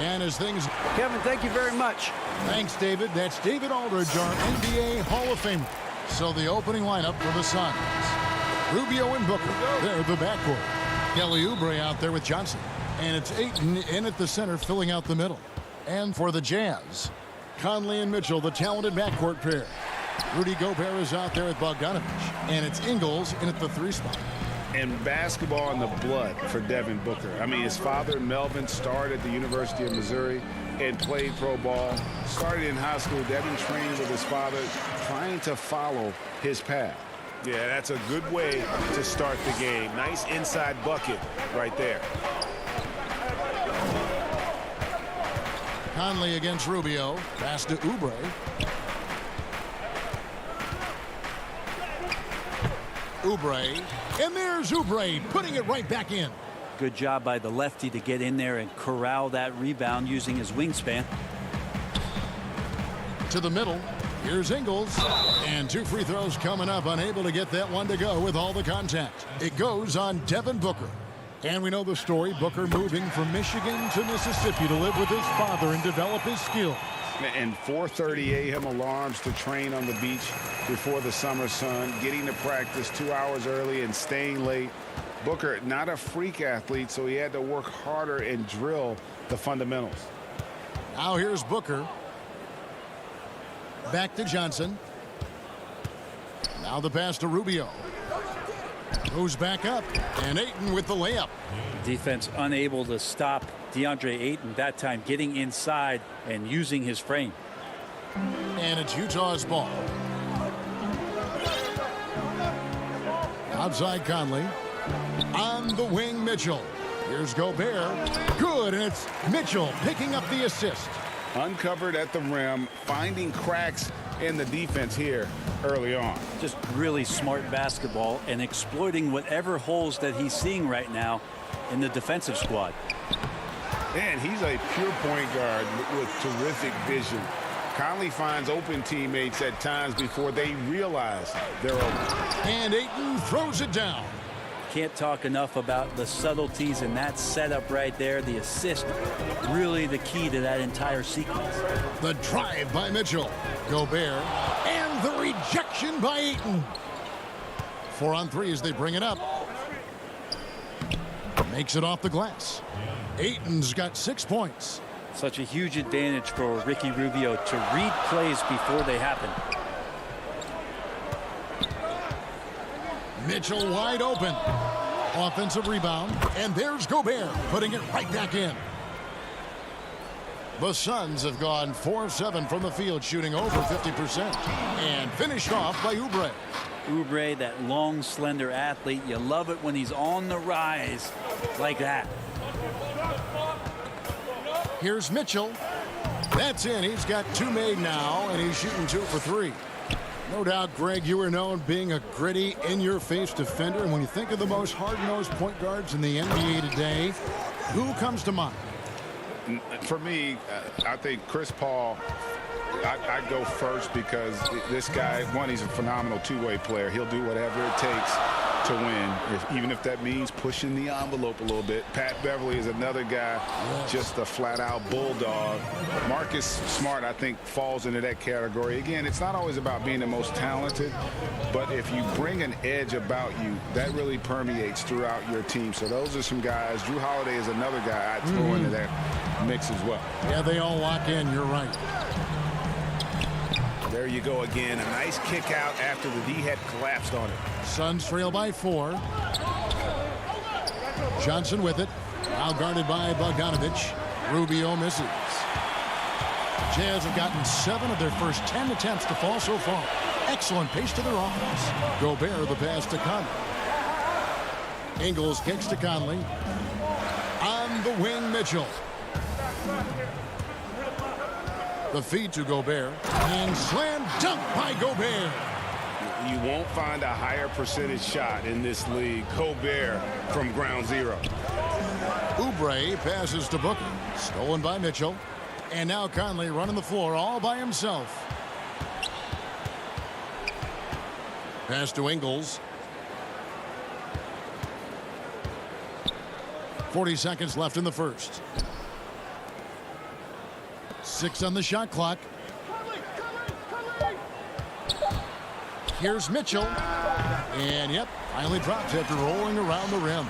And as things... Kevin, thank you very much. Thanks, David. That's David Aldridge, our NBA Hall of Famer. So the opening lineup for the Suns. Rubio and Booker. They're the backcourt. Kelly Oubre out there with Johnson. And it's Ayton in at the center, filling out the middle. And for the Jazz, Conley and Mitchell, the talented backcourt pair. Rudy Gobert is out there with Bogdanovich. And it's Ingles in at the 3 spot. And basketball in the blood for Devin Booker. I mean, his father, Melvin, started at the University of Missouri and played pro ball. Started in high school. Devin trained with his father, trying to follow his path. Yeah, that's a good way to start the game. Nice inside bucket right there. Conley against Rubio. Pass to Oubre. Oubre. And there's Oubre putting it right back in. Good job by the lefty to get in there and corral that rebound using his wingspan. To the middle. Here's Ingles. And 2 free throws coming up. Unable to get that one to go with all the contact. It goes on Devin Booker. And we know the story. Booker moving from Michigan to Mississippi to live with his father and develop his skills. And 4:30 a.m. alarms to train on the beach before the summer sun. Getting to practice 2 hours early and staying late. Booker, not a freak athlete, so he had to work harder and drill the fundamentals. Now here's Booker. Back to Johnson. Now the pass to Rubio. Goes back up. And Ayton with the layup. Defense unable to stop DeAndre Ayton that time, getting inside and using his frame. And it's Utah's ball. Outside Conley. On the wing, Mitchell. Here's Gobert. Good, and it's Mitchell picking up the assist. Uncovered at the rim, finding cracks in the defense here early on. Just really smart basketball and exploiting whatever holes that he's seeing right now in the defensive squad. And he's a pure point guard with terrific vision. Conley finds open teammates at times before they realize they're open. And Ayton throws it down. Can't talk enough about the subtleties in that setup right there. The assist, really the key to that entire sequence. The drive by Mitchell. Gobert. And the rejection by Ayton. 4 on 3 as they bring it up. Makes it off the glass. Ayton's got 6 points. Such a huge advantage for Ricky Rubio to read plays before they happen. Mitchell wide open. Offensive rebound. And there's Gobert putting it right back in. The Suns have gone 4-7 from the field, shooting over 50%. And finished off by Oubre. Oubre, that long, slender athlete. You love it when he's on the rise like that. Here's Mitchell. That's in. He's got 2 made now, and he's shooting 2 for 3. No doubt, Greg, you are known being a gritty, in-your-face defender. And when you think of the most hard-nosed point guards in the NBA today, who comes to mind? For me, I think Chris Paul, I'd go first because this guy, one, he's a phenomenal two-way player. He'll do whatever it takes to win, even if that means pushing the envelope a little bit. Pat Beverly is another guy, just a flat-out bulldog. Marcus Smart, I think, falls into that category. Again, it's not always about being the most talented, but if you bring an edge about you, that really permeates throughout your team. So those are some guys. Drew Holiday is another guy I'd throw into that mix as well. Yeah, they all lock in. You're right. There you go again. A nice kick out after the D had collapsed on it. Suns trail by 4. Johnson with it. Now guarded by Bogdanovich. Rubio misses. Jazz have gotten 7 of their first 10 attempts to fall so far. Excellent pace to their offense. Gobert the pass to Conley. Ingles kicks to Conley. On the wing, Mitchell. The feed to Gobert. And slam dunk by Gobert. You won't find a higher percentage shot in this league. Gobert from ground zero. Oubre passes to Booker. Stolen by Mitchell. And now Conley running the floor all by himself. Pass to Ingles. 40 seconds left in the first. 6 on the shot clock. Here's Mitchell. And, yep, finally drops after rolling around the rim.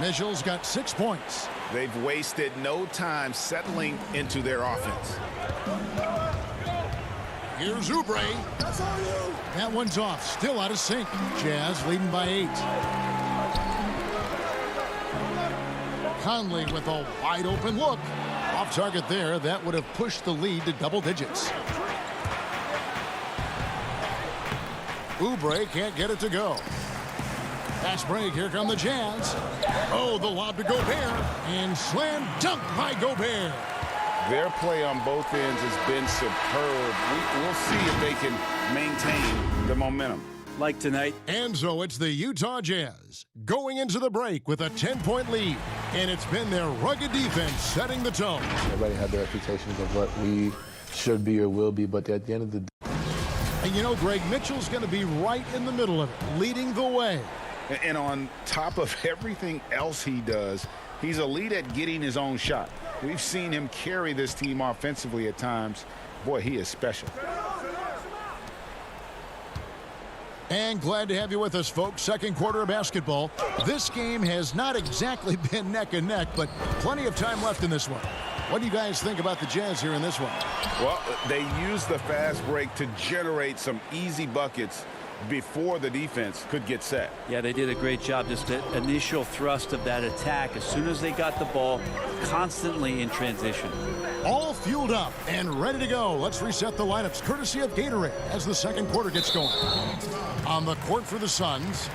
Mitchell's got 6 points. They've wasted no time settling into their offense. Here's Oubre. That one's off. Still out of sync. Jazz leading by 8. Conley with a wide open look. Off target there. That would have pushed the lead to double digits. Oubre can't get it to go. Fast break. Here come the Jazz. Oh, the lob to Gobert. And slam dunk by Gobert. Their play on both ends has been superb. We'll see if they can maintain the momentum. Like tonight. And so it's the Utah Jazz going into the break with a 10-point lead. And it's been their rugged defense setting the tone. Everybody had their expectations of what we should be or will be, but at the end of the day. And you know, Greg, Mitchell's going to be right in the middle of it, leading the way. And on top of everything else he does, he's elite at getting his own shot. We've seen him carry this team offensively at times. Boy, he is special. And glad to have you with us, folks. Second quarter of basketball. This game has not exactly been neck and neck, but plenty of time left in this one. What do you guys think about the Jazz here in this one? Well, they used the fast break to generate some easy buckets before the defense could get set. Yeah, they did a great job. Just the initial thrust of that attack, as soon as they got the ball, constantly in transition. All fueled up and ready to go. Let's reset the lineups courtesy of Gatorade as the second quarter gets going. On the court for the Suns,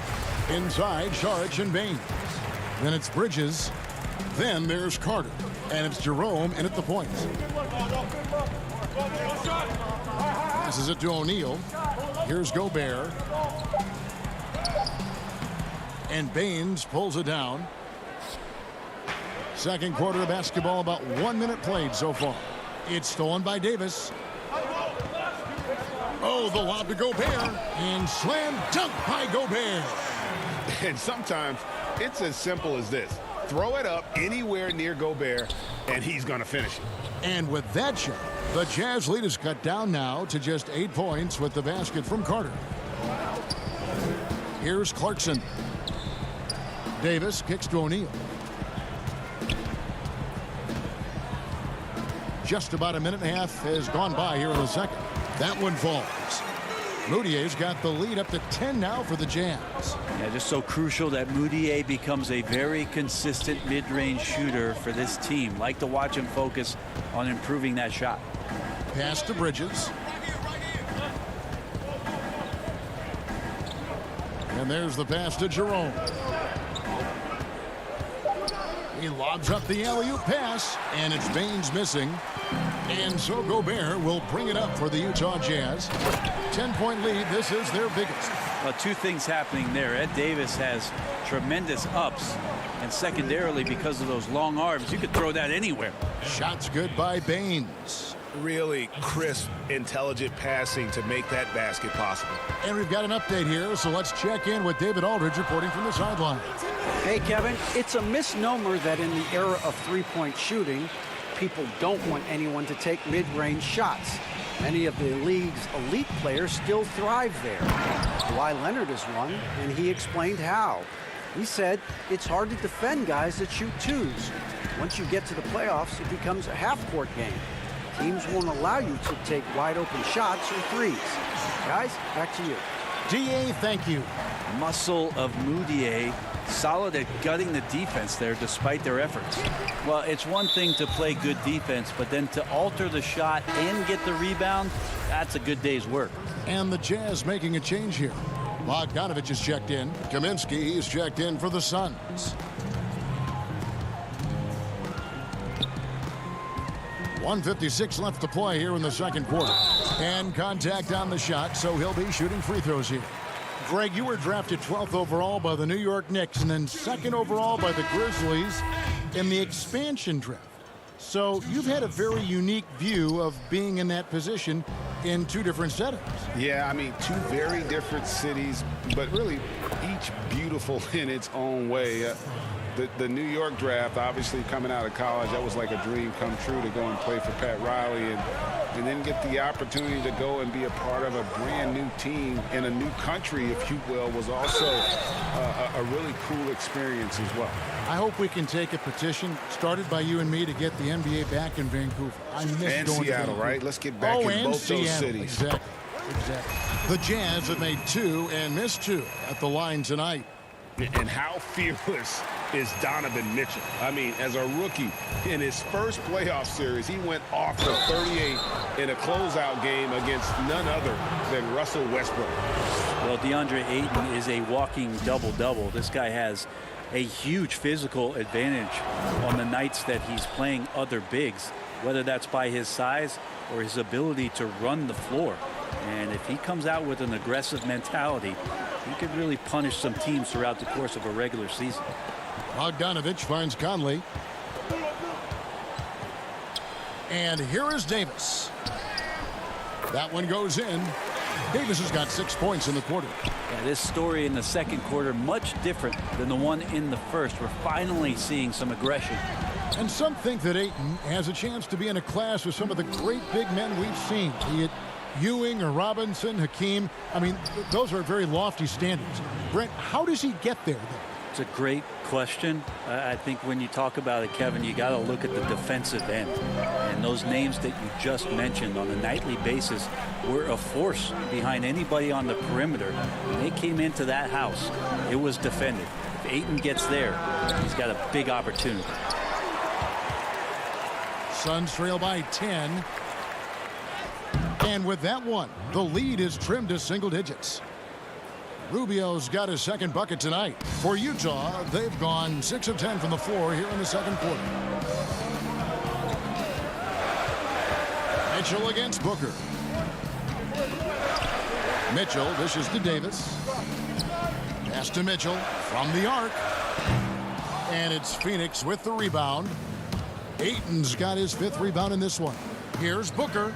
inside Saric and Baines. Then it's Bridges. Then there's Carter. And it's Jerome in at the point. Passes it to O'Neal. Here's Gobert. And Baines pulls it down. Second quarter of basketball, about 1 minute played so far. It's stolen by Davis. Oh, the lob to Gobert. And slam dunk by Gobert. And sometimes it's as simple as this. Throw it up anywhere near Gobert, and he's going to finish it. And with that shot, the Jazz lead is cut down now to just 8 points with the basket from Carter. Here's Clarkson. Davis kicks to O'Neal. Just about a minute and a half has gone by here in the second. That one falls. Moutier's got the lead up to 10 now for the Jazz. Yeah, just so crucial that Moutier becomes a very consistent mid-range shooter for this team. Like to watch him focus on improving that shot. Pass to Bridges. And there's the pass to Jerome. He lobs up the alley-oop pass, and it's Baines missing. And so Gobert will bring it up for the Utah Jazz. 10-point lead. This is their biggest. Well, two things happening there. Ed Davis has tremendous ups, and secondarily, because of those long arms, you could throw that anywhere. Shots good by Baines. Really crisp, intelligent passing to make that basket possible. And we've got an update here, so let's check in with David Aldridge reporting from the sideline. Hey, Kevin, it's a misnomer that in the era of three-point shooting, people don't want anyone to take mid-range shots. Many of the league's elite players still thrive there. Kawhi Leonard is one, and he explained how. He said it's hard to defend guys that shoot twos. Once you get to the playoffs, it becomes a half-court game. Teams won't allow you to take wide-open shots or threes. Guys, back to you. DA, thank you. Muscle of Moutier, solid at gutting the defense there despite their efforts. Well, it's one thing to play good defense, but then to alter the shot and get the rebound, that's a good day's work. And the Jazz making a change here. Bogdanovich is checked in. Kaminsky is checked in for the Suns. 1:56 left to play here in the second quarter. And contact on the shot, so he'll be shooting free throws here. Greg, you were drafted 12th overall by the New York Knicks and then 2nd overall by the Grizzlies in the expansion draft. So you've had a very unique view of being in that position in two different settings. Yeah, I mean, two very different cities, but really each beautiful in its own way. the New York draft, obviously coming out of college, that was like a dream come true to go and play for Pat Riley and then get the opportunity to go and be a part of a brand new team in a new country, if you will, was also a really cool experience as well. I hope we can take a petition started by you and me to get the NBA back in Vancouver. I miss going to Seattle, right? Let's get back in and both Seattle. those cities. Exactly. The Jazz have made 2 and missed 2 at the line tonight. And how fearless is Donovan Mitchell? I mean, as a rookie, in his first playoff series, he went off for 38 in a closeout game against none other than Russell Westbrook. Well, DeAndre Ayton is a walking double-double. This guy has a huge physical advantage on the nights that he's playing other bigs, whether that's by his size or his ability to run the floor. And if he comes out with an aggressive mentality, he could really punish some teams throughout the course of a regular season. Bogdanovich finds Conley. And here is Davis. That one goes in. Davis has got 6 points in the quarter. Yeah, this story in the second quarter much different than the one in the first. We're finally seeing some aggression. And some think that Ayton has a chance to be in a class with some of the great big men we've seen, be it Ewing or Robinson, Hakeem. I mean, those are very lofty standards. Brent, how does he get there, though? It's a great question. I think when you talk about it, Kevin, you got to look at the defensive end. And those names that you just mentioned on a nightly basis were a force behind anybody on the perimeter. When they came into that house, it was defended. If Ayton gets there, he's got a big opportunity. Suns trail by 10. And with that one, the lead is trimmed to single digits. Rubio's got his second bucket tonight. For Utah, they've gone 6 of 10 from the floor here in the second quarter. Mitchell against Booker. Mitchell dishes to Davis. Pass to Mitchell from the arc. And it's Phoenix with the rebound. Ayton's got his 5th rebound in this one. Here's Booker.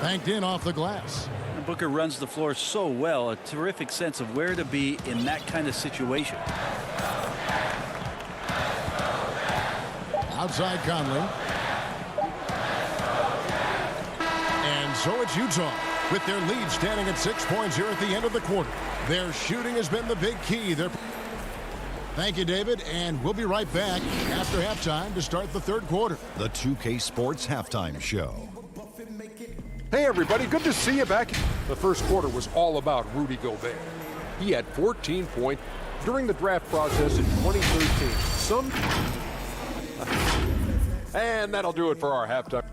Banked in off the glass. Booker runs the floor so well, a terrific sense of where to be in that kind of situation. Outside Conley. And so it's Utah with their lead standing at 6 points here at the end of the quarter. Their shooting has been the big key. Thank you, David, and we'll be right back after halftime to start the third quarter. The 2K Sports Halftime Show. Hey everybody, good to see you back. The first quarter was all about Rudy Gobert. He had 14 points during the draft process in 2013. And that'll do it for our halftime.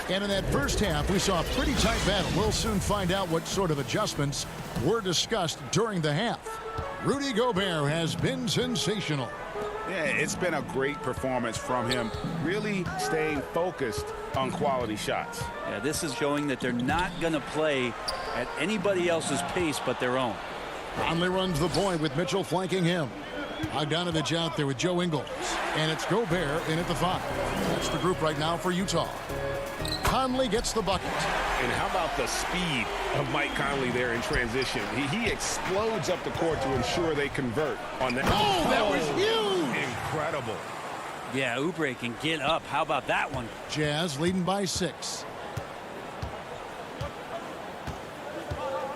And in that first half, we saw a pretty tight battle. We'll soon find out what sort of adjustments were discussed during the half. Rudy Gobert has been sensational. Yeah, it's been a great performance from him, really staying focused on quality shots. Yeah, this is showing that they're not going to play at anybody else's pace but their own. Conley runs the point with Mitchell flanking him. Bogdanovich out there with Joe Ingles. And it's Gobert in at the 5. That's the group right now for Utah. Conley gets the bucket. And how about the speed of Mike Conley there in transition? He explodes up the court to ensure they convert on that. Oh, that was huge! Incredible. Yeah, Oubre can get up. How about that one? Jazz leading by 6.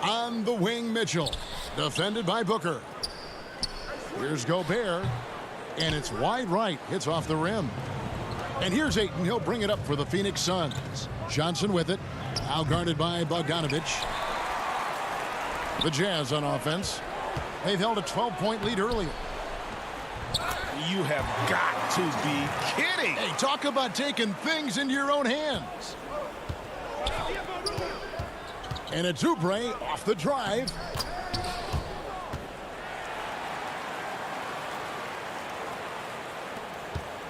On the wing, Mitchell. Defended by Booker. Here's Gobert. And it's wide right. Hits off the rim. And here's Ayton. He'll bring it up for the Phoenix Suns. Johnson with it. Now guarded by Bogdanovich. The Jazz on offense. They've held a 12-point lead earlier. You have got to be kidding. Hey, talk about taking things into your own hands. And it's Oubre off the drive.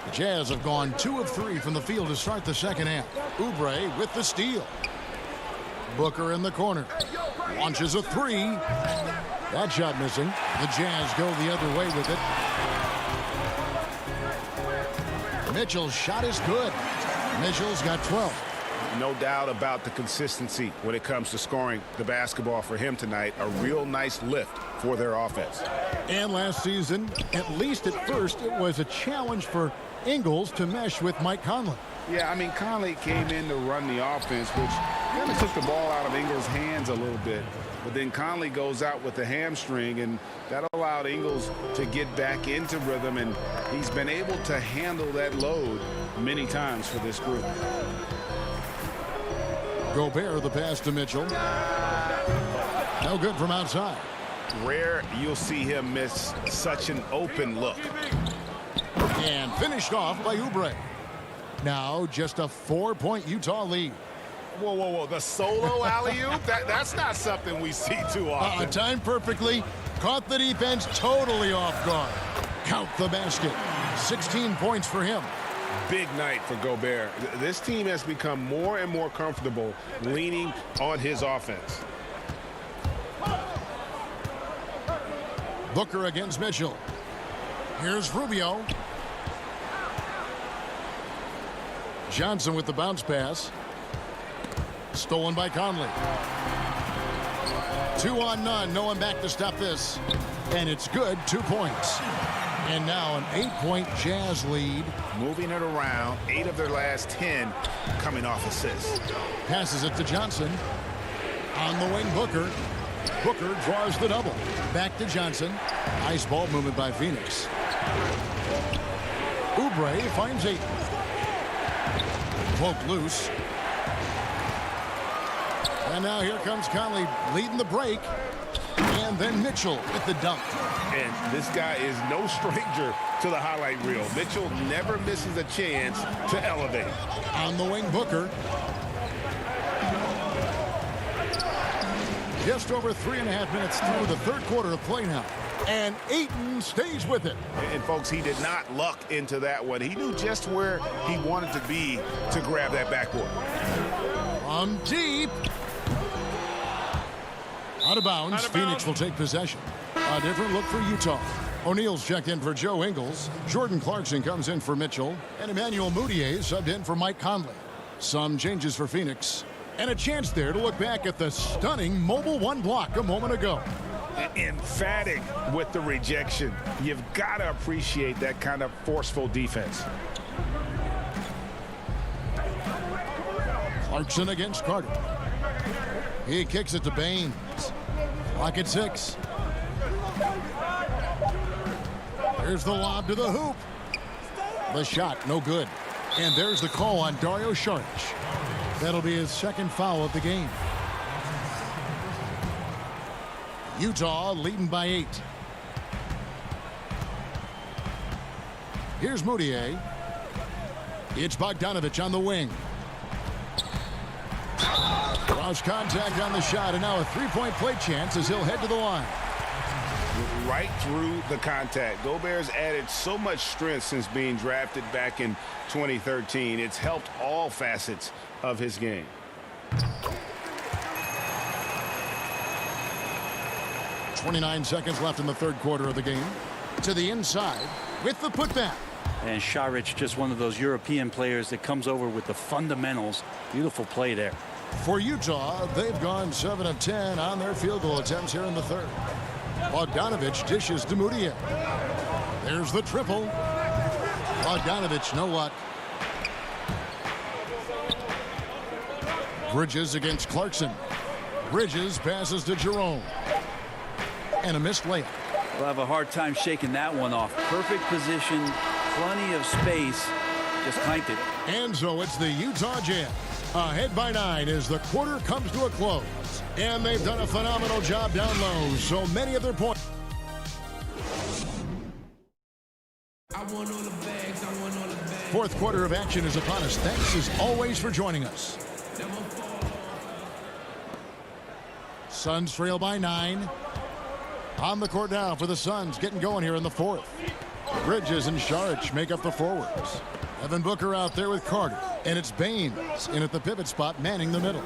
The Jazz have gone 2 of 3 from the field to start the second half. Oubre with the steal. Booker in the corner. Launches a 3. That shot missing. The Jazz go the other way with it. Mitchell's shot is good. Mitchell's got 12. No doubt about the consistency when it comes to scoring the basketball for him tonight. A real nice lift for their offense. And last season, at least at first, it was a challenge for Ingles to mesh with Mike Conley. Yeah, I mean, Conley came in to run the offense, which kind of took the ball out of Ingles' hands a little bit. But then Conley goes out with the hamstring, and that allowed Ingles to get back into rhythm, and he's been able to handle that load many times for this group. Gobert, the pass to Mitchell. No good from outside. Rare you'll see him miss such an open look. And finished off by Oubre. Now just a 4-point Utah lead. Whoa, whoa, whoa. The solo alley-oop? That's not something we see too often. Timed perfectly. Caught the defense totally off guard. Count the basket. 16 points for him. Big night for Gobert. This team has become more and more comfortable leaning on his offense. Booker against Mitchell. Here's Rubio. Johnson with the bounce pass. Stolen by Conley. 2-on-none. No one back to stop this. And it's good. 2 points. And now an 8-point Jazz lead. Moving it around. 8 of their last 10 coming off assists. Passes it to Johnson. On the wing, Booker. Booker draws the double. Back to Johnson. Nice ball movement by Phoenix. Oubre finds 8. Cloak loose. And now here comes Conley leading the break. And then Mitchell with the dunk. And this guy is no stranger to the highlight reel. Mitchell never misses a chance to elevate. On the wing, Booker. Just over 3.5 minutes through the third quarter of play now. And Ayton stays with it. And folks, he did not luck into that one. He knew just where he wanted to be to grab that backboard. From deep. Out of bounds. Phoenix will take possession. A different look for Utah. O'Neal's checked in for Joe Ingles. Jordan Clarkson comes in for Mitchell. And Emmanuel Mudiay subbed in for Mike Conley. Some changes for Phoenix. And a chance there to look back at the stunning mobile one block a moment ago. Emphatic with the rejection. You've got to appreciate that kind of forceful defense. Clarkson against Carter. He kicks it to Baines. Clock at 6. Here's the lob to the hoop. The shot, no good. And there's the call on Dario Saric. That'll be his second foul of the game. Utah leading by 8. Here's Mudiay. It's Bogdanovich on the wing. Cross contact on the shot, and now a 3-point play chance as he'll head to the line. Right through the contact. Gobert's added so much strength since being drafted back in 2013. It's helped all facets of his game. .29 seconds left in the third quarter of the game. To the inside with the putback. And Saric, just one of those European players that comes over with the fundamentals. Beautiful play there. For Utah, they've gone 7 of 10 on their field goal attempts here in the third. Bogdanovich dishes to Mudiay. There's the triple. Bogdanovich, no luck. Bridges against Clarkson. Bridges passes to Jerome. And a missed layup. We'll have a hard time shaking that one off. Perfect position, plenty of space. Just clanked it. And so it's the Utah Jazz ahead by 9 as the quarter comes to a close. And they've done a phenomenal job down low. So many of their points. Fourth quarter of action is upon us. Thanks as always for joining us. Suns trail by 9. On the court now for the Suns, getting going here in the fourth. Bridges and Saric make up the forwards. Evan Booker out there with Carter. And it's Baines in at the pivot spot, manning the middle.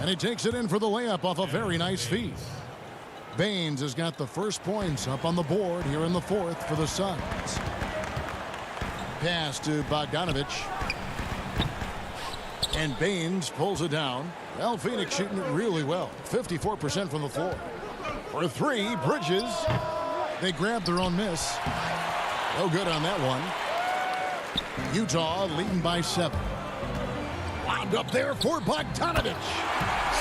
And he takes it in for the layup off a very nice feed. Baines has got the first points up on the board here in the fourth for the Suns. Pass to Bogdanovich. And Baines pulls it down. Well, Phoenix shooting it really well. 54% from the floor. For three, Bridges. They grab their own miss. No good on that one. Utah leading by 7. Wound up there for Bogdanovich.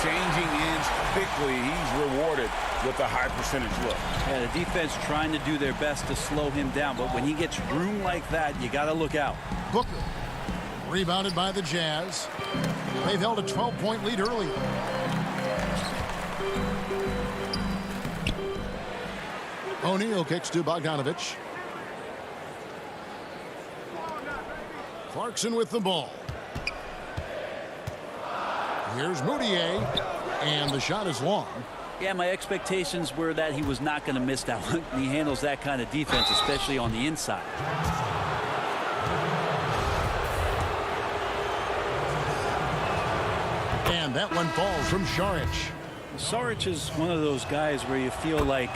Changing ends quickly. He's rewarded with a high percentage look. Yeah, the defense trying to do their best to slow him down, but when he gets room like that, you got to look out. Booker. Rebounded by the Jazz. They've held a 12-point lead early. O'Neal kicks to Bogdanovich. Clarkson with the ball. Here's Moutier, and the shot is long. Yeah, my expectations were that he was not going to miss that one. He handles that kind of defense, especially on the inside. And that one falls from Saric. Saric is one of those guys where you feel like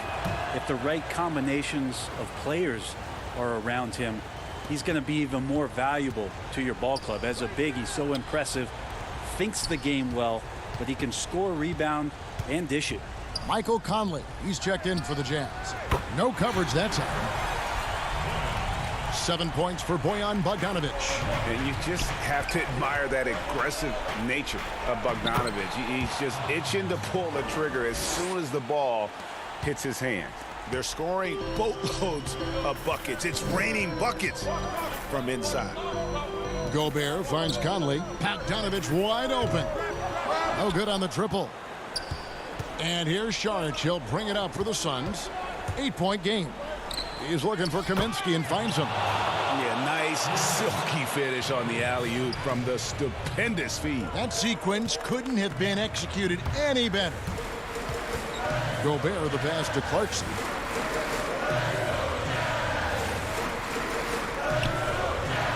if the right combinations of players are around him, he's going to be even more valuable to your ball club. As a big, he's so impressive, thinks the game well, but he can score, rebound, and dish it. Michael Conley, he's checked in for the Jazz. No coverage that time. 7 points for Bojan Bogdanovich. And you just have to admire that aggressive nature of Bogdanovich. He's just itching to pull the trigger as soon as the ball hits his hand. They're scoring boatloads of buckets. It's raining buckets from inside. Gobert finds Conley. Bogdanovich wide open. No good on the triple. And here's Saric. He'll bring it up for the Suns. 8-point game. He's looking for Kaminsky and finds him. Yeah, nice silky finish on the alley-oop from the stupendous feed. That sequence couldn't have been executed any better. Gobert the pass to Clarkson.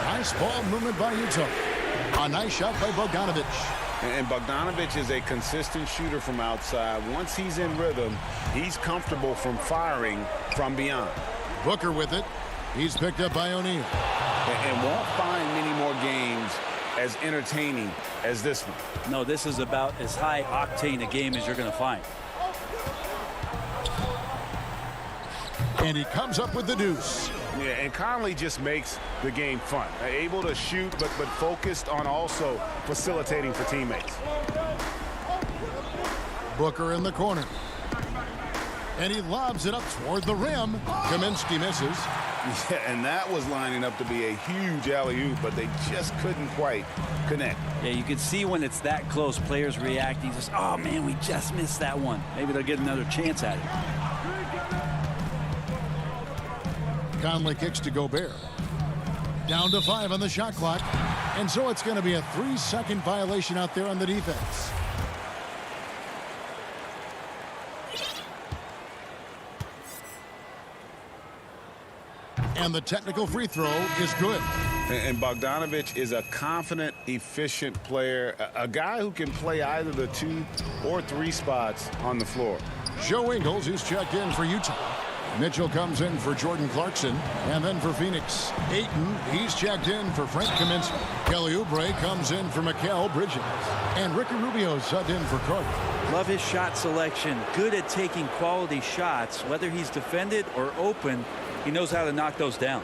Nice ball movement by Utah. A nice shot by Bogdanovich. And Bogdanovich is a consistent shooter from outside. Once he's in rhythm, he's comfortable from firing from beyond. Booker with it. He's picked up by O'Neal. And won't find many more games as entertaining as this one. No, this is about as high octane a game as you're going to find. And he comes up with the deuce. Yeah, and Conley just makes the game fun. Able to shoot, but focused on also facilitating for teammates. Booker in the corner. And he lobs it up toward the rim. Kaminsky misses. Yeah, and that was lining up to be a huge alley-oop, but they just couldn't quite connect. Yeah, you can see when it's that close, players reacting. Just, oh, man, we just missed that one. Maybe they'll get another chance at it. Conley kicks to Gobert. Down to 5 on the shot clock. And so it's going to be a 3-second violation out there on the defense. And the technical free throw is good. And Bogdanovich is a confident, efficient player, a guy who can play either the 2 or 3 spots on the floor. Joe Ingles, who's checked in for Utah. Mitchell comes in for Jordan Clarkson. And then for Phoenix, Ayton, he's checked in for Frank Kaminsky. Kelly Oubre comes in for Mikal Bridges. And Ricky Rubio subbed in for Carter. Love his shot selection. Good at taking quality shots. Whether he's defended or open, he knows how to knock those down.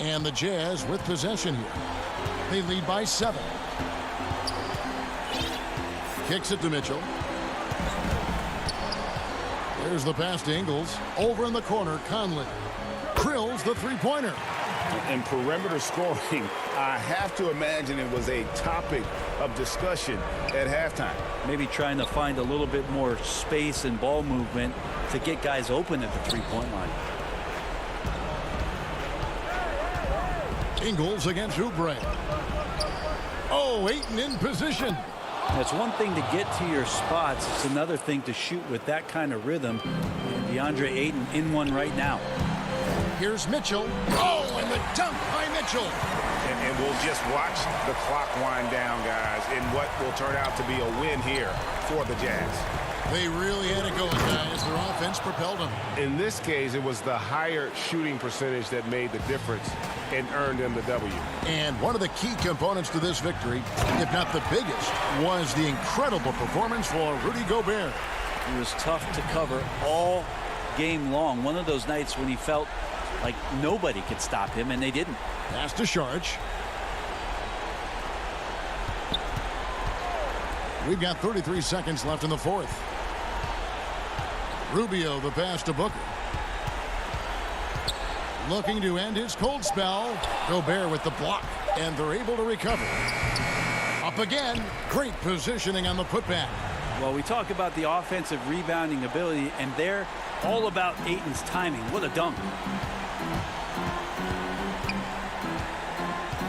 And the Jazz with possession here. They lead by 7. Kicks it to Mitchell. There's the pass to Ingles. Over in the corner, Conley drills the three-pointer. And perimeter scoring, I have to imagine it was a topic of discussion at halftime. Maybe trying to find a little bit more space and ball movement to get guys open at the three-point line. Ingles against Oubre. Oh, Ayton in position. It's one thing to get to your spots. It's another thing to shoot with that kind of rhythm. And DeAndre Ayton in one right now. Here's Mitchell. Oh, and the dunk by Mitchell. And we'll just watch the clock wind down, guys, in what will turn out to be a win here for the Jazz. They really had it going, guys. Their offense propelled them. In this case, it was the higher shooting percentage that made the difference and earned them the W. And one of the key components to this victory, if not the biggest, was the incredible performance for Rudy Gobert. He was tough to cover all game long. One of those nights when he felt like nobody could stop him, and they didn't. Pass to Sharge. We've got 33 seconds left in the fourth. Rubio, the pass to Booker. Looking to end his cold spell. Gobert with the block, and they're able to recover. Up again. Great positioning on the putback. Well, we talk about the offensive rebounding ability, and they're all about Ayton's timing. What a dunk.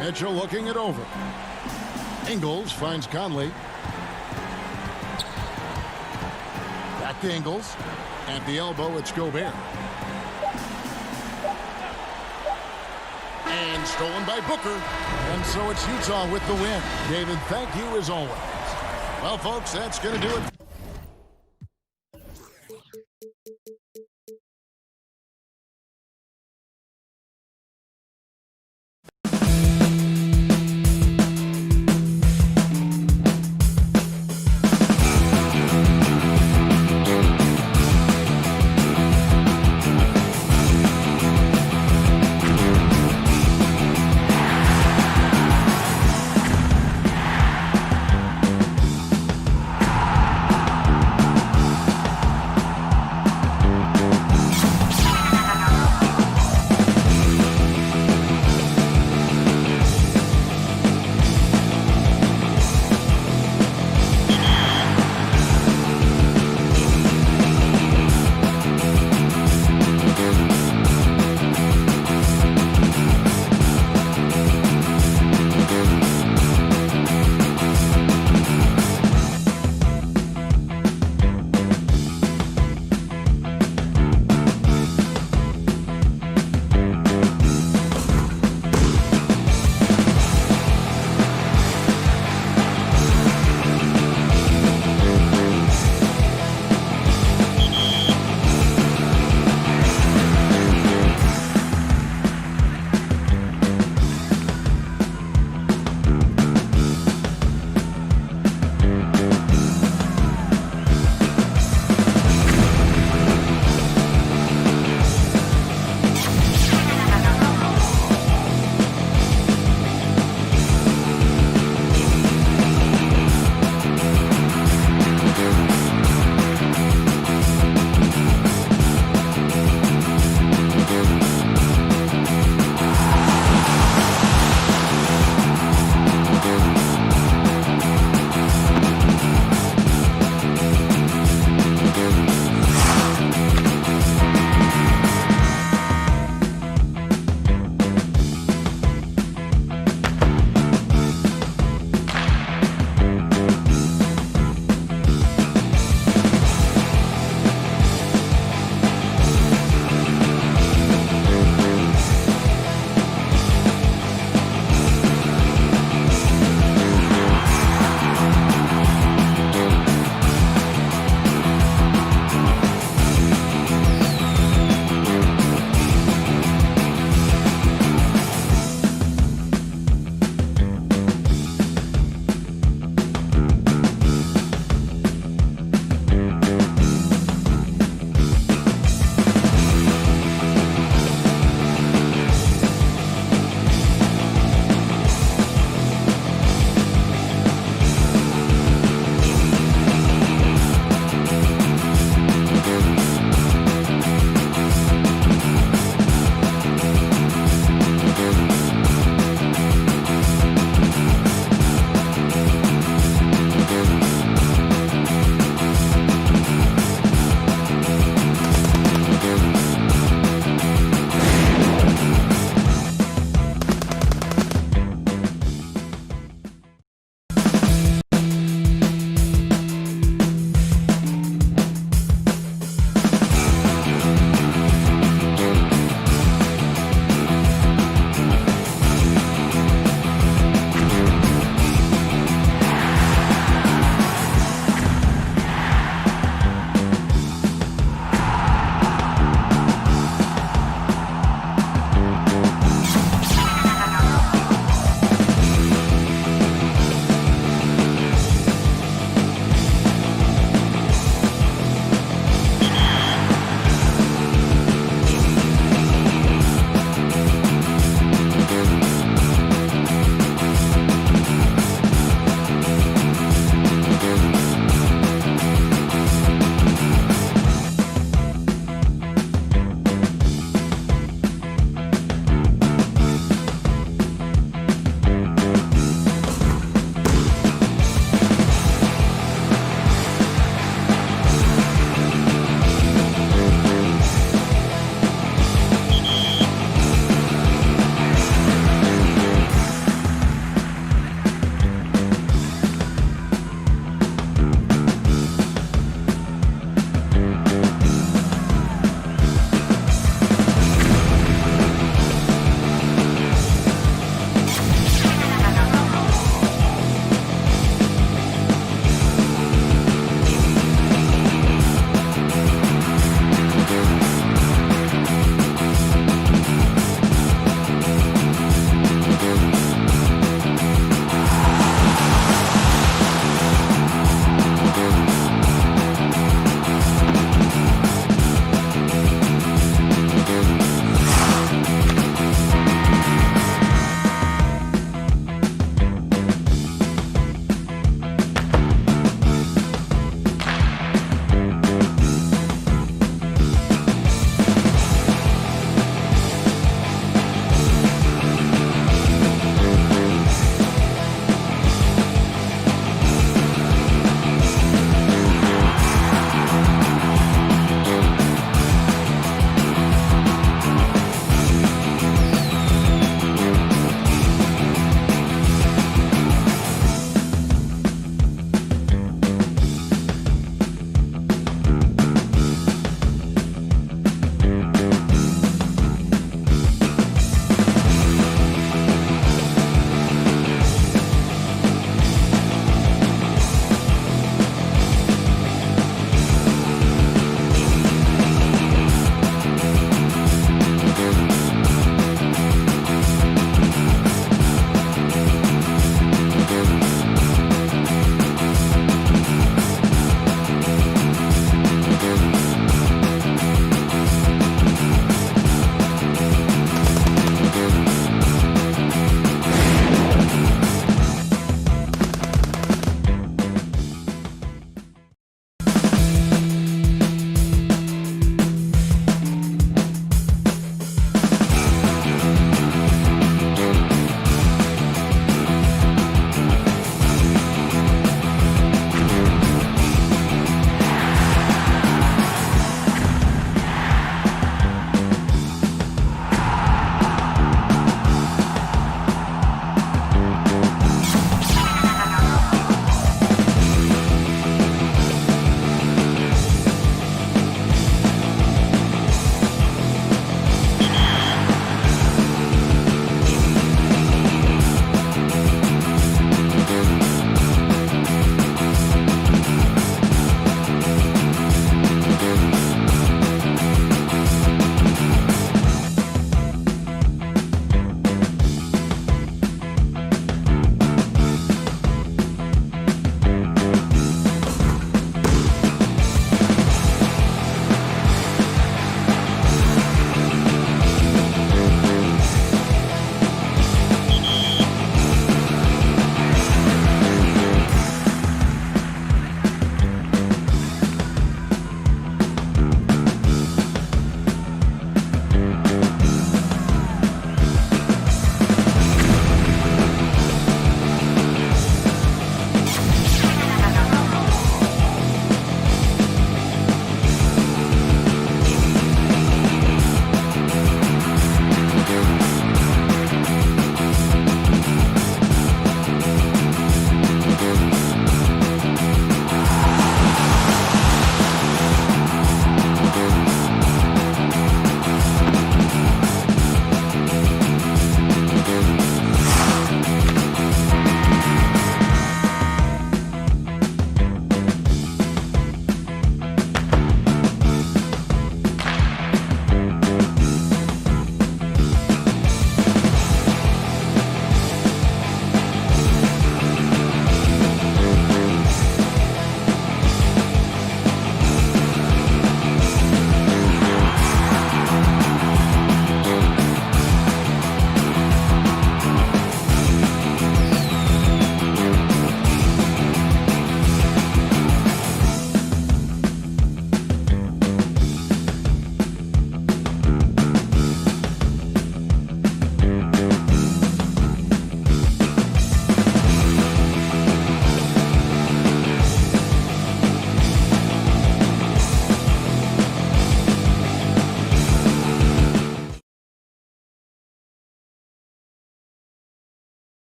Mitchell looking it over. Ingles finds Conley. Back to Ingles. At the elbow, it's Gobert. And stolen by Booker. And so it's Utah with the win. David, thank you as always. Well, folks, that's going to do it.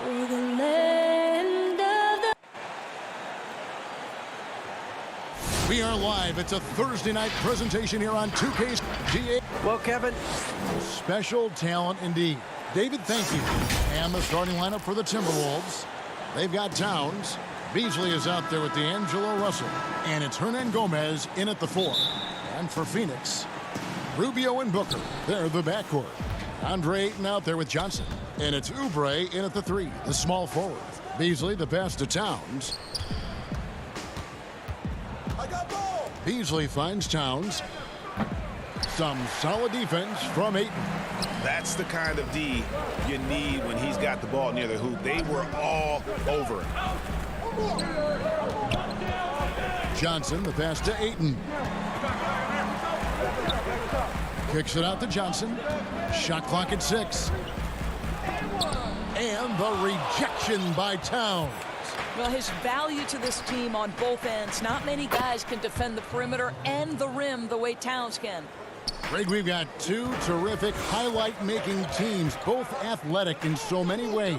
for the land of the... We are live. It's a Thursday night presentation here on 2K's GA. Well, Kevin, Special talent indeed. David, thank you. And the starting lineup for the Timberwolves. They've got Towns. Beasley is out there with D'Angelo Russell. And it's Hernan Gomez in at the 4. And for Phoenix, Rubio and Booker. They're the backcourt. Andre Ayton out there with Johnson. And it's Oubre in at the 3, the small forward. Beasley the pass to Towns. Beasley finds Towns. Some solid defense from Ayton. That's the kind of D you need when he's got the ball near the hoop. They were all over him. Johnson, the pass to Ayton. Kicks it out to Johnson. Shot clock at 6. And the rejection by Towns. Well, his value to this team on both ends. Not many guys can defend the perimeter and the rim the way Towns can. Greg, we've got two terrific highlight-making teams, both athletic in so many ways.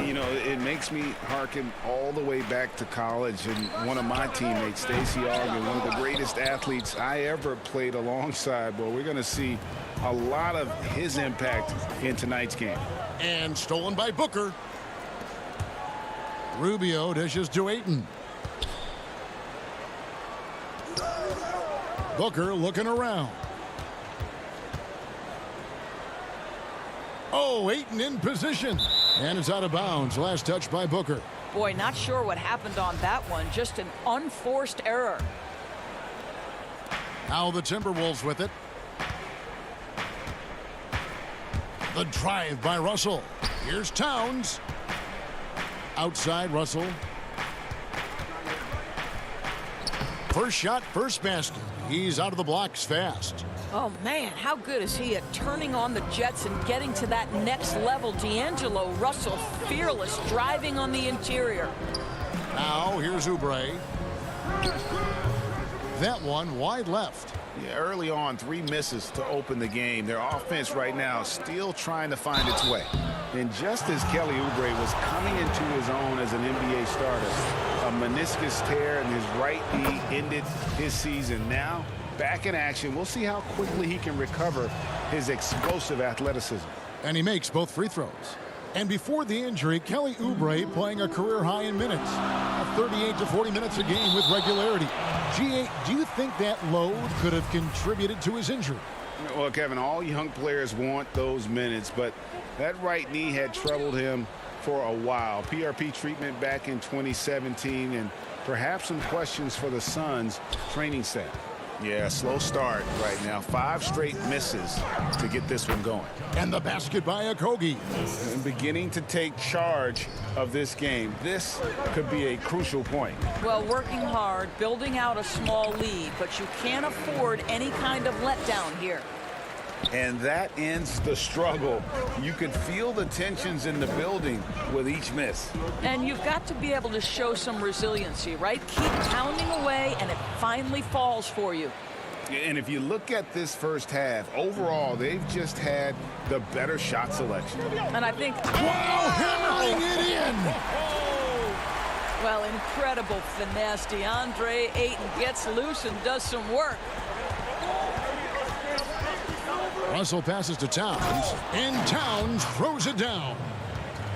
You know, it makes me hearken all the way back to college, and one of my teammates, Stacey Ogden, one of the greatest athletes I ever played alongside. Well, we're going to see a lot of his impact in tonight's game. And stolen by Booker. Rubio dishes to Ayton. Booker looking around. Oh, Ayton in position. And it's out of bounds. Last touch by Booker. Boy, not sure what happened on that one. Just an unforced error. Now the Timberwolves with it. The drive by Russell. Here's Towns. Outside Russell. First shot, first basket. He's out of the blocks fast. Oh, man, how good is he at turning on the Jets and getting to that next level? D'Angelo Russell, fearless, driving on the interior. Now, here's Oubre. That one wide left. Yeah, early on, 3 misses to open the game. Their offense right now still trying to find its way. And just as Kelly Oubre was coming into his own as an NBA starter, a meniscus tear in his right knee ended his season. Now, back in action. We'll see how quickly he can recover his explosive athleticism. And he makes both free throws. And before the injury, Kelly Oubre playing a career high in minutes. 38 to 40 minutes a game with regularity. GA, do you think that load could have contributed to his injury? Well, Kevin, all young players want those minutes, but that right knee had troubled him for a while. PRP treatment back in 2017, and perhaps some questions for the Suns training staff. Yeah, slow start right now. 5 straight misses to get this one going. And the basket by Okogie. And beginning to take charge of this game. This could be a crucial point. Well, working hard, building out a small lead, but you can't afford any kind of letdown here. And that ends the struggle. You could feel the tensions in the building with each miss. And you've got to be able to show some resiliency, right? Keep pounding away, and it finally falls for you. And if you look at this first half, overall, they've just had the better shot selection. And I think... Wow, hammering it in! Well, incredible finesse. DeAndre Ayton gets loose and does some work. Russell passes to Towns, and Towns throws it down.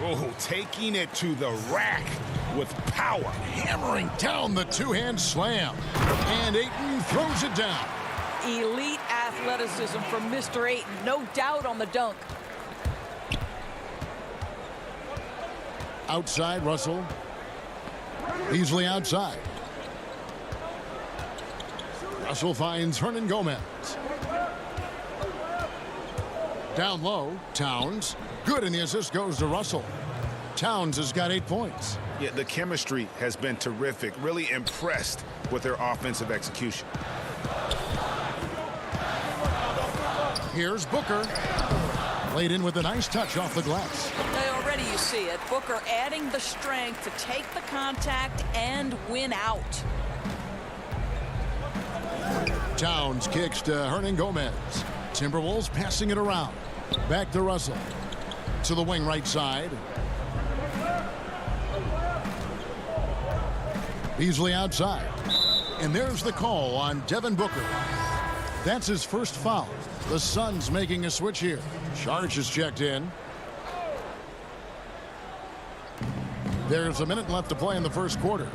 Oh, taking it to the rack with power. Hammering down the two-hand slam. And Ayton throws it down. Elite athleticism from Mr. Ayton. No doubt on the dunk. Outside, Russell. Beasley outside. Russell finds Hernan Gomez. Down low, Towns. Good, and the assist goes to Russell. Towns has got 8 points. Yeah, the chemistry has been terrific. Really impressed with their offensive execution. Here's Booker. Laid in with a nice touch off the glass. Already you see it. Booker adding the strength to take the contact and win out. Towns kicks to Hernan Gomez. Timberwolves passing it around. Back to Russell. To the wing right side. Beasley outside. And there's the call on Devin Booker. That's his first foul. The Suns making a switch here. Sharge is checked in. There's a minute left to play in the first quarter.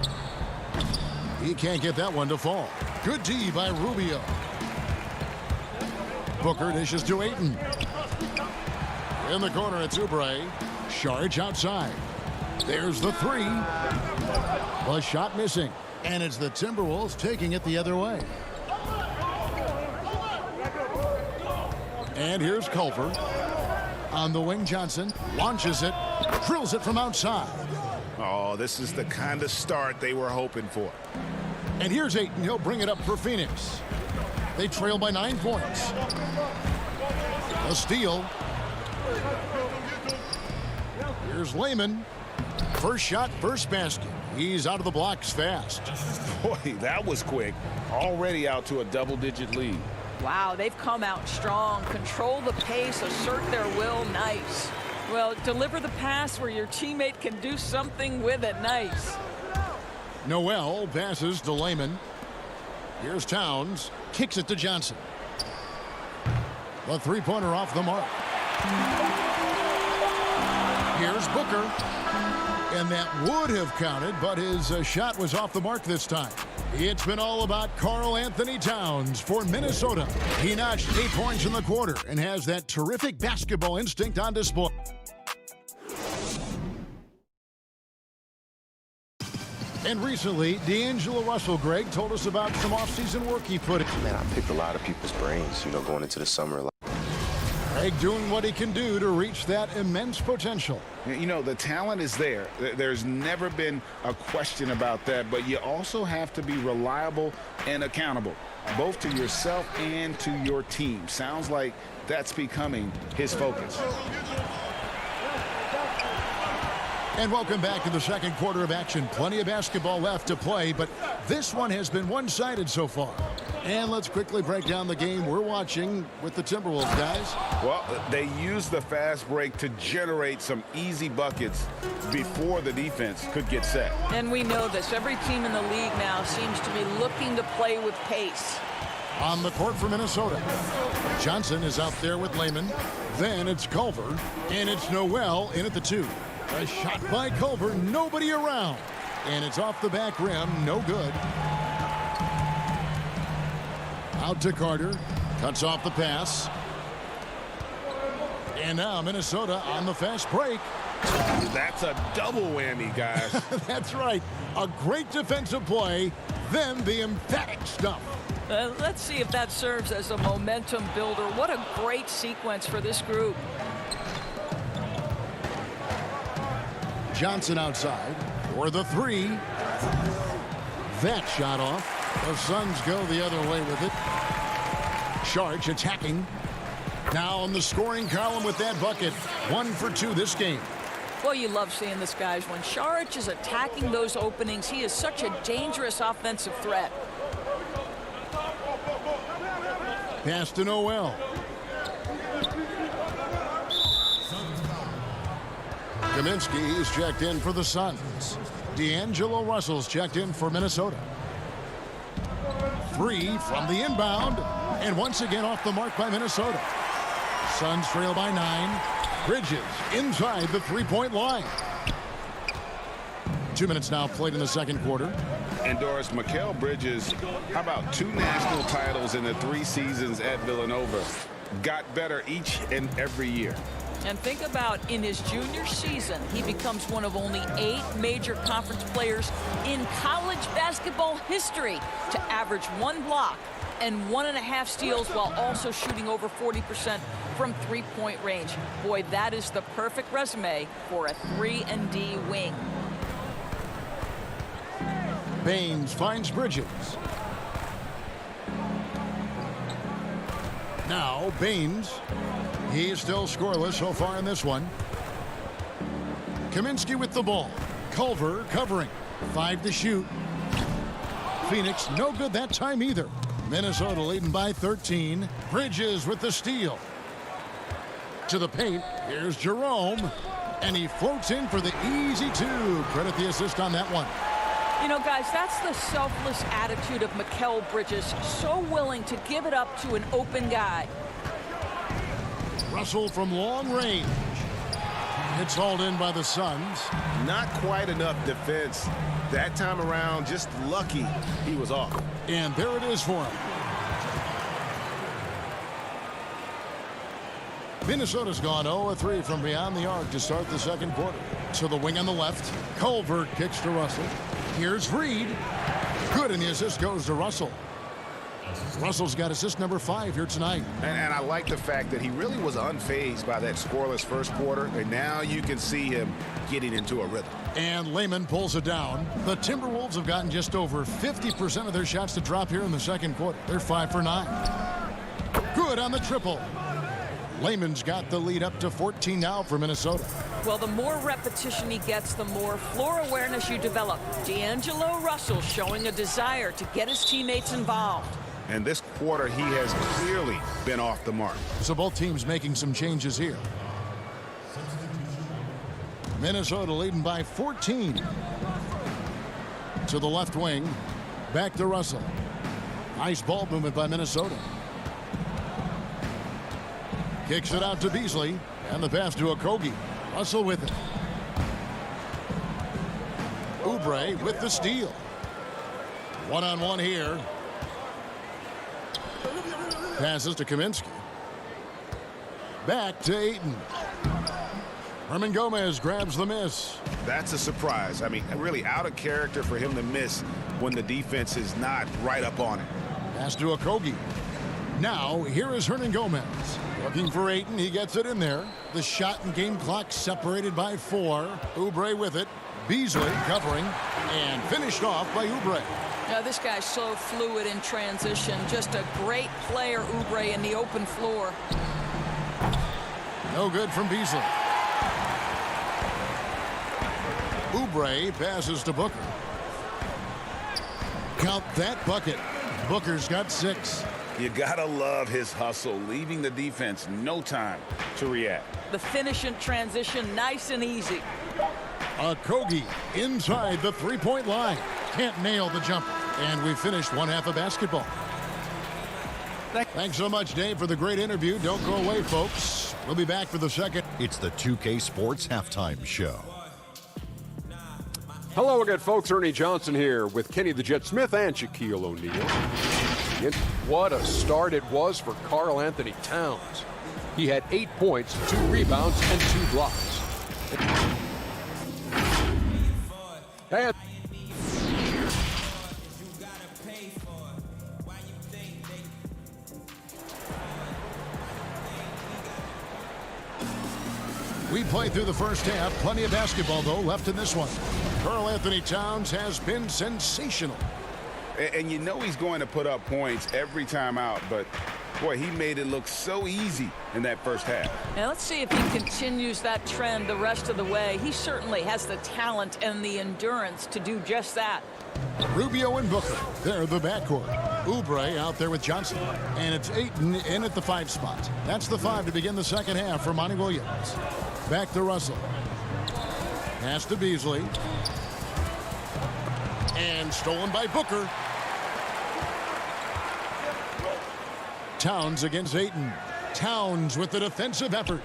He can't get that one to fall. Good D by Rubio. Booker dishes to Ayton. In the corner, it's Oubre. Sharge outside. There's the three. The shot missing. And it's the Timberwolves taking it the other way. And here's Culver. On the wing, Johnson launches it. Drills it from outside. Oh, this is the kind of start they were hoping for. And here's Ayton. He'll bring it up for Phoenix. They trail by 9 points. A steal. Here's Layman. First shot, first basket. He's out of the blocks fast. Boy, that was quick. Already out to a double-digit lead. Wow, they've come out strong. Control the pace, assert their will. Nice. Well, deliver the pass where your teammate can do something with it. Nice. Noel passes to Layman. Here's Towns. Kicks it to Johnson. The three-pointer off the mark. Here's Booker. And that would have counted, but his shot was off the mark this time. It's been all about Karl Anthony Towns for Minnesota. He notched 8 points in the quarter and has that terrific basketball instinct on display. And recently, D'Angelo Russell, Greg, told us about some offseason work he put in. Man, I picked a lot of people's brains, going into the summer. Greg doing what he can do to reach that immense potential. The talent is there. There's never been a question about that, but you also have to be reliable and accountable, both to yourself and to your team. Sounds like that's becoming his focus. And welcome back to the second quarter of action. Plenty of basketball left to play, but this one has been one-sided so far. And let's quickly break down the game we're watching with the Timberwolves, guys. Well, they used the fast break to generate some easy buckets before the defense could get set. And we know this. Every team in the league now seems to be looking to play with pace. On the court for Minnesota, Johnson is out there with Layman. Then it's Culver, and it's Noel in at the 2. A shot by Culver, nobody around. And it's off the back rim, no good. Out to Carter, cuts off the pass. And now Minnesota on the fast break. That's a double whammy, guys. That's right. A great defensive play, then the emphatic stuff. Let's see if that serves as a momentum builder. What a great sequence for this group. Johnson outside for the 3. That shot off. The Suns go the other way with it. Sharge attacking. Now on the scoring column with that bucket. 1 for 2 this game. Well, you love seeing this, guys. When Sharge is attacking those openings, he is such a dangerous offensive threat. Pass to Noel. Kaminsky is checked in for the Suns. D'Angelo Russell's checked in for Minnesota. 3 from the inbound. And once again off the mark by Minnesota. Suns trail by 9. Bridges inside the three-point line. 2 minutes now played in the second quarter. And Doris, Mikal Bridges, how about 2 national titles in the 3 seasons at Villanova? Got better each and every year. And think about in his junior season, he becomes one of only 8 major conference players in college basketball history to average 1 block and 1.5 steals while also shooting over 40% from three-point range. Boy, that is the perfect resume for a 3-and-D wing. Baines finds Bridges. Now Baines. He is still scoreless so far in this one. Kaminsky with the ball. Culver covering. 5 to shoot. Phoenix no good that time either. Minnesota leading by 13. Bridges with the steal. To the paint. Here's Jerome. And he floats in for the easy 2. Credit the assist on that one. You know, guys, that's the selfless attitude of Mikal Bridges, so willing to give it up to an open guy. Russell from long range. It's hauled in by the Suns. Not quite enough defense. That time around, just lucky he was off. And there it is for him. Minnesota's gone 0-3 from beyond the arc to start the second quarter. To the wing on the left. Culver kicks to Russell. Here's Reed. Good, and the assist goes to Russell. Russell's got assist number 5 here tonight. And I like the fact that he really was unfazed by that scoreless first quarter. And now you can see him getting into a rhythm. And Lehman pulls it down. The Timberwolves have gotten just over 50% of their shots to drop here in the second quarter. They're 5 for 9. Good on the triple. Lehman's got the lead up to 14 now for Minnesota. Well, the more repetition he gets, the more floor awareness you develop. D'Angelo Russell showing a desire to get his teammates involved. And this quarter, he has clearly been off the mark. So both teams making some changes here. Minnesota leading by 14. To the left wing. Back to Russell. Nice ball movement by Minnesota. Kicks it out to Beasley. And the pass to Okogie. Russell with it. Oubre with the steal. One-on-one here. Passes to Kaminsky. Back to Ayton. Herman Gomez grabs the miss. That's a surprise. I mean, really out of character for him to miss when the defense is not right up on it. Pass to Okogie. Now, here is Hernan Gomez. Looking for Ayton. He gets it in there. The shot and game clock separated by 4. Oubre with it. Beasley covering. And finished off by Oubre. Now, this guy's so fluid in transition. Just a great player, Oubre, in the open floor. No good from Beasley. Oubre passes to Booker. Count that bucket. Booker's got 6. You gotta love his hustle, leaving the defense no time to react. The finish in transition, nice and easy. Okogie inside the three-point line. Can't nail the jumper. And we finished one half of basketball. Thanks so much, Dave, for the great interview. Don't go away, folks. We'll be back for the second. It's the 2K Sports Halftime Show. Hello again, folks. Ernie Johnson here with Kenny the Jet Smith and Shaquille O'Neal. What a start it was for Karl Anthony Towns. He had 8 points, 2 rebounds, and 2 blocks. And we played through the first half. Plenty of basketball, though, left in this one. Karl Anthony Towns has been sensational. And you know he's going to put up points every time out, but boy, he made it look so easy in that first half. Now let's see if he continues that trend the rest of the way. He certainly has the talent and the endurance to do just that. Rubio and Booker, they're the backcourt. Oubre out there with Johnson. And it's Ayton in at the 5 spot. That's the 5 to begin the second half for Monty Williams. Back to Russell. Pass to Beasley. And stolen by Booker. Towns against Ayton. Towns with the defensive effort.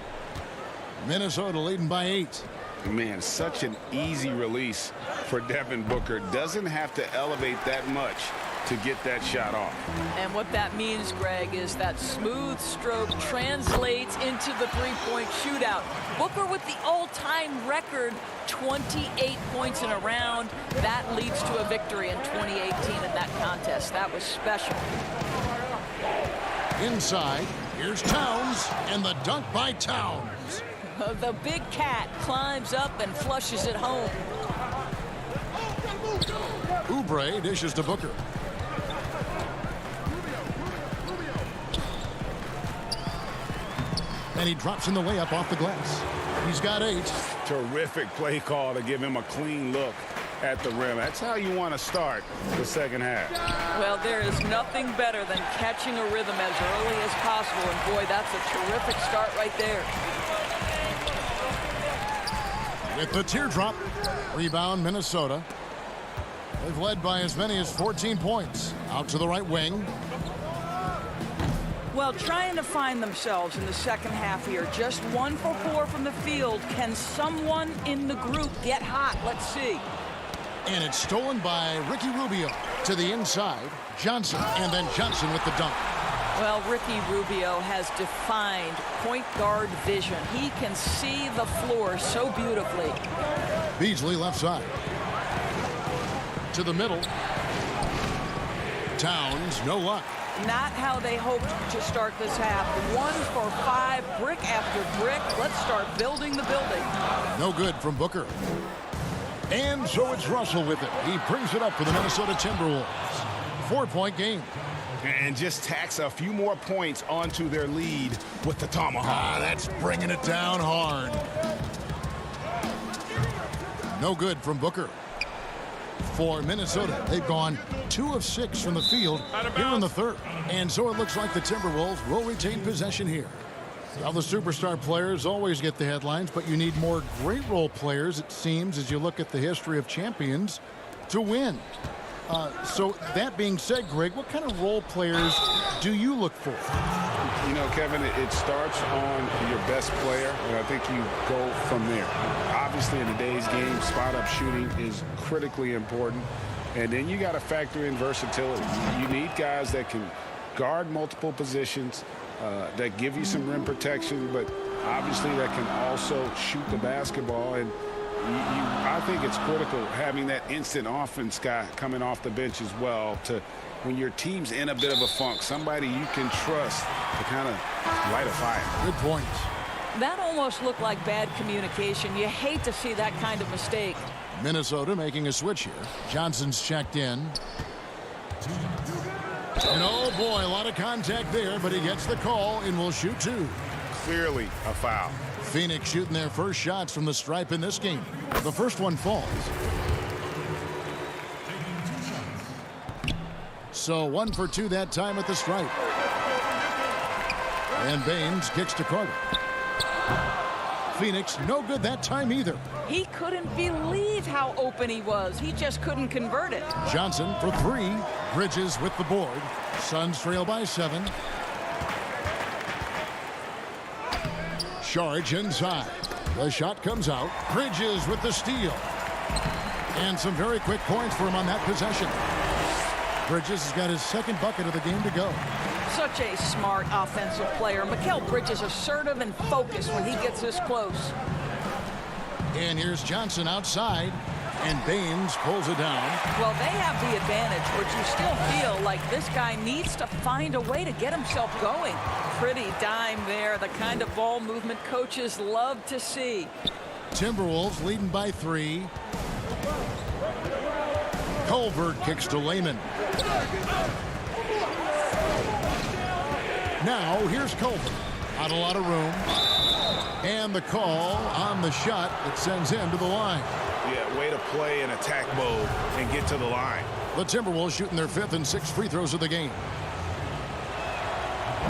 Minnesota leading by 8. Man, such an easy release for Devin Booker. Doesn't have to elevate that much to get that shot off. And what that means, Greg, is that smooth stroke translates into the three-point shootout. Booker with the all-time record, 28 points in a round. That leads to a victory in 2018 in that contest. That was special. Inside, here's Towns, and the dunk by Towns. The big cat climbs up and flushes it home. Oubre dishes to Booker. And he drops in the layup off the glass. He's got 8. Terrific play call to give him a clean look at the rim. That's how you want to start the second half. Well, there is nothing better than catching a rhythm as early as possible. And boy, that's a terrific start right there. With the teardrop, rebound Minnesota. They've led by as many as 14 points. Out to the right wing. Well, trying to find themselves in the second half here. Just 1 for 4 from the field. Can someone in the group get hot? Let's see. And it's stolen by Ricky Rubio to the inside. Johnson, and then Johnson with the dunk. Well, Ricky Rubio has defined point guard vision. He can see the floor so beautifully. Beasley left side. To the middle. Towns, no luck. Not how they hoped to start this half. 1 for 5, brick after brick. Let's start building the building. No good from Booker. And so it's Russell with it. He brings it up for the Minnesota Timberwolves. 4-point game. And just tacks a few more points onto their lead with the tomahawk. That's bringing it down hard. No good from Booker. For Minnesota, they've gone 2 of 6 from the field here in the third. And so it looks like the Timberwolves will retain possession here. Now, the superstar players always get the headlines, but you need more great role players, it seems, as you look at the history of champions, to win. So that being said, Greg, what kind of role players do you look for? You know, Kevin, it starts on your best player, and I think you go from there. Obviously, in today's game, spot-up shooting is critically important. And then you got to factor in versatility. You need guys that can guard multiple positions, that give you some rim protection, but obviously that can also shoot the basketball. And I think it's critical having that instant offense guy coming off the bench as well, to when your team's in a bit of a funk, somebody you can trust to kind of light a fire. Good point. That almost looked like bad communication. You hate to see that kind of mistake. Minnesota making a switch here. Johnson's checked in. And oh boy, a lot of contact there, but he gets the call and will shoot 2. Clearly a foul. Phoenix shooting their first shots from the stripe in this game. The first one falls. So 1 for 2 that time at the stripe. And Baines kicks to Carter. Phoenix no good that time either. He couldn't believe how open he was. He just couldn't convert it. Johnson for 3. Bridges with the board. Suns trail by 7. Charge inside. The shot comes out. Bridges with the steal. And some very quick points for him on that possession. Bridges has got his second bucket of the game to go. Such a smart offensive player. Mikal Bridges assertive and focused when he gets this close. And here's Johnson outside. And Baines pulls it down. Well, they have the advantage, but you still feel like this guy needs to find a way to get himself going. Pretty dime there, the kind of ball movement coaches love to see. Timberwolves leading by 3. Culver kicks to Layman. Now here's Culver. Not a lot of room. And the call on the shot that sends him to the line. Yeah, way to play in attack mode and get to the line. The Timberwolves shooting their 5th and 6th free throws of the game.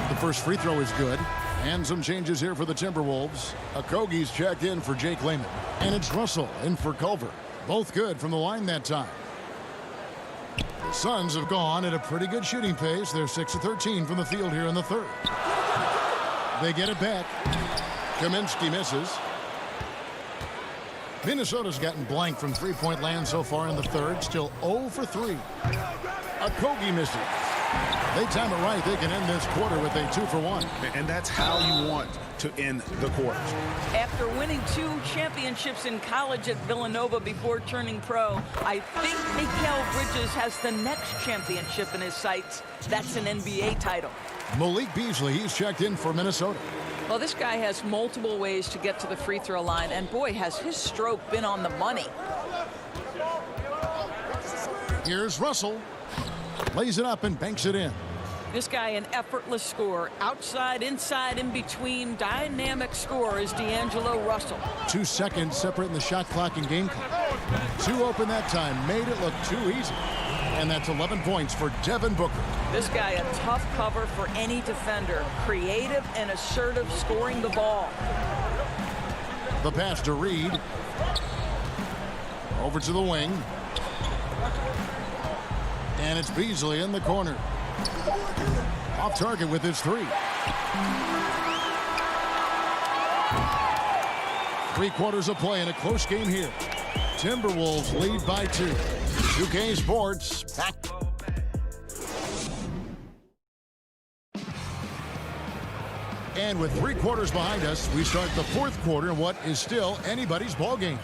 The first free throw is good. And some changes here for the Timberwolves. Okogie's checked in for Jake Layman. And it's Russell in for Culver. Both good from the line that time. The Suns have gone at a pretty good shooting pace. They're 6 of 13 from the field here in the third. They get it back. Kaminsky misses. Minnesota's gotten blank from three-point land so far in the third. Still 0 for 3. Okogie misses. They time it right. They can end this quarter with a 2 for 1. And that's how you want to end the quarter. After winning 2 championships in college at Villanova before turning pro, I think Mikal Bridges has the next championship in his sights. That's an NBA title. Malik Beasley, he's checked in for Minnesota. Well, this guy has multiple ways to get to the free throw line, and boy, has his stroke been on the money. Here's Russell. Lays it up and banks it in. This guy, an effortless scorer. Outside, inside, in between. Dynamic scorer is D'Angelo Russell. 2 seconds separating the shot clock and game clock. 2 open that time. Made it look too easy. And that's 11 points for Devin Booker. This guy, a tough cover for any defender. Creative and assertive scoring the ball. The pass to Reed. Over to the wing. And it's Beasley in the corner. Off target with his three. 3 quarters of play in a close game here. Timberwolves lead by 2. 2K Sports back. And with 3 quarters behind us, we start the 4th quarter in what is still anybody's ball game.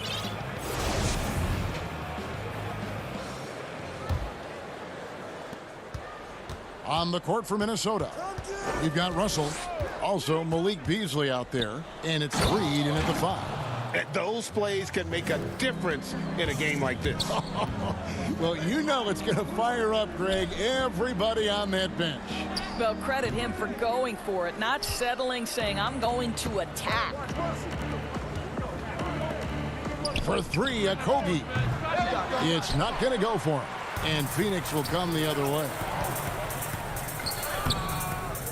On the court for Minnesota, we've got Russell. Also Malik Beasley out there. And it's Reed in at the 5. Those plays can make a difference in a game like this. Well, you know it's going to fire up, Greg, everybody on that bench. Well, credit him for going for it, not settling, saying, I'm going to attack. For 3, a Kogi. It's not going to go for him. And Phoenix will come the other way.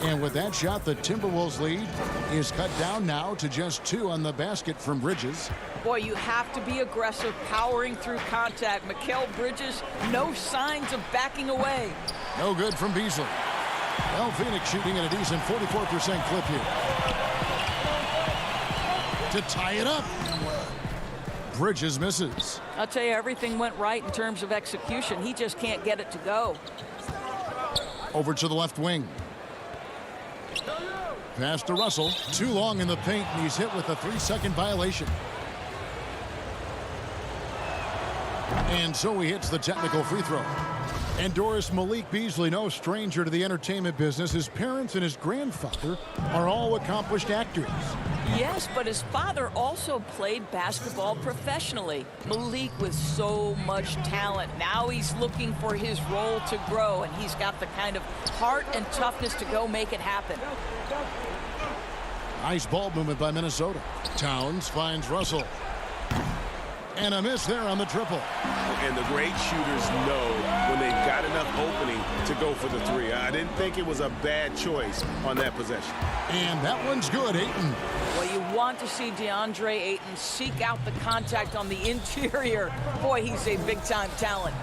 And with that shot, the Timberwolves lead is cut down now to just 2 on the basket from Bridges. Boy, you have to be aggressive, powering through contact. Mikal Bridges, no signs of backing away. No good from Beasley. Well, Phoenix shooting at a decent 44% clip here. To tie it up. Bridges misses. I'll tell you, everything went right in terms of execution. He just can't get it to go. Over to the left wing. Pass to Russell. Too long in the paint, and he's hit with a 3-second violation. And so he hits the technical free throw. And Doris, Malik Beasley, no stranger to the entertainment business. His parents and his grandfather are all accomplished actors. Yes, but his father also played basketball professionally. Malik with so much talent. Now he's looking for his role to grow, and he's got the kind of heart and toughness to go make it happen. Nice ball movement by Minnesota. Towns finds Russell. And a miss there on the triple. And the great shooters know when they've got enough opening to go for the 3. I didn't think it was a bad choice on that possession. And that one's good, Ayton. Well, you want to see DeAndre Ayton seek out the contact on the interior. Boy, he's a big-time talent.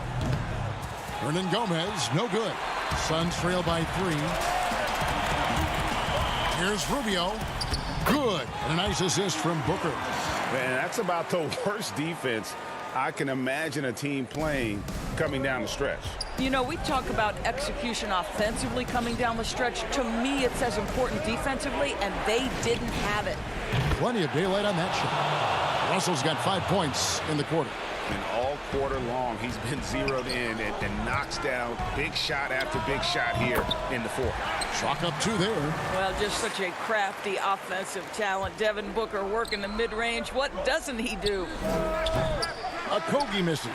Hernan Gomez, no good. Suns trail by 3. Here's Rubio. Good. And a nice assist from Booker. Man, that's about the worst defense I can imagine a team playing coming down the stretch. You know, we talk about execution offensively coming down the stretch. To me, it's as important defensively, and they didn't have it. Plenty of daylight on that shot. Russell's got 5 points in the quarter. And all quarter long, he's been zeroed in and knocks down big shot after big shot here in the 4th. Chalk up 2 there. Well, just such a crafty offensive talent. Devin Booker working the mid-range. What doesn't he do? A Kogi misses.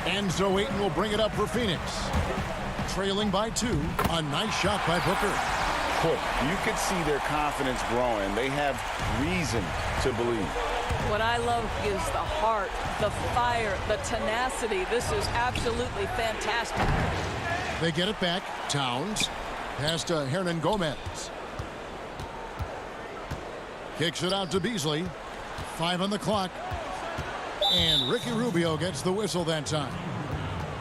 And so Ayton will bring it up for Phoenix. Trailing by 2. A nice shot by Booker. You could see their confidence growing. They have reason to believe. What I love is the heart, the fire, the tenacity. This is absolutely fantastic. They get it back. Towns. Pass to Hernan Gomez. Kicks it out to Beasley. 5 on the clock. And Ricky Rubio gets the whistle that time.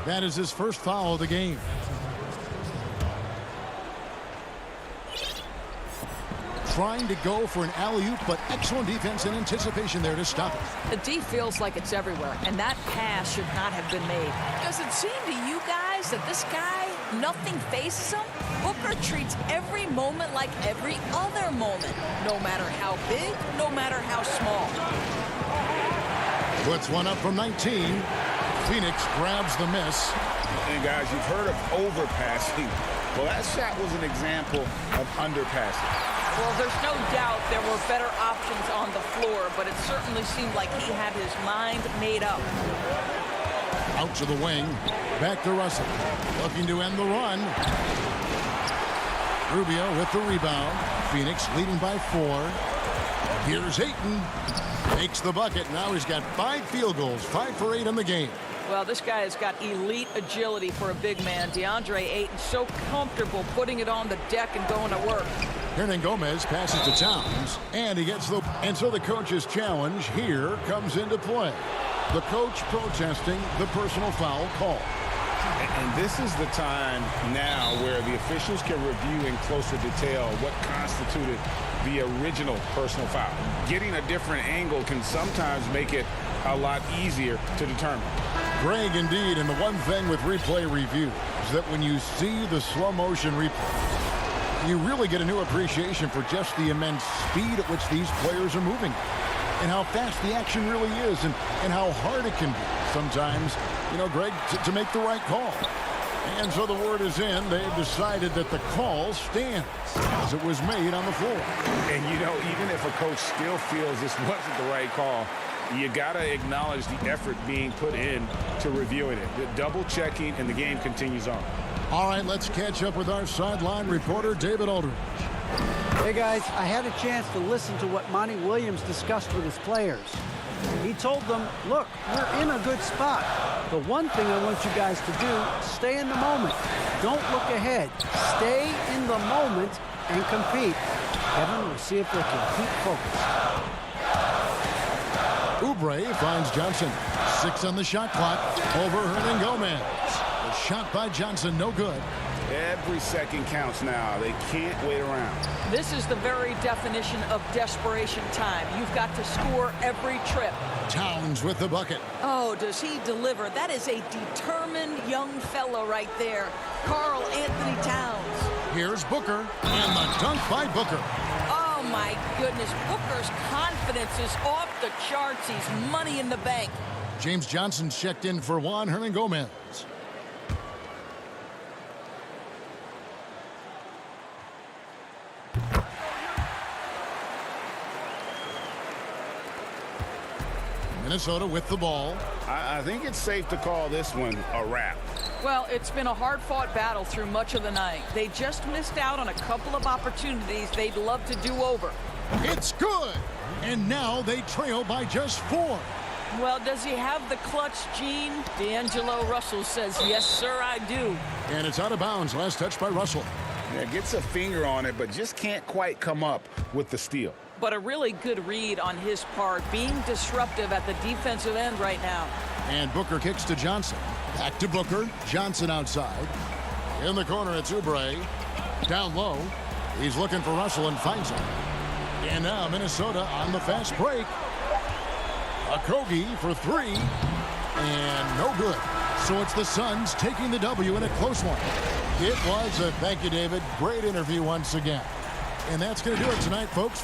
That is his first foul of the game. Trying to go for an alley-oop, but excellent defense and anticipation there to stop it. The D feels like it's everywhere, and that pass should not have been made. Does it seem to you guys that this guy, nothing faces him? Booker treats every moment like every other moment, no matter how big, no matter how small. Puts one up from 19. Phoenix grabs the miss. And guys, you've heard of overpassing. Well, that shot was an example of underpassing. Well, there's no doubt there were better options on the floor, but it certainly seemed like he had his mind made up. Out to the wing. Back to Russell. Looking to end the run. Rubio with the rebound. Phoenix leading by 4. Here's Ayton. Makes the bucket. Now he's got 5 field goals. 5 for 8 in the game. Well, this guy has got elite agility for a big man. DeAndre Ayton so comfortable putting it on the deck and going to work. Hernan Gomez passes to Towns, and he gets the. And so the coach's challenge here comes into play. The coach protesting the personal foul call. And this is the time now where the officials can review in closer detail what constituted the original personal foul. Getting a different angle can sometimes make it a lot easier to determine. Greg, indeed, and the one thing with replay review is that when you see the slow motion replay, you really get a new appreciation for just the immense speed at which these players are moving and how fast the action really is and how hard it can be sometimes, you know, Greg, to make the right call. And so the word is in. They've decided that the call stands as it was made on the floor. And, you know, even if a coach still feels this wasn't the right call, you got to acknowledge the effort being put in to reviewing it. The double checking, and the game continues on. All right, let's catch up with our sideline reporter, David Aldridge. Hey, guys, I had a chance to listen to what Monty Williams discussed with his players. He told them, look, we're in a good spot. The one thing I want you guys to do, stay in the moment. Don't look ahead. Stay in the moment and compete. Kevin, we'll see if they can keep focused. Oubre finds Johnson. 6 on the shot clock. Over Hernangomez. The shot by Johnson, no good. Every second counts now. They can't wait around. This is the very definition of desperation time. You've got to score every trip. Towns with the bucket. Oh, does he deliver? That is a determined young fellow right there. Karl Anthony Towns. Here's Booker, and the dunk by Booker. Oh, my goodness. Booker's confidence is off the charts. He's money in the bank. James Johnson checked in for Juan Hernangomez. Minnesota with the ball. I think it's safe to call this one a wrap. Well, it's been a hard-fought battle through much of the night. They just missed out on a couple of opportunities they'd love to do over. It's good. And now they trail by just 4. Well, does he have the clutch, Gene? D'Angelo Russell says, yes, sir, I do. And it's out of bounds. Last touch by Russell. Yeah, gets a finger on it, but just can't quite come up with the steal. But a really good read on his part, being disruptive at the defensive end right now. And Booker kicks to Johnson. Back to Booker. Johnson outside. In the corner, it's Oubre. Down low. He's looking for Russell and finds him. And now Minnesota on the fast break. Okogie for 3. And no good. So it's the Suns taking the W in a close one. It was a, thank you, David, great interview once again. And that's going to do it tonight, folks.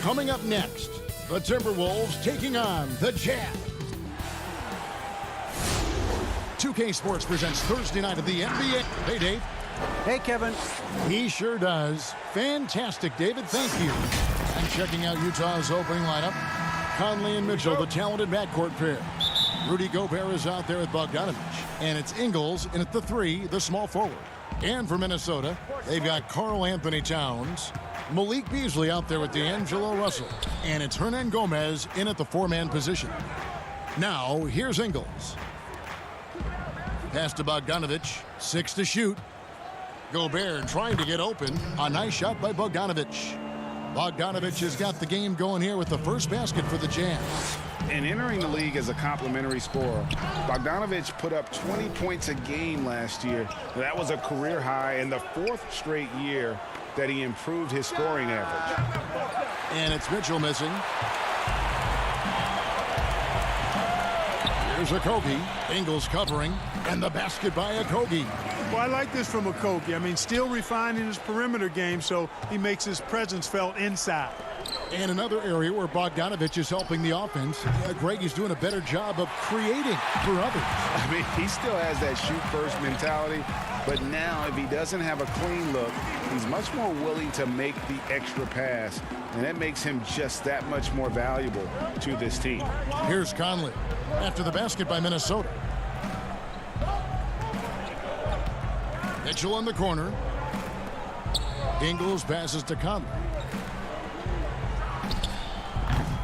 Coming up next, the Timberwolves taking on the Jazz. 2K Sports presents Thursday night of the NBA. Hey, Dave. Hey, Kevin. He sure does. Fantastic, David. Thank you. And checking out Utah's opening lineup, Conley and Mitchell, the talented backcourt pair. Rudy Gobert is out there with Bogdanovich. And it's Ingles in at the 3, the small forward. And for Minnesota, they've got Karl Anthony Towns, Malik Beasley out there with D'Angelo Russell. And it's Hernan Gomez in at the 4-man position. Now, here's Ingles. Pass to Bogdanovich, 6 to shoot. Gobert trying to get open. A nice shot by Bogdanovich. Bogdanovich has got the game going here with the first basket for the Jazz. And entering the league as a complimentary scorer, Bogdanovich put up 20 points a game last year. That was a career high in the 4th straight year that he improved his scoring average. And it's Mitchell missing. Here's Okogie. Ingles covering. And the basket by Okogie. Well, I like this from Okogie. I mean, still refining his perimeter game, so he makes his presence felt inside. And another area where Bogdanovich is helping the offense. Greg is doing a better job of creating for others. I mean, he still has that shoot-first mentality, but now if he doesn't have a clean look, he's much more willing to make the extra pass, and that makes him just that much more valuable to this team. Here's Conley after the basket by Minnesota. Mitchell in the corner. Ingles passes to Conley.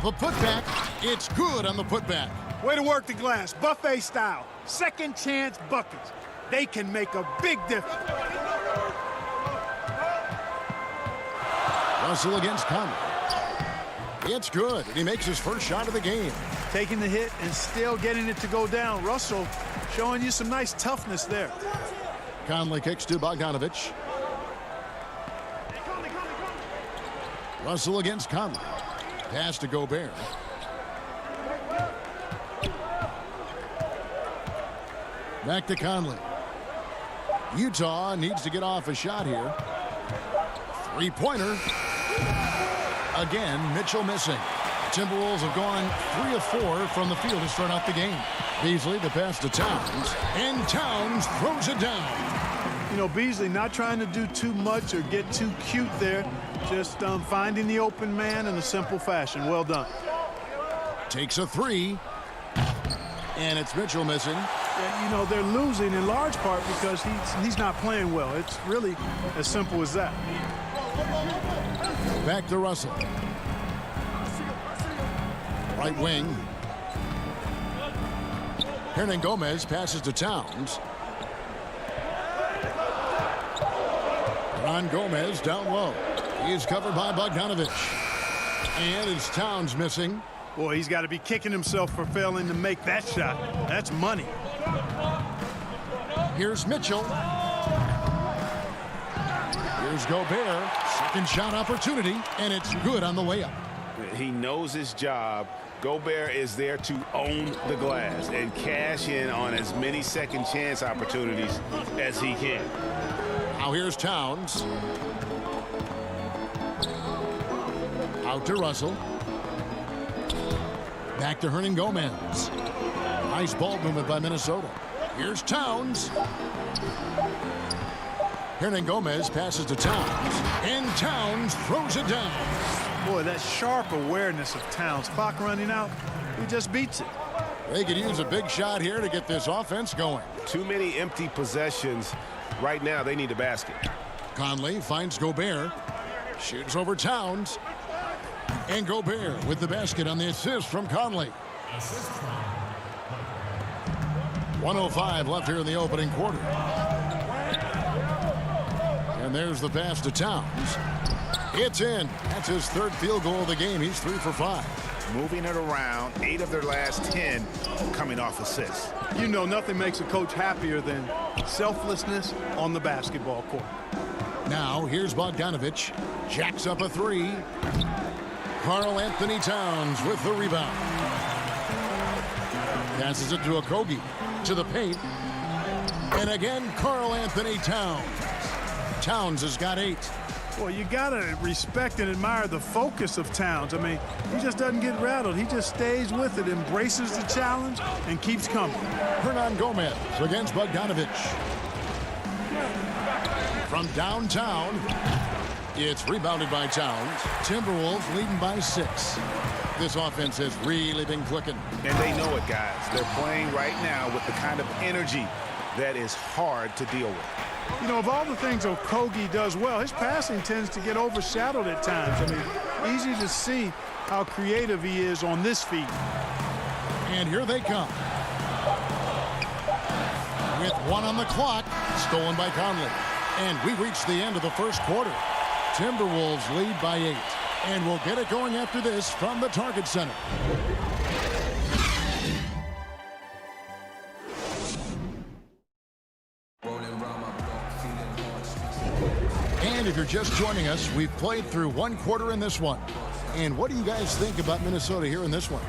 The putback, it's good on the putback. Way to work the glass, buffet style. Second chance buckets. They can make a big difference. Russell against Conley. It's good, and he makes his first shot of the game. Taking the hit and still getting it to go down. Russell showing you some nice toughness there. Conley kicks to Bogdanovich. Russell against Conley. Pass to Gobert. Back to Conley. Utah needs to get off a shot here. Three-pointer. Again, Mitchell missing. Timberwolves have gone 3 of 4 from the field to start out the game. Beasley, the pass to Towns. And Towns throws it down. You know, Beasley not trying to do too much or get too cute there. Just finding the open man in a simple fashion. Well done. Takes a 3. And it's Mitchell missing. And, you know, they're losing in large part because he's not playing well. It's really as simple as that. Back to Russell. Right wing. Hernan Gomez passes to Towns. Ron Gomez down low. He's covered by Bogdanovich. And it's Towns missing. Boy, he's got to be kicking himself for failing to make that shot. That's money. Here's Mitchell. Here's Gobert. Second shot opportunity, and it's good on the layup. He knows his job. Gobert is there to own the glass and cash in on as many second chance opportunities as he can. Now here's Towns. Out to Russell. Back to Hernan Gomez. Nice ball movement by Minnesota. Here's Towns. Hernan Gomez passes to Towns. And Towns throws it down. Boy, that sharp awareness of Towns. Clock running out. He just beats it. They could use a big shot here to get this offense going. Too many empty possessions. Right now, they need a basket. Conley finds Gobert. Shoots over Towns. And Gobert with the basket on the assist from Conley. 1:05 left here in the opening quarter. And there's the pass to Towns. It's in. That's his third field goal of the game. He's 3 for 5. Moving it around, 8 of their last 10 coming off assists. You know, nothing makes a coach happier than selflessness on the basketball court. Now, here's Bogdanovich. Jacks up a 3. Karl Anthony Towns with the rebound. Passes it to Okogie. To the paint. And again, Karl Anthony Towns. Towns has got 8. Well, you got to respect and admire the focus of Towns. I mean, he just doesn't get rattled. He just stays with it, embraces the challenge, and keeps coming. Hernan Gomez against Bogdanovich. From downtown, it's rebounded by Towns. Timberwolves leading by 6. This offense has really been clicking. And they know it, guys. They're playing right now with the kind of energy that is hard to deal with. You know, of all the things Okogie does well, his passing tends to get overshadowed at times. I mean, easy to see how creative he is on this feed. And here they come. With 1 on the clock, stolen by Conley. And we reach the end of the first quarter. Timberwolves lead by 8. And we'll get it going after this from the Target Center. And if you're just joining us, we've played through 1 quarter in this one. And what do you guys think about Minnesota here in this one?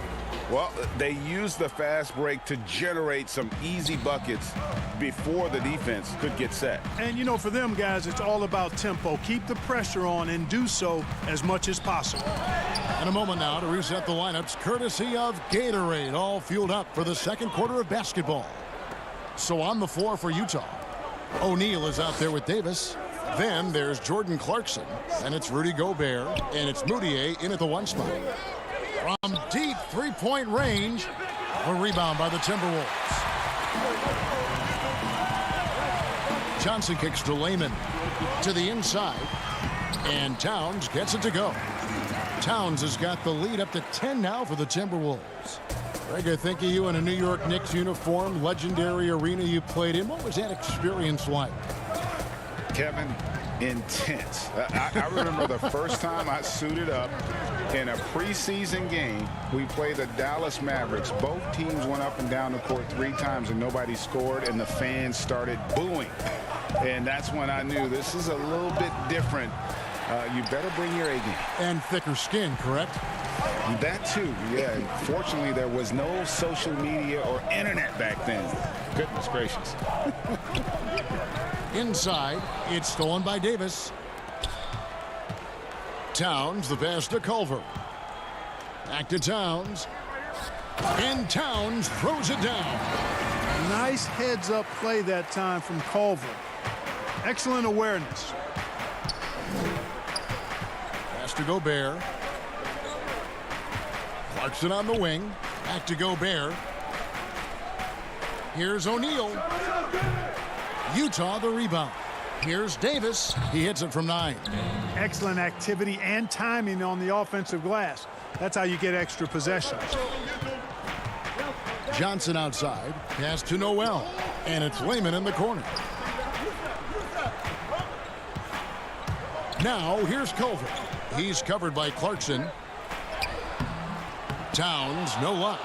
Well, they used the fast break to generate some easy buckets before the defense could get set. And, you know, for them, guys, it's all about tempo. Keep the pressure on and do so as much as possible. In a moment now to reset the lineups, courtesy of Gatorade, all fueled up for the second quarter of basketball. So on the floor for Utah, O'Neal is out there with Davis. Then there's Jordan Clarkson, and it's Rudy Gobert, and it's Moutier in at the 1 spot. From deep three-point range, a rebound by the Timberwolves. Johnson kicks to Layman to the inside, and Towns gets it to go. Towns has got the lead up to 10 now for the Timberwolves. Greg, I think of you in a New York Knicks uniform, legendary arena you played in. What was that experience like? Kevin, intense. I remember the first time I suited up in a preseason game. We played the Dallas Mavericks. Both teams went up and down the court 3 times and nobody scored, and the fans started booing. And that's when I knew this is a little bit different. You better bring your A game. And thicker skin, correct? That too, yeah. Fortunately, there was no social media or internet back then. Goodness gracious. Inside, it's stolen by Davis. Towns, the pass to Culver. Back to Towns. And Towns throws it down. Nice heads-up play that time from Culver. Excellent awareness. Pass to Gobert. Clarkson on the wing. Back to Gobert. Here's O'Neal. Utah the rebound. Here's Davis. He hits it from 9. Excellent activity and timing on the offensive glass. That's how you get extra possessions. Johnson outside. Pass to Noel. And it's Layman in the corner. Now here's Culver. He's covered by Clarkson. Towns, no luck.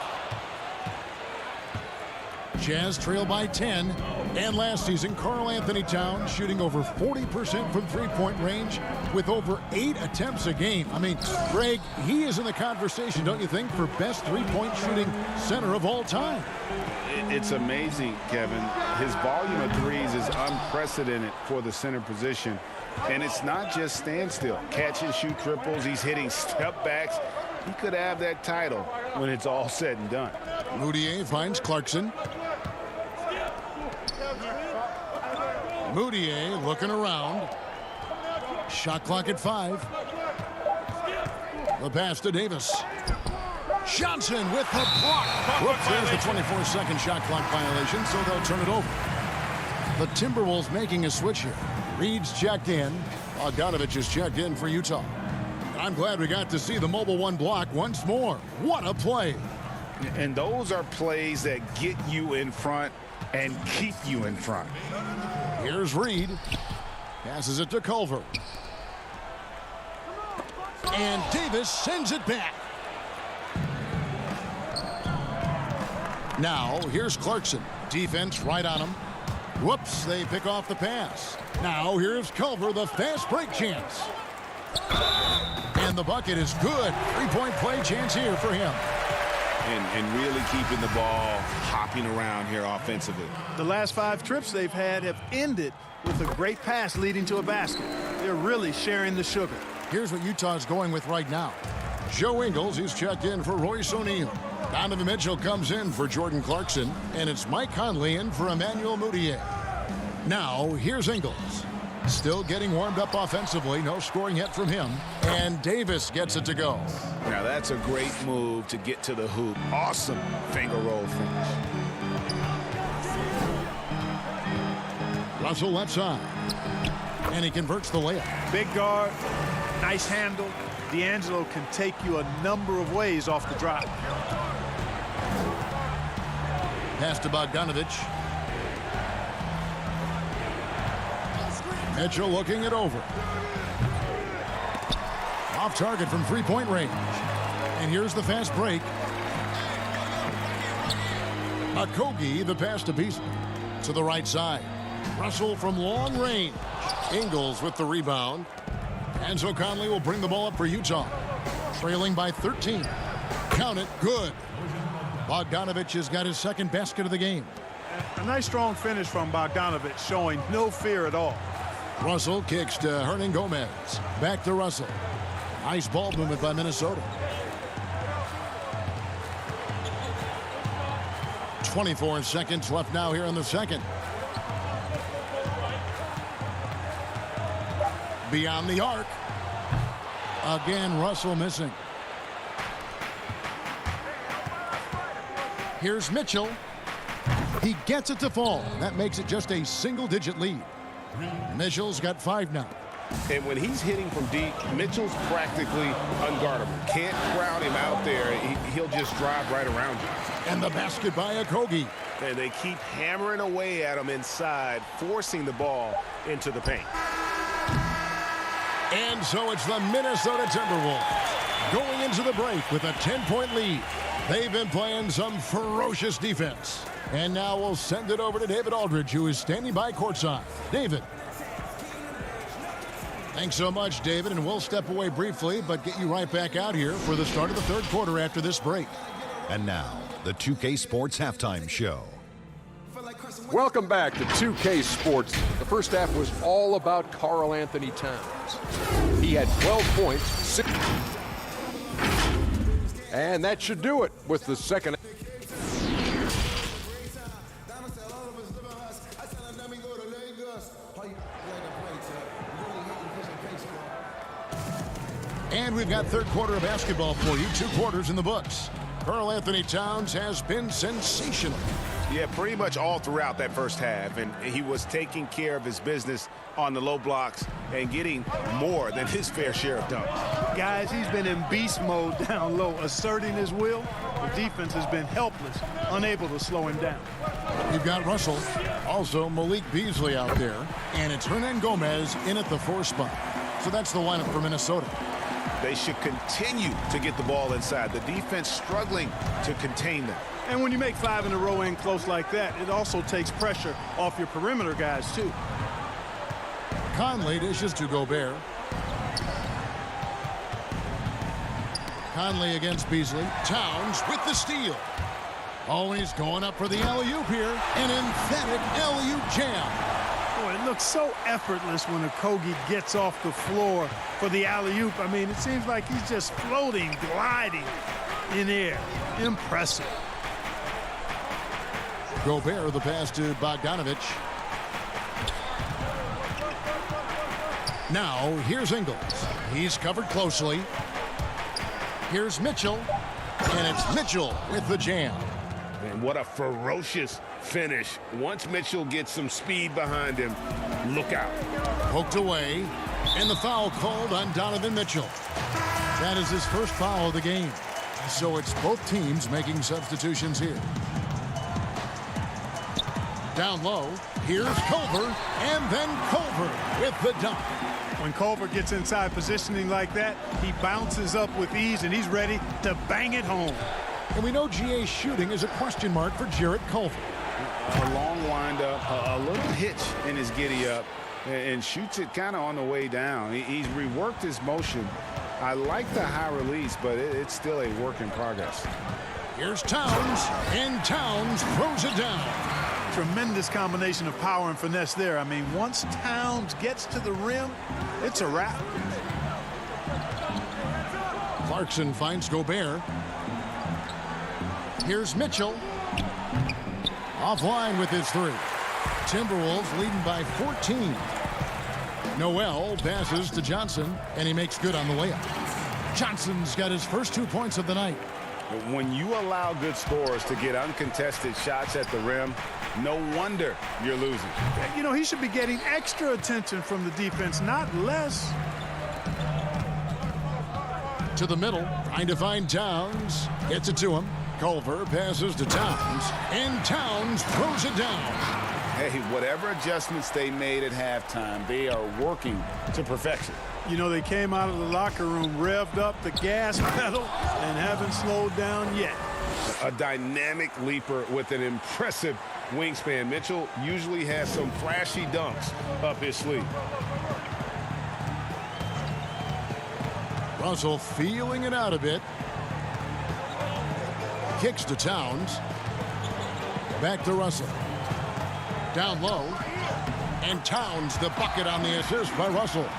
Jazz trail by 10. And last season, Karl Anthony Towns shooting over 40% from three-point range with over 8 attempts a game. I mean, Greg, he is in the conversation, don't you think, for best three-point shooting center of all time? It's amazing, Kevin. His volume of threes is unprecedented for the center position. And it's not just standstill. Catch and shoot triples. He's hitting step backs. He could have that title when it's all said and done. Moutier finds Clarkson. Moutier looking around. Shot clock at 5. The pass to Davis. Johnson with the block. Whoops, there's the 24-second shot clock violation, so they'll turn it over. The Timberwolves making a switch here. Reed's checked in. Bogdanovich is checked in for Utah. I'm glad we got to see the mobile 1 block once more. What a play. And those are plays that get you in front and keep you in front. Here's Reed. Passes it to Culver. And Davis sends it back. Now, here's Clarkson. Defense right on him. Whoops, they pick off the pass. Now, here's Culver, the fast break chance. And the bucket is good. 3-point play chance here for him. and really keeping the ball hopping around here offensively. The last 5 trips they've had have ended with a great pass leading to a basket. They're really sharing the sugar. Here's what Utah's going with right now. Joe Ingles, he's checked in for Royce O'Neal. Donovan Mitchell comes in for Jordan Clarkson, and it's Mike Conley in for Emmanuel Mudiay. Now, here's Ingles. Still getting warmed up offensively. No scoring yet from him. And Davis gets it to go. Now, that's a great move to get to the hoop. Awesome finger roll finish. Russell left side. And he converts the layup. Big guard, nice handle. D'Angelo can take you a number of ways off the drop. Pass to Bogdanovich. Mitchell looking it over. Off target from three-point range. And here's the fast break. Okogie, the pass to Beasley. To the right side. Russell from long range. Ingles with the rebound. Enzo Conley will bring the ball up for Utah. Trailing by 13. Count it. Good. Bogdanovich has got his second basket of the game. A nice strong finish from Bogdanovich, showing no fear at all. Russell kicks to Hernan Gomez. Back to Russell. Nice ball movement by Minnesota. 24 seconds left now here in the second. Beyond the arc. Again, Russell missing. Here's Mitchell. He gets it to fall. That makes it just a single-digit lead. Mitchell's got 5 now. And when he's hitting from deep, Mitchell's practically unguardable. Can't crowd him out there. He'll just drive right around you. And the basket by Okogie. And they keep hammering away at him inside, forcing the ball into the paint. And so it's the Minnesota Timberwolves going into the break with a 10-point lead. They've been playing some ferocious defense. And now we'll send it over to David Aldridge, who is standing by courtside. David. Thanks so much, David, and we'll step away briefly, but get you right back out here for the start of the third quarter after this break. And now, the 2K Sports Halftime Show. Welcome back to 2K Sports. The first half was all about Karl Anthony Towns. He had 12 points, 6. And that should do it with the second. And we've got third quarter of basketball for you. 2 quarters in the books. Karl Anthony Towns has been sensational. Yeah, pretty much all throughout that first half. And he was taking care of his business on the low blocks and getting more than his fair share of dunks. Guys, he's been in beast mode down low, asserting his will. The defense has been helpless, unable to slow him down. You've got Russell, also Malik Beasley out there, and it's Hernan Gomez in at the 4 spot. So that's the lineup for Minnesota. They should continue to get the ball inside. The defense struggling to contain them. And when you make 5 in a row in close like that, it also takes pressure off your perimeter guys, too. Conley dishes to Gobert. Conley against Beasley. Towns with the steal. Oh, he's going up for the alley-oop here. An emphatic alley-oop jam. Boy, it looks so effortless when Okogie gets off the floor for the alley-oop. I mean, it seems like he's just floating, gliding in air. Impressive. Gobert, the pass to Bogdanovich. Now, here's Ingles. He's covered closely. Here's Mitchell. And it's Mitchell with the jam. And what a ferocious finish. Once Mitchell gets some speed behind him, look out. Poked away. And the foul called on Donovan Mitchell. That is his first foul of the game. So it's both teams making substitutions here. Down low, here's Culver, and then Culver with the dunk. When Culver gets inside positioning like that, he bounces up with ease, and he's ready to bang it home. And we know GA's shooting is a question mark for Jarrett Culver. A long windup, a little hitch in his giddy-up, and shoots it kind of on the way down. He's reworked his motion. I like the high release, but it's still a work in progress. Here's Towns, and Towns throws it down. Tremendous combination of power and finesse there. I mean, once Towns gets to the rim, it's a wrap. Clarkson finds Gobert. Here's Mitchell. Offline with his three. Timberwolves leading by 14. Noel passes to Johnson, and he makes good on the layup. Johnson's got his first 2 points of the night. When you allow good scorers to get uncontested shots at the rim, no wonder you're losing. You know, he should be getting extra attention from the defense, not less. To the middle, trying to find Towns. Gets it to him. Culver passes to Towns, and Towns throws it down. Hey, whatever adjustments they made at halftime, they are working to perfection. You know, they came out of the locker room, revved up the gas pedal, and haven't slowed down yet. A dynamic leaper with an impressive wingspan. Mitchell usually has some flashy dunks up his sleeve. Russell feeling it out a bit. Kicks to Towns. Back to Russell. Down low. And Towns the bucket on the assist by Russell.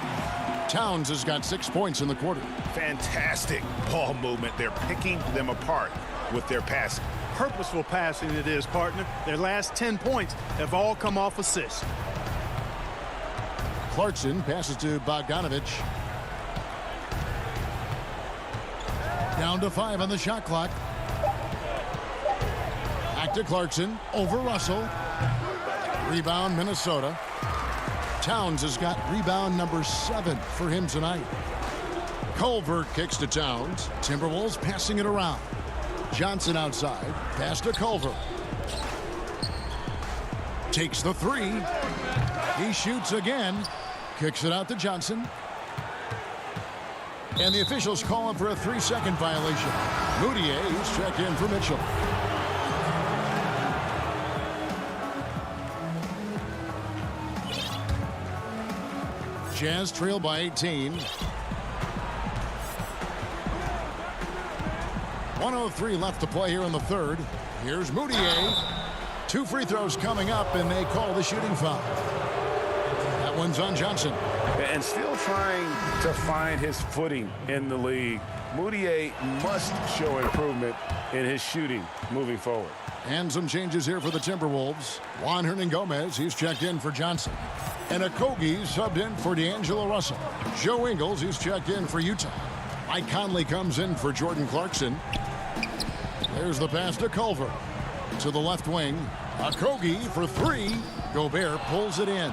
Towns has got 6 points in the quarter. Fantastic ball movement. They're picking them apart with their passing. Purposeful passing it is, partner. Their last 10 points have all come off assists. Clarkson passes to Bogdanovich. Down to 5 on the shot clock. Back to Clarkson. Over Russell. Rebound, Minnesota. Towns has got rebound number 7 for him tonight. Culver kicks to Towns. Timberwolves passing it around. Johnson outside. Pass to Culver. Takes the 3. He shoots again. Kicks it out to Johnson. And the officials call him for a 3-second violation. Moutier is checked in for Mitchell. Jazz trail by 18. 1:03 left to play here in the third. Here's Moutier. 2 free throws coming up, and they call the shooting foul. That one's on Johnson. And still trying to find his footing in the league. Moutier must show improvement in his shooting moving forward. And some changes here for the Timberwolves. Juan Hernan-Gomez, he's checked in for Johnson. And Okogie subbed in for D'Angelo Russell. Joe Ingles, he's checked in for Utah. Mike Conley comes in for Jordan Clarkson. There's the pass to Culver. To the left wing. Okogie for 3. Gobert pulls it in.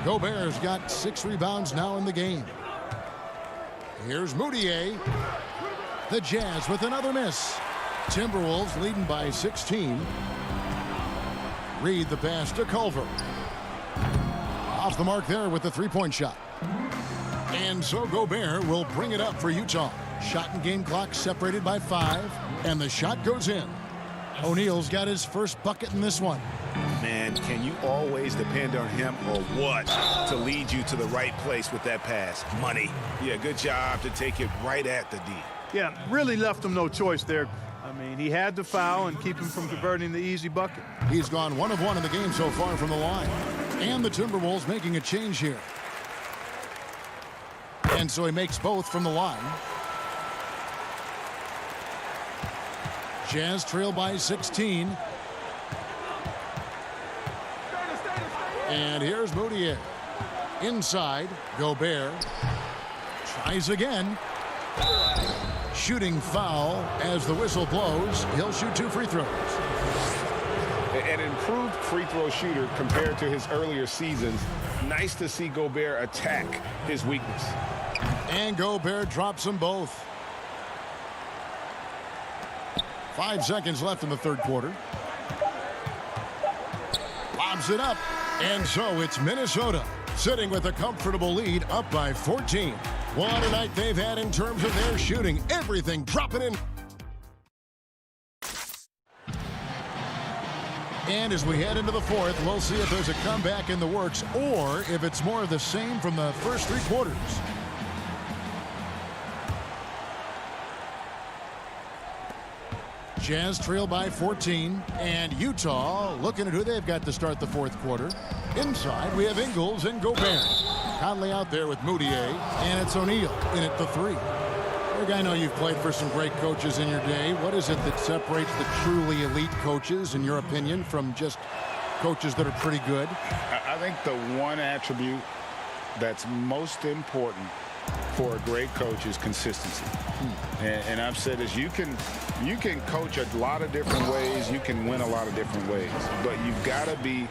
Gobert's got 6 rebounds now in the game. Here's Moutier. The Jazz with another miss. Timberwolves leading by 16. Reed the pass to Culver. Off the mark there with the 3-point shot. And so Gobert will bring it up for Utah. Shot and game clock separated by 5. And the shot goes in. O'Neal's got his first bucket in this one. Man, can you always depend on him or what to lead you to the right place with that pass? Money. Yeah, good job to take it right at the D. Yeah, really left him no choice there. I mean, he had to foul and keep him from converting the easy bucket. He's gone 1 of 1 in the game so far from the line. And the Timberwolves making a change here. And so he makes both from the line. Jazz trail by 16. And here's Moutier. Inside, Gobert. Tries again. Shooting foul as the whistle blows. He'll shoot 2 free throws. An improved free throw shooter compared to his earlier seasons. Nice to see Gobert attack his weakness. And Gobert drops them both. 5 seconds left in the third quarter. Lobs it up. And so it's Minnesota sitting with a comfortable lead, up by 14. What a night they've had in terms of their shooting. Everything dropping in. And as we head into the fourth, we'll see if there's a comeback in the works or if it's more of the same from the first 3 quarters. Jazz trail by 14, and Utah looking at who they've got to start the fourth quarter. Inside, we have Ingles and Gobert. Conley out there with Moutier, and it's O'Neal in at the 3. Greg, I know you've played for some great coaches in your day. What is it that separates the truly elite coaches, in your opinion, from just coaches that are pretty good? I think the one attribute that's most important for a great coach is consistency. And I've said this, you can coach a lot of different ways, you can win a lot of different ways, but you've got to be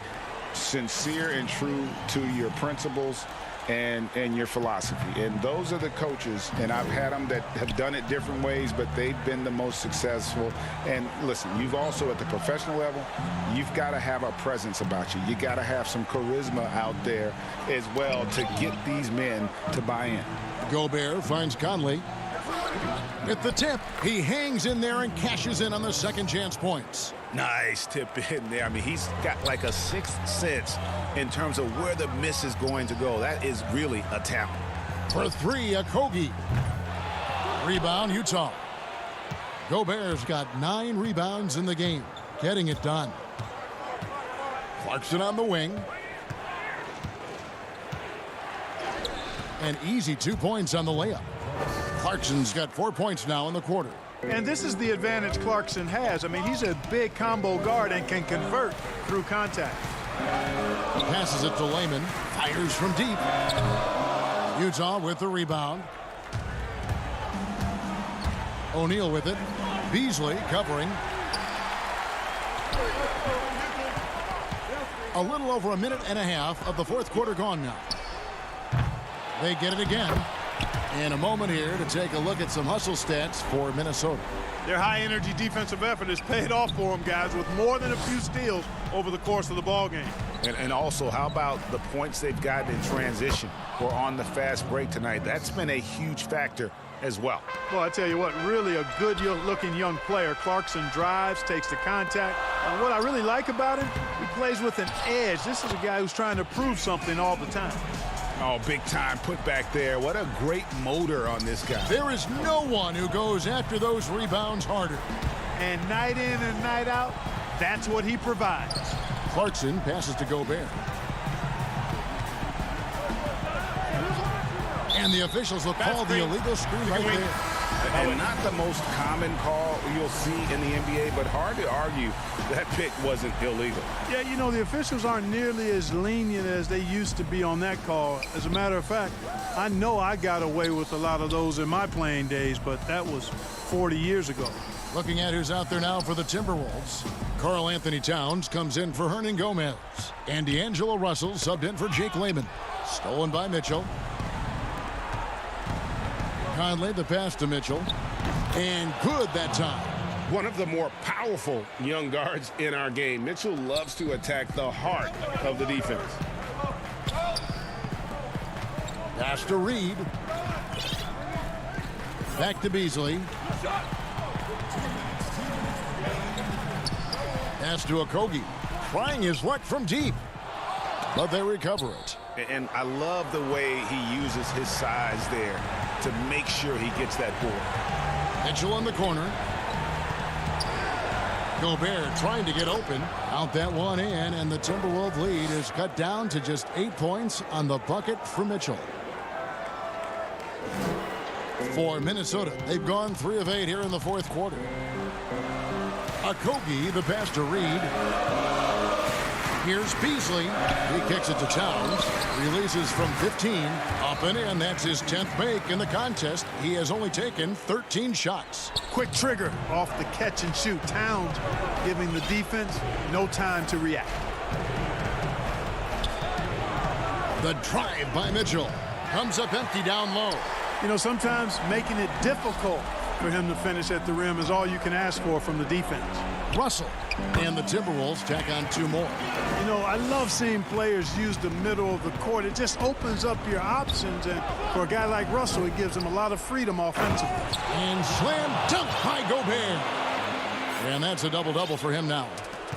sincere and true to your principles and your philosophy. And those are the coaches, and I've had them that have done it different ways, but they've been the most successful. And listen, you've also at the professional level, you've got to have a presence about you. You got to have some charisma out there as well to get these men to buy in. Gobert finds Conley at the tip. He hangs in there and cashes in on the second chance points. Nice tip in there. I mean, he's got like a sixth sense in terms of where the miss is going to go. That is really a talent. For 3, Okogie. Rebound, Utah. Gobert's got 9 rebounds in the game, getting it done. Clarkson on the wing. An easy 2 points on the layup. Clarkson's got 4 points now in the quarter. And this is the advantage Clarkson has. I mean, he's a big combo guard and can convert through contact. Passes it to Layman. Fires from deep. Utah with the rebound. O'Neal with it. Beasley covering. A little over a minute and a half of the fourth quarter gone now. They get it again. In a moment here to take a look at some hustle stats for Minnesota. Their high-energy defensive effort has paid off for them, guys, with more than a few steals over the course of the ballgame. And also, how about the points they've gotten in transition or on the fast break tonight? That's been a huge factor as well. Well, I tell you what, really a good-looking young player. Clarkson drives, takes the contact. And what I really like about him, he plays with an edge. This is a guy who's trying to prove something all the time. Oh, big time put back there. What a great motor on this guy. There is no one who goes after those rebounds harder. And night in and night out, that's what he provides. Clarkson passes to Gobert. And the officials will call the illegal screen right there. And not the most common call you'll see in the NBA, but hard to argue that pick wasn't illegal. Yeah, you know, the officials aren't nearly as lenient as they used to be on that call. As a matter of fact, I know I got away with a lot of those in my playing days, but that was 40 years ago. Looking at who's out there now for the Timberwolves. Karl Anthony Towns comes in for Hernan Gomez. And D'Angelo Russell subbed in for Jake Layman. Stolen by Mitchell. Conley, the pass to Mitchell. And good that time. One of the more powerful young guards in our game. Mitchell loves to attack the heart of the defense. Pass to Reed. Back to Beasley. Pass to Okogie. Trying his luck from deep. But they recover it. And I love the way he uses his size there to make sure he gets that board. Mitchell in the corner. Gobert trying to get open. Out that one in, and the Timberwolves lead is cut down to just 8 points on the bucket for Mitchell. For Minnesota, they've gone 3 of 8 here in the fourth quarter. Okogie, the pass to Reed. Here's Beasley. He kicks it to Towns. Releases from 15. Up and in. That's his 10th make in the contest. He has only taken 13 shots. Quick trigger off the catch and shoot. Towns giving the defense no time to react. The drive by Mitchell. Comes up empty down low. You know, sometimes making it difficult for him to finish at the rim is all you can ask for from the defense. Russell and the Timberwolves tack on 2 more. You know, I love seeing players use the middle of the court. It just opens up your options, and for a guy like Russell, it gives him a lot of freedom offensively. And slam dunk by Gobert. And that's a double-double for him now.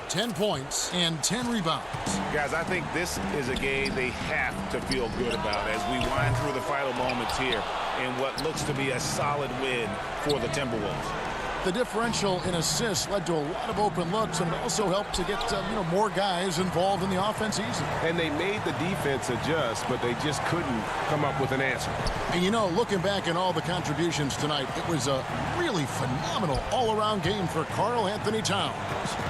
10 points and 10 rebounds. Guys, I think this is a game they have to feel good about as we wind through the final moments here in what looks to be a solid win for the Timberwolves. The differential in assists led to a lot of open looks, and it also helped to get more guys involved in the offense easily. And they made the defense adjust, but they just couldn't come up with an answer. And looking back at all the contributions tonight, it was a really phenomenal all-around game for Karl Anthony Towns.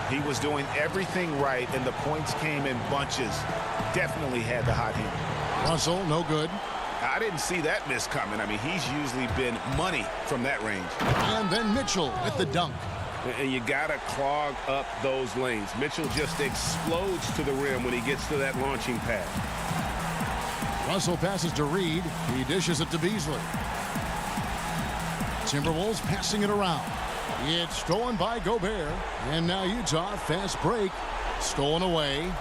He was doing everything right, and the points came in bunches. Definitely had the hot hand. Russell, no good. I didn't see that miss coming. I mean, he's usually been money from that range. And then Mitchell with the dunk. And you got to clog up those lanes. Mitchell just explodes to the rim when he gets to that launching pad. Russell passes to Reed. He dishes it to Beasley. Timberwolves passing it around. It's stolen by Gobert. And now Utah, fast break. Stolen away.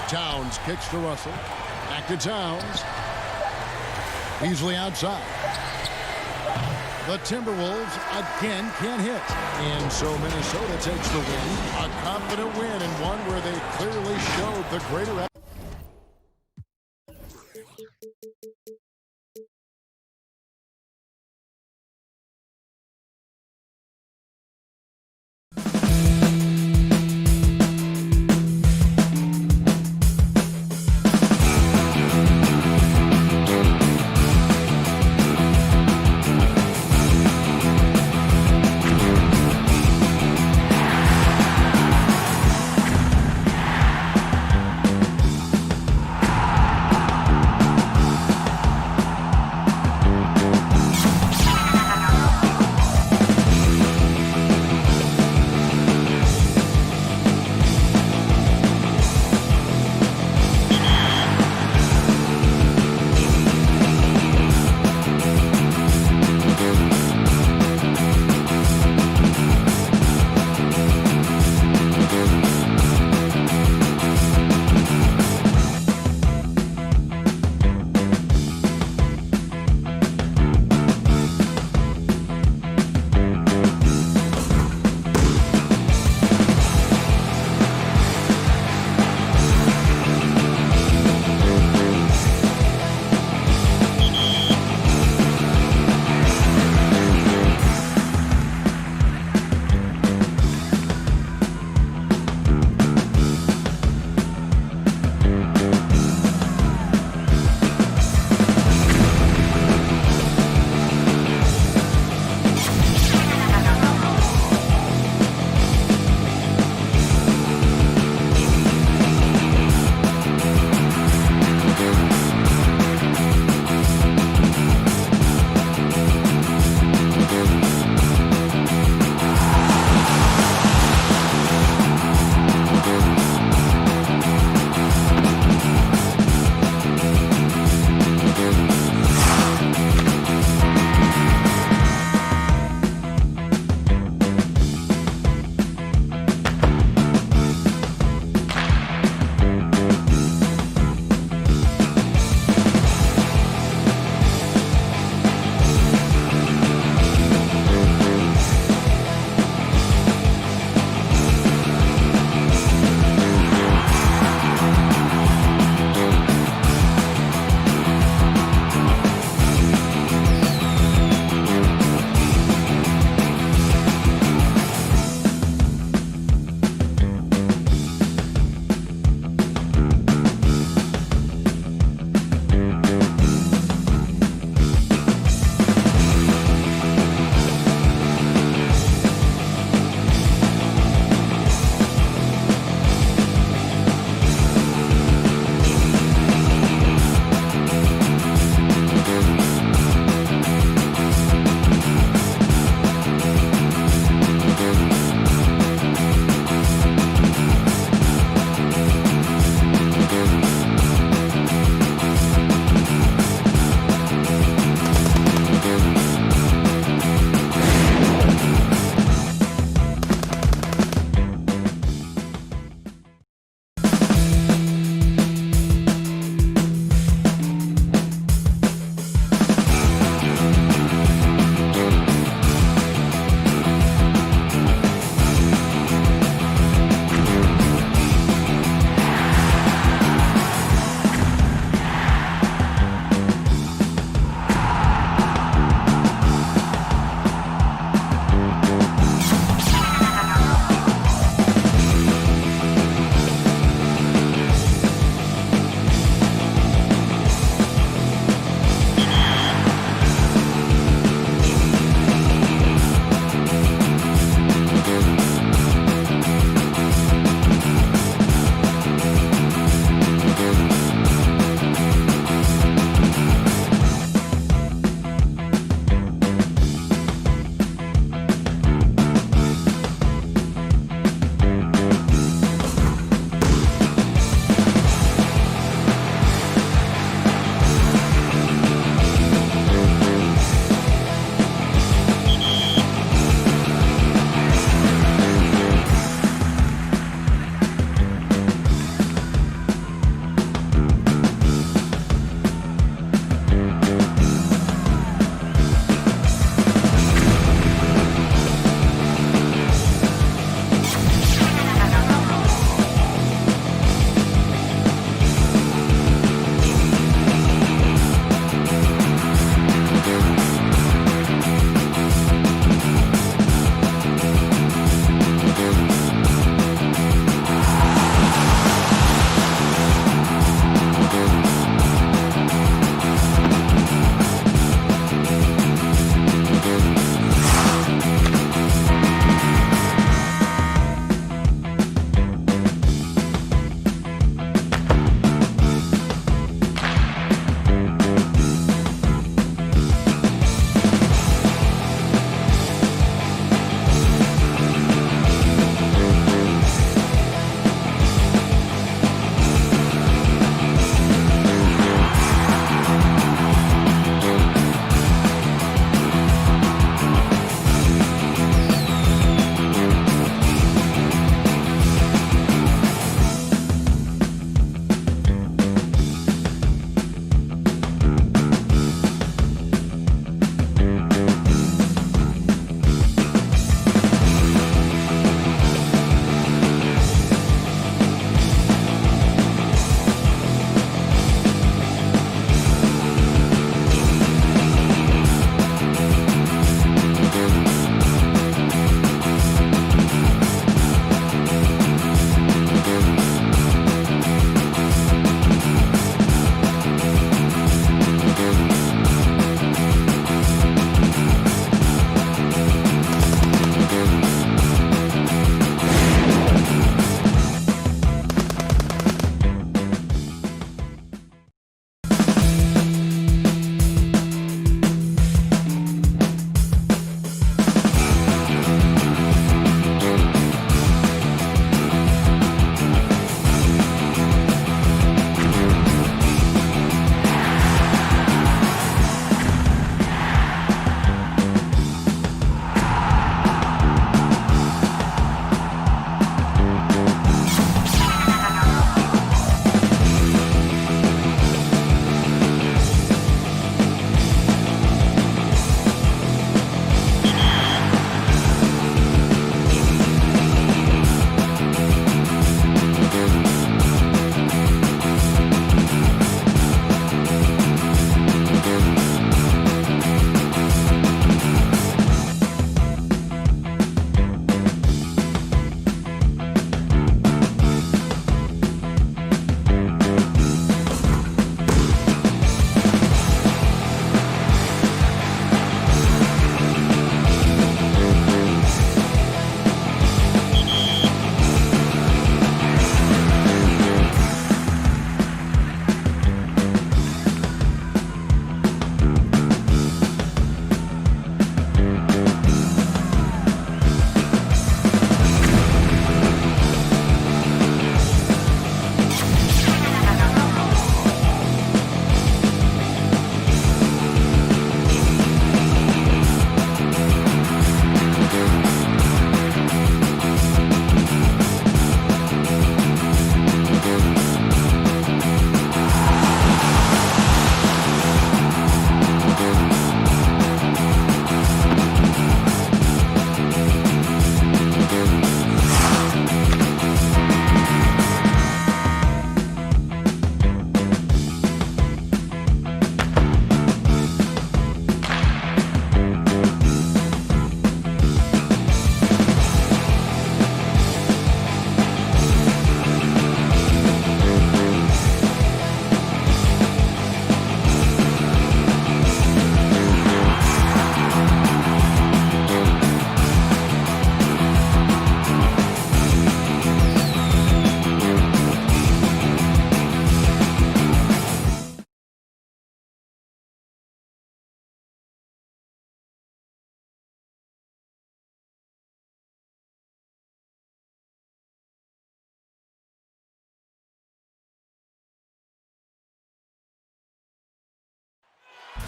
Towns kicks to Russell. Back to Towns. Beasley outside. The Timberwolves again can't hit. And so Minnesota takes the win. A confident win, and one where they clearly showed the greater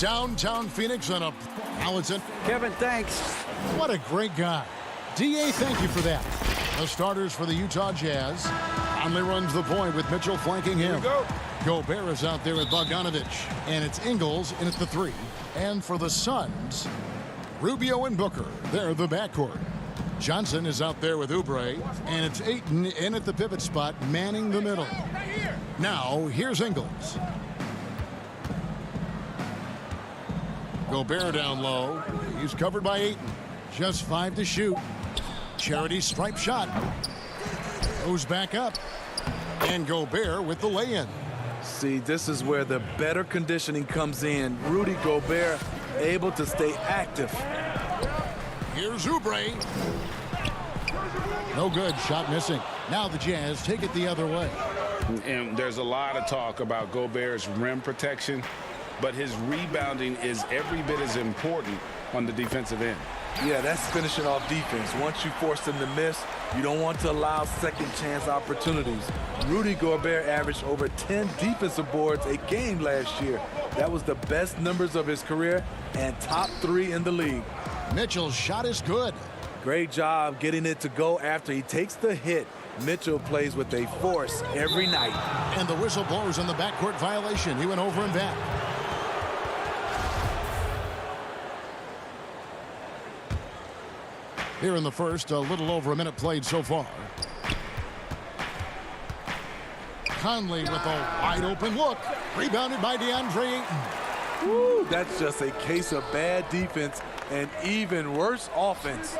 Downtown Phoenix on a... Now it's in. Kevin, thanks. What a great guy. D.A., thank you for that. The starters for the Utah Jazz. Conley runs the point with Mitchell flanking him. Gobert is out there with Bogdanovich. And it's Ingles in at the 3. And for the Suns, Rubio and Booker. They're the backcourt. Johnson is out there with Oubre. And it's Ayton in at the pivot spot, manning the middle. Now, here's Ingles. Gobert down low. He's covered by Ayton. Just 5 to shoot. Charity stripe shot. Goes back up. And Gobert with the lay-in. See, this is where the better conditioning comes in. Rudy Gobert able to stay active. Here's Oubre. No good. Shot missing. Now the Jazz take it the other way. And there's a lot of talk about Gobert's rim protection, but his rebounding is every bit as important on the defensive end. Yeah, that's finishing off defense. Once you force them to miss, you don't want to allow second chance opportunities. Rudy Gobert averaged over 10 defensive boards a game last year. That was the best numbers of his career and top 3 in the league. Mitchell's shot is good. Great job getting it to go after he takes the hit. Mitchell plays with a force every night. And the whistle blows on the backcourt violation. He went over and back. Here in the first, a little over a minute played so far. Conley with a wide open look. Rebounded by DeAndre Ayton. Woo, that's just a case of bad defense and even worse offense.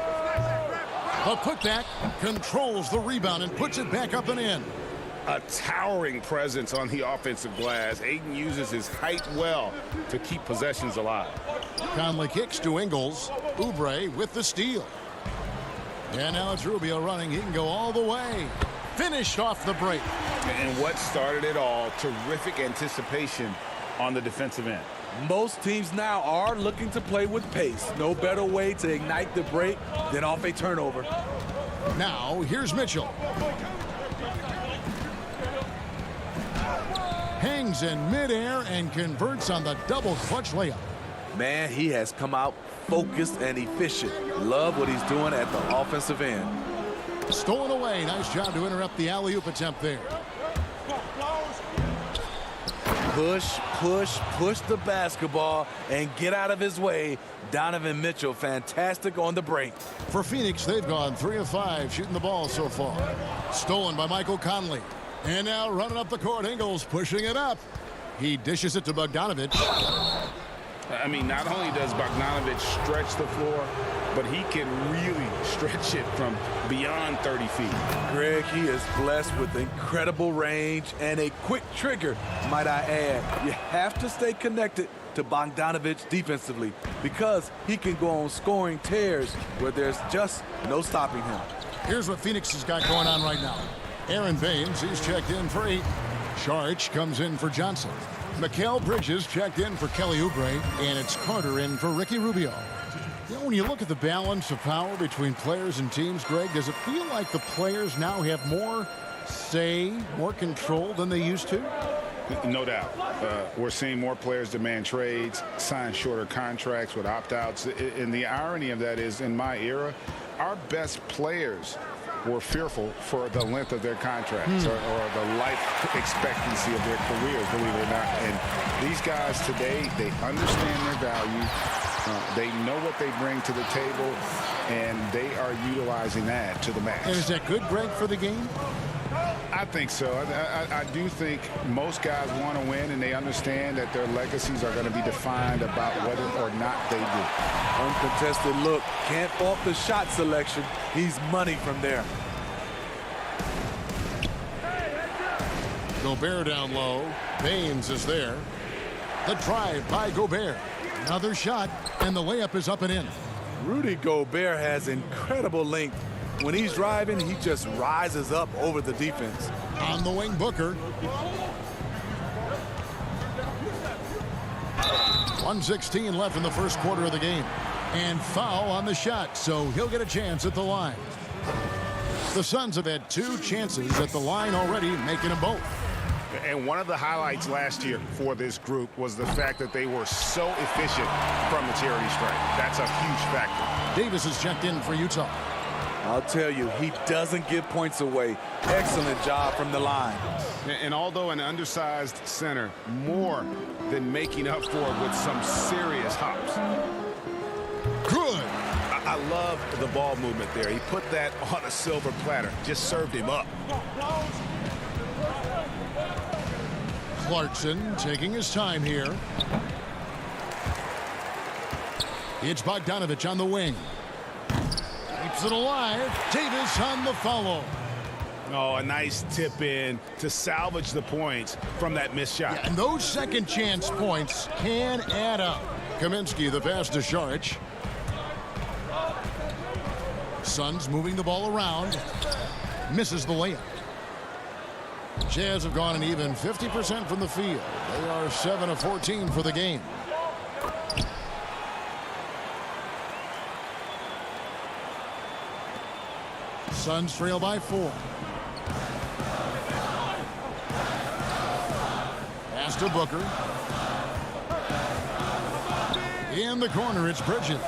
The putback controls the rebound and puts it back up and in. A towering presence on the offensive glass. Ayton uses his height well to keep possessions alive. Conley kicks to Ingles. Oubre with the steal. And now it's Rubio running. He can go all the way. Finished off the break. And what started it all, terrific anticipation on the defensive end. Most teams now are looking to play with pace. No better way to ignite the break than off a turnover. Now, here's Mitchell. Hangs in midair and converts on the double clutch layup. Man, he has come out focused and efficient. Love what he's doing at the offensive end. Stolen away. Nice job to interrupt the alley-oop attempt there. Push, push, push the basketball and get out of his way. Donovan Mitchell, fantastic on the break. For Phoenix, they've gone 3 of 5 shooting the ball so far. Stolen by Michael Conley. And now running up the court, Ingles pushing it up. He dishes it to Bogdanovich. I mean, not only does Bogdanovich stretch the floor, but he can really stretch it from beyond 30 feet. Greg, he is blessed with incredible range and a quick trigger, might I add. You have to stay connected to Bogdanovich defensively because he can go on scoring tears where there's just no stopping him. Here's what Phoenix has got going on right now. Aaron Baines, he's checked in for 8. Saric comes in for Johnson. Mikal Bridges checked in for Kelly Oubre, and it's Carter in for Ricky Rubio. You know, when you look at the balance of power between players and teams, Greg, does it feel like the players now have more say, more control than they used to? No doubt. We're seeing more players demand trades, sign shorter contracts with opt-outs. And the irony of that is, in my era, our best players were fearful for the length of their contracts or the life expectancy of their careers, believe it or not. And these guys today, they understand their value. They know what they bring to the table, and they are utilizing that to the max. And is that good, Greg, for the game? I think so. I do think most guys want to win, and they understand that their legacies are going to be defined about whether or not they do. Uncontested look. Can't fault the shot selection. He's money from there. Gobert down low. Baines is there. The drive by Gobert. Another shot, and the layup is up and in. Rudy Gobert has incredible length. When he's driving, he just rises up over the defense. On the wing, Booker. 1:16 left in the first quarter of the game. And foul on the shot, so he'll get a chance at the line. The Suns have had 2 chances at the line already, making them both. And one of the highlights last year for this group was the fact that they were so efficient from the charity stripe. That's a huge factor. Davis is checked in for Utah. I'll tell you, he doesn't give points away. Excellent job from the line. And although an undersized center, more than making up for it with some serious hops. Good. I love the ball movement there. He put that on a silver platter. Just served him up. Clarkson taking his time here. It's Bogdanovich on the wing. Keeps it alive. Davis on the follow. Oh, a nice tip in to salvage the points from that missed shot. Yeah, and those second chance points can add up. Kaminsky the pass to Saric. Suns moving the ball around. Misses the layup. Jazz have gone an even 50% from the field. They are 7 of 14 for the game. Suns trail by 4. Pass to Booker. In the corner, it's Bridges.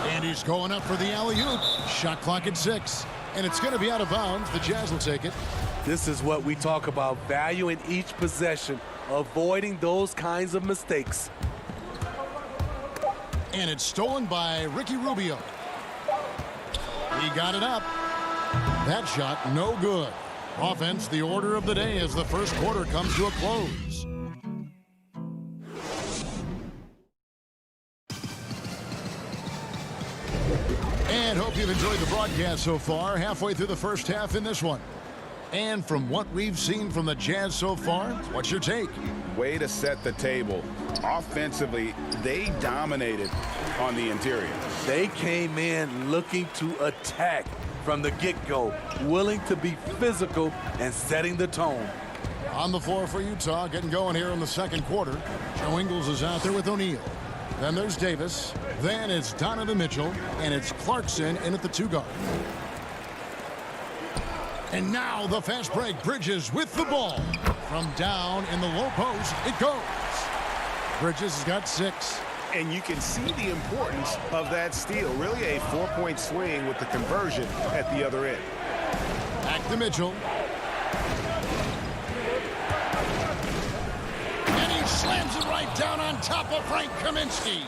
And he's going up for the alley-oop. Shot clock at 6. And it's going to be out of bounds. The Jazz will take it. This is what we talk about, value in each possession, avoiding those kinds of mistakes. And it's stolen by Ricky Rubio. He got it up. That shot, no good. Offense, the order of the day as the first quarter comes to a close. And hope you've enjoyed the broadcast so far. Halfway through the first half in this one. And from what we've seen from the Jazz so far, what's your take? Way to set the table. Offensively, they dominated on the interior. They came in looking to attack from the get-go, willing to be physical and setting the tone. On the floor for Utah, getting going here in the second quarter. Joe Ingles is out there with O'Neal. Then there's Davis. Then it's Donovan Mitchell. And it's Clarkson in at the 2-guard. And now the fast break. Bridges with the ball. From down in the low post, it goes. Bridges has got 6. And you can see the importance of that steal. Really a 4-point swing with the conversion at the other end. Back to Mitchell. And he slams it right down on top of Frank Kaminsky.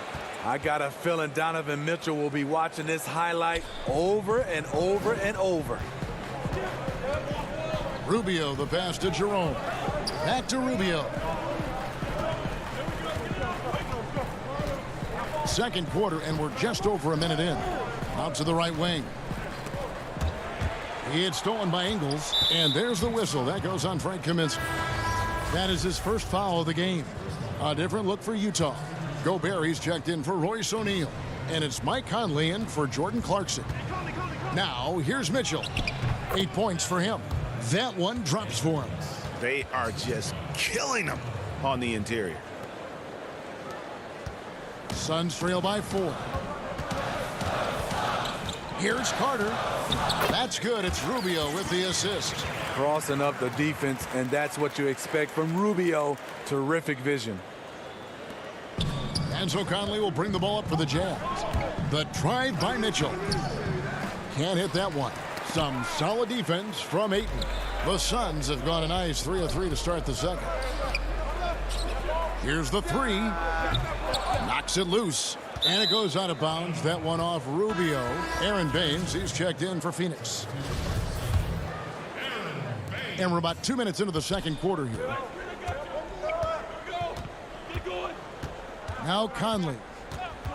I got a feeling Donovan Mitchell will be watching this highlight over and over and over. Rubio, the pass to Jerome. Back to Rubio. Second quarter, and we're just over a minute in. Out to the right wing. It's stolen by Ingles, and there's the whistle. That goes on Frank Kaminsky. That is his first foul of the game. A different look for Utah. Gobert, he's checked in for Royce O'Neal. And it's Mike Conley in for Jordan Clarkson. Now, here's Mitchell. 8 points for him. That one drops for him. They are just killing them on the interior. Suns trail by 4. Here's Carter. That's good. It's Rubio with the assist. Crossing up the defense, and that's what you expect from Rubio. Terrific vision. And so Conley will bring the ball up for the Jazz. The drive by Mitchell. Can't hit that one. Some solid defense from Ayton. The Suns have gone a nice 3 of 3 to start the second. Here's the 3. Knocks it loose. And it goes out of bounds. That one off Rubio. Aaron Baines, he's checked in for Phoenix. And we're about 2 minutes into the second quarter here. Now Conley.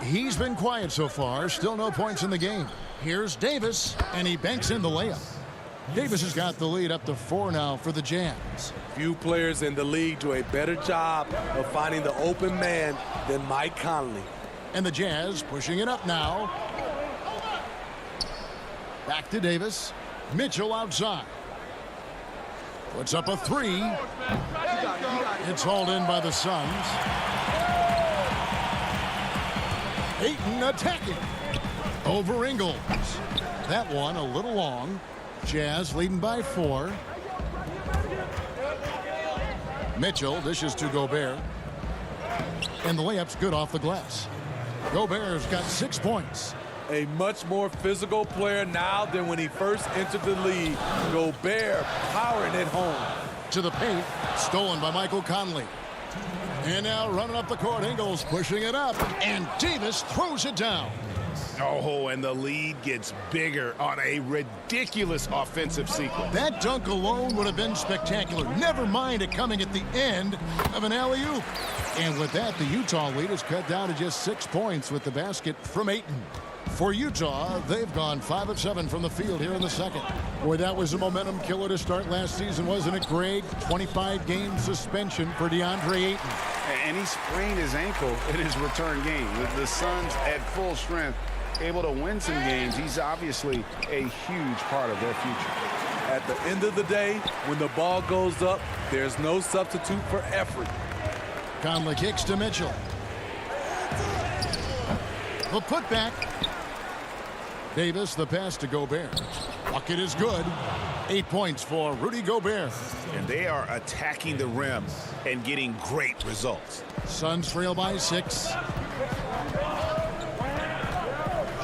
He's been quiet so far. Still no points in the game. Here's Davis, and he banks in the layup. Davis has got the lead up to 4 now for the Jazz. Few players in the league do a better job of finding the open man than Mike Conley. And the Jazz pushing it up now. Back to Davis. Mitchell outside. Puts up a 3. It's hauled in by the Suns. Ayton attacking. Over Ingles. That one a little long. Jazz leading by 4. Mitchell dishes to Gobert. And the layup's good off the glass. Gobert's got 6 points. A much more physical player now than when he first entered the league. Gobert powering it home. To the paint, stolen by Michael Conley. And now running up the court, Ingles pushing it up. And Davis throws it down. Oh, and the lead gets bigger on a ridiculous offensive sequence. That dunk alone would have been spectacular. Never mind it coming at the end of an alley-oop. And with that, the Utah lead is cut down to just 6 points with the basket from Ayton. For Utah, they've gone 5 of 7 from the field here in the second. Boy, that was a momentum killer to start last season, wasn't it, Greg? 25-game suspension for DeAndre Ayton. And he sprained his ankle in his return game. With the Suns at full strength, able to win some games, he's obviously a huge part of their future. At the end of the day, when the ball goes up, there's no substitute for effort. Conley kicks to Mitchell. The putback. Davis, the pass to Gobert. Bucket is good. 8 points for Rudy Gobert. And they are attacking the rim and getting great results. Suns trail by 6.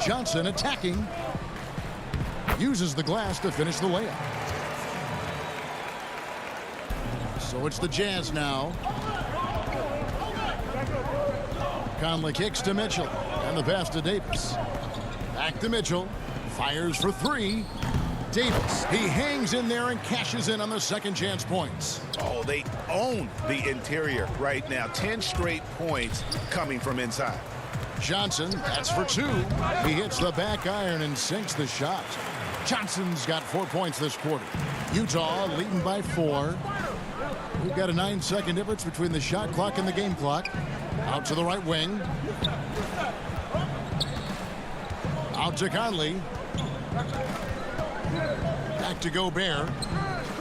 Johnson attacking. Uses the glass to finish the layup. So it's the Jazz now. Conley kicks to Mitchell. And the pass to Davis. Back to Mitchell. Fires for 3. Davis, he hangs in there and cashes in on the second chance points. Oh, they own the interior right now. 10 straight points coming from inside. Johnson, that's for 2. He hits the back iron and sinks the shot. Johnson's got 4 points this quarter. Utah leading by 4. We've got a 9-second difference between the shot clock and the game clock. Out to the right wing. Out to Conley. Back to Gobert.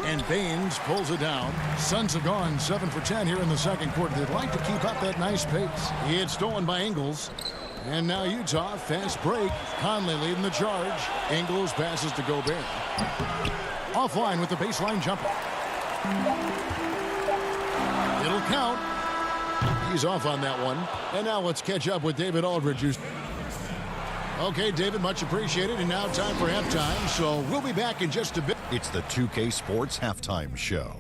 And Baines pulls it down. Suns have gone 7 for 10 here in the second quarter. They'd like to keep up that nice pace. He had stolen by Ingles. And now Utah, fast break. Conley leading the charge. Ingles passes to Gobert. Offline with the baseline jumper. It'll count. He's off on that one. And now let's catch up with David Aldridge. Okay, David, much appreciated. And now time for halftime. So we'll be back in just a bit. It's the 2K Sports Halftime Show.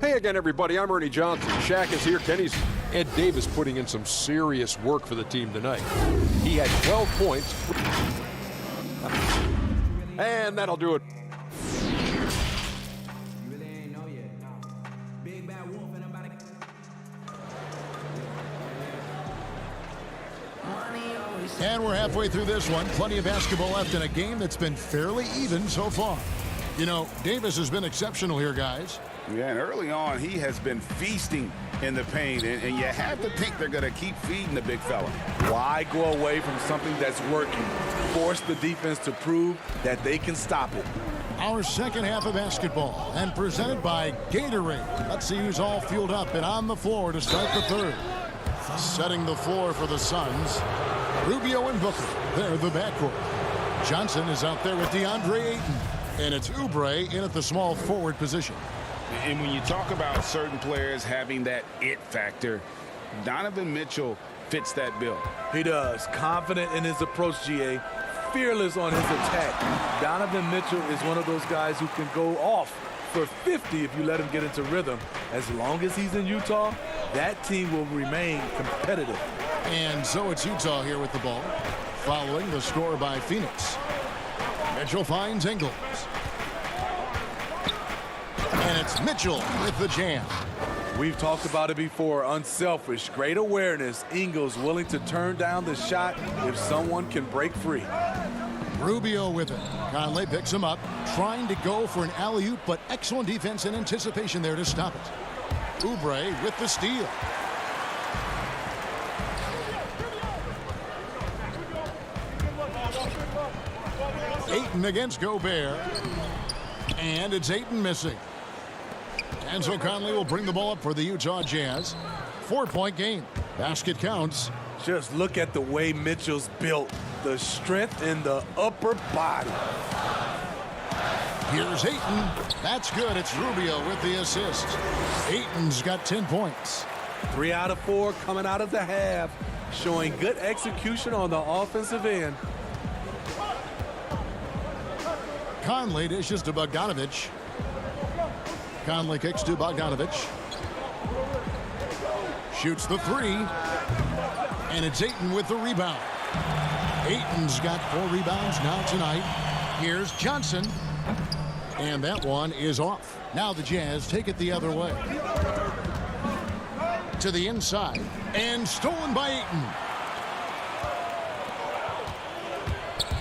Hey again, everybody. I'm Ernie Johnson. Shaq is here. Kenny's Ed Davis putting in some serious work for the team tonight. He had 12 points. And that'll do it. And we're halfway through this one. Plenty of basketball left in a game that's been fairly even so far. You know, Davis has been exceptional here, guys. Yeah, and early on, he has been feasting in the paint, and you have to think they're going to keep feeding the big fella. Why go away from something that's working? Force the defense to prove that they can stop it. Our second half of basketball, and presented by Gatorade. Let's see who's all fueled up and on the floor to start the third. Setting the floor for the Suns. Rubio and Booker, they're the backcourt. Johnson is out there with DeAndre Ayton. And it's Oubre in at the small forward position. And when you talk about certain players having that it factor, Donovan Mitchell fits that bill. He does. Confident in his approach, GA. Fearless on his attack. Donovan Mitchell is one of those guys who can go off for 50 if you let him get into rhythm. As long as he's in Utah, that team will remain competitive. And so it's Utah here with the ball, following the score by Phoenix. Mitchell finds Ingles. And it's Mitchell with the jam. We've talked about it before. Unselfish, great awareness. Ingles willing to turn down the shot if someone can break free. Rubio with it. Conley picks him up, trying to go for an alley-oop, but excellent defense and anticipation there to stop it. Oubre with the steal. Ayton against Gobert. And it's Ayton missing. And so Conley will bring the ball up for the Utah Jazz. 4-point game. Basket counts. Just look at the way Mitchell's built. The strength in the upper body. Here's Ayton. That's good. It's Rubio with the assist. Ayton's got 10 points. 3 out of 4 coming out of the half, showing good execution on the offensive end. Conley dishes to Bogdanovich. Conley kicks to Bogdanovich. Shoots the 3. And it's Ayton with the rebound. Ayton's got 4 rebounds now tonight. Here's Johnson. And that one is off. Now the Jazz take it the other way. To the inside. And stolen by Ayton.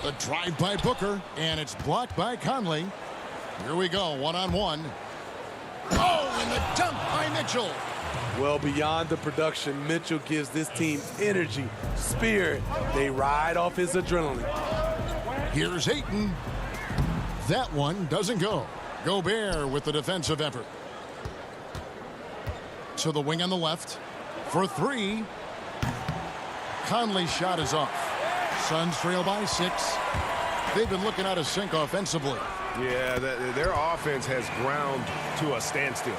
The drive by Booker. And it's blocked by Conley. Here we go, one-on-one. Oh, and the dunk by Mitchell. Well, beyond the production, Mitchell gives this team energy, spirit. They ride off his adrenaline. Here's Ayton. That one doesn't go. Gobert with the defensive effort. To the wing on the left. For 3. Conley's shot is off. Suns trail by 6. They've been looking out of sync offensively. Yeah, their offense has ground to a standstill.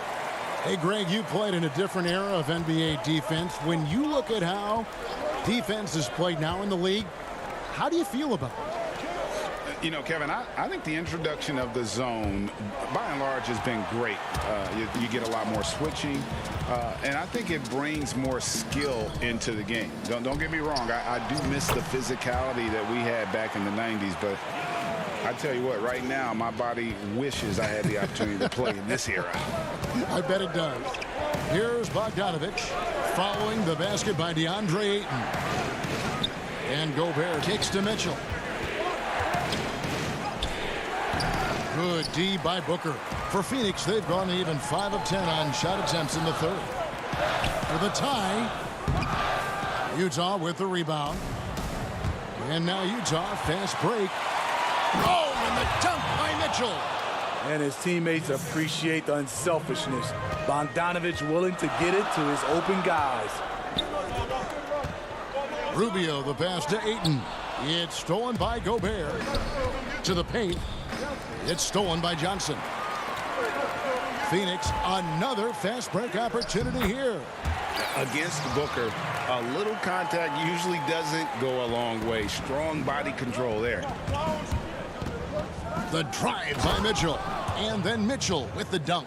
Hey, Greg, you played in a different era of NBA defense. When you look at how defense is played now in the league, how do you feel about it? You know, Kevin, I think the introduction of the zone, by and large, has been great. You get a lot more switching, and I think it brings more skill into the game. Don't get me wrong. I do miss the physicality that we had back in the 90s, but I tell you what, right now, my body wishes I had the opportunity to play in this era. I bet it does. Here's Bogdanovich following the basket by DeAndre Ayton. And Gobert kicks to Mitchell. Good D by Booker. For Phoenix, they've gone even 5 of 10 on shot attempts in the third. For the tie, Utah with the rebound. And now Utah, fast break. Oh, and the dunk by Mitchell. And his teammates appreciate the unselfishness. Bogdanovich willing to get it to his open guys. Rubio, the pass to Ayton. It's stolen by Gobert. To the paint. It's stolen by Johnson. Phoenix, another fast break opportunity here. Against Booker, a little contact usually doesn't go a long way. Strong body control there. The drive by Mitchell. And then Mitchell with the dunk.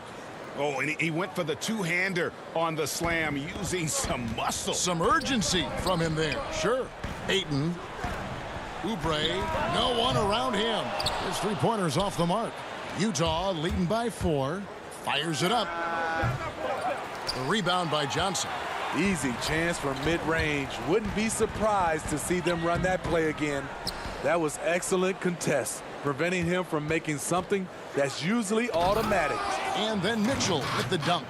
Oh, and he went for the two-hander on the slam using some muscle. Some urgency from him there. Sure. Ayton. Oubre. No one around him. His three-pointer's off the mark. Utah leading by 4. Fires it up. The rebound by Johnson. Easy chance from mid-range. Wouldn't be surprised to see them run that play again. That was excellent contest, preventing him from making something that's usually automatic. And then Mitchell with the dunk.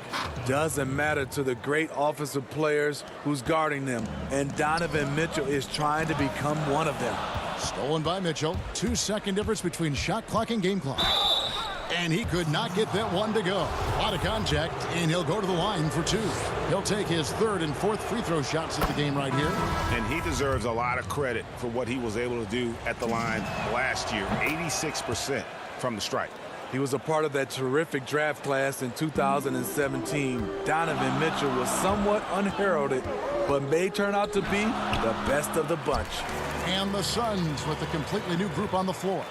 Doesn't matter to the great offensive players who's guarding them. And Donovan Mitchell is trying to become one of them. Stolen by Mitchell. 2-second difference between shot clock and game clock. And he could not get that one to go. A lot of contact, and he'll go to the line for 2. He'll take his 3rd and 4th free throw shots at the game right here. And he deserves a lot of credit for what he was able to do at the line last year. 86% from the stripe. He was a part of that terrific draft class in 2017. Donovan Mitchell was somewhat unheralded, but may turn out to be the best of the bunch. And the Suns with a completely new group on the floor.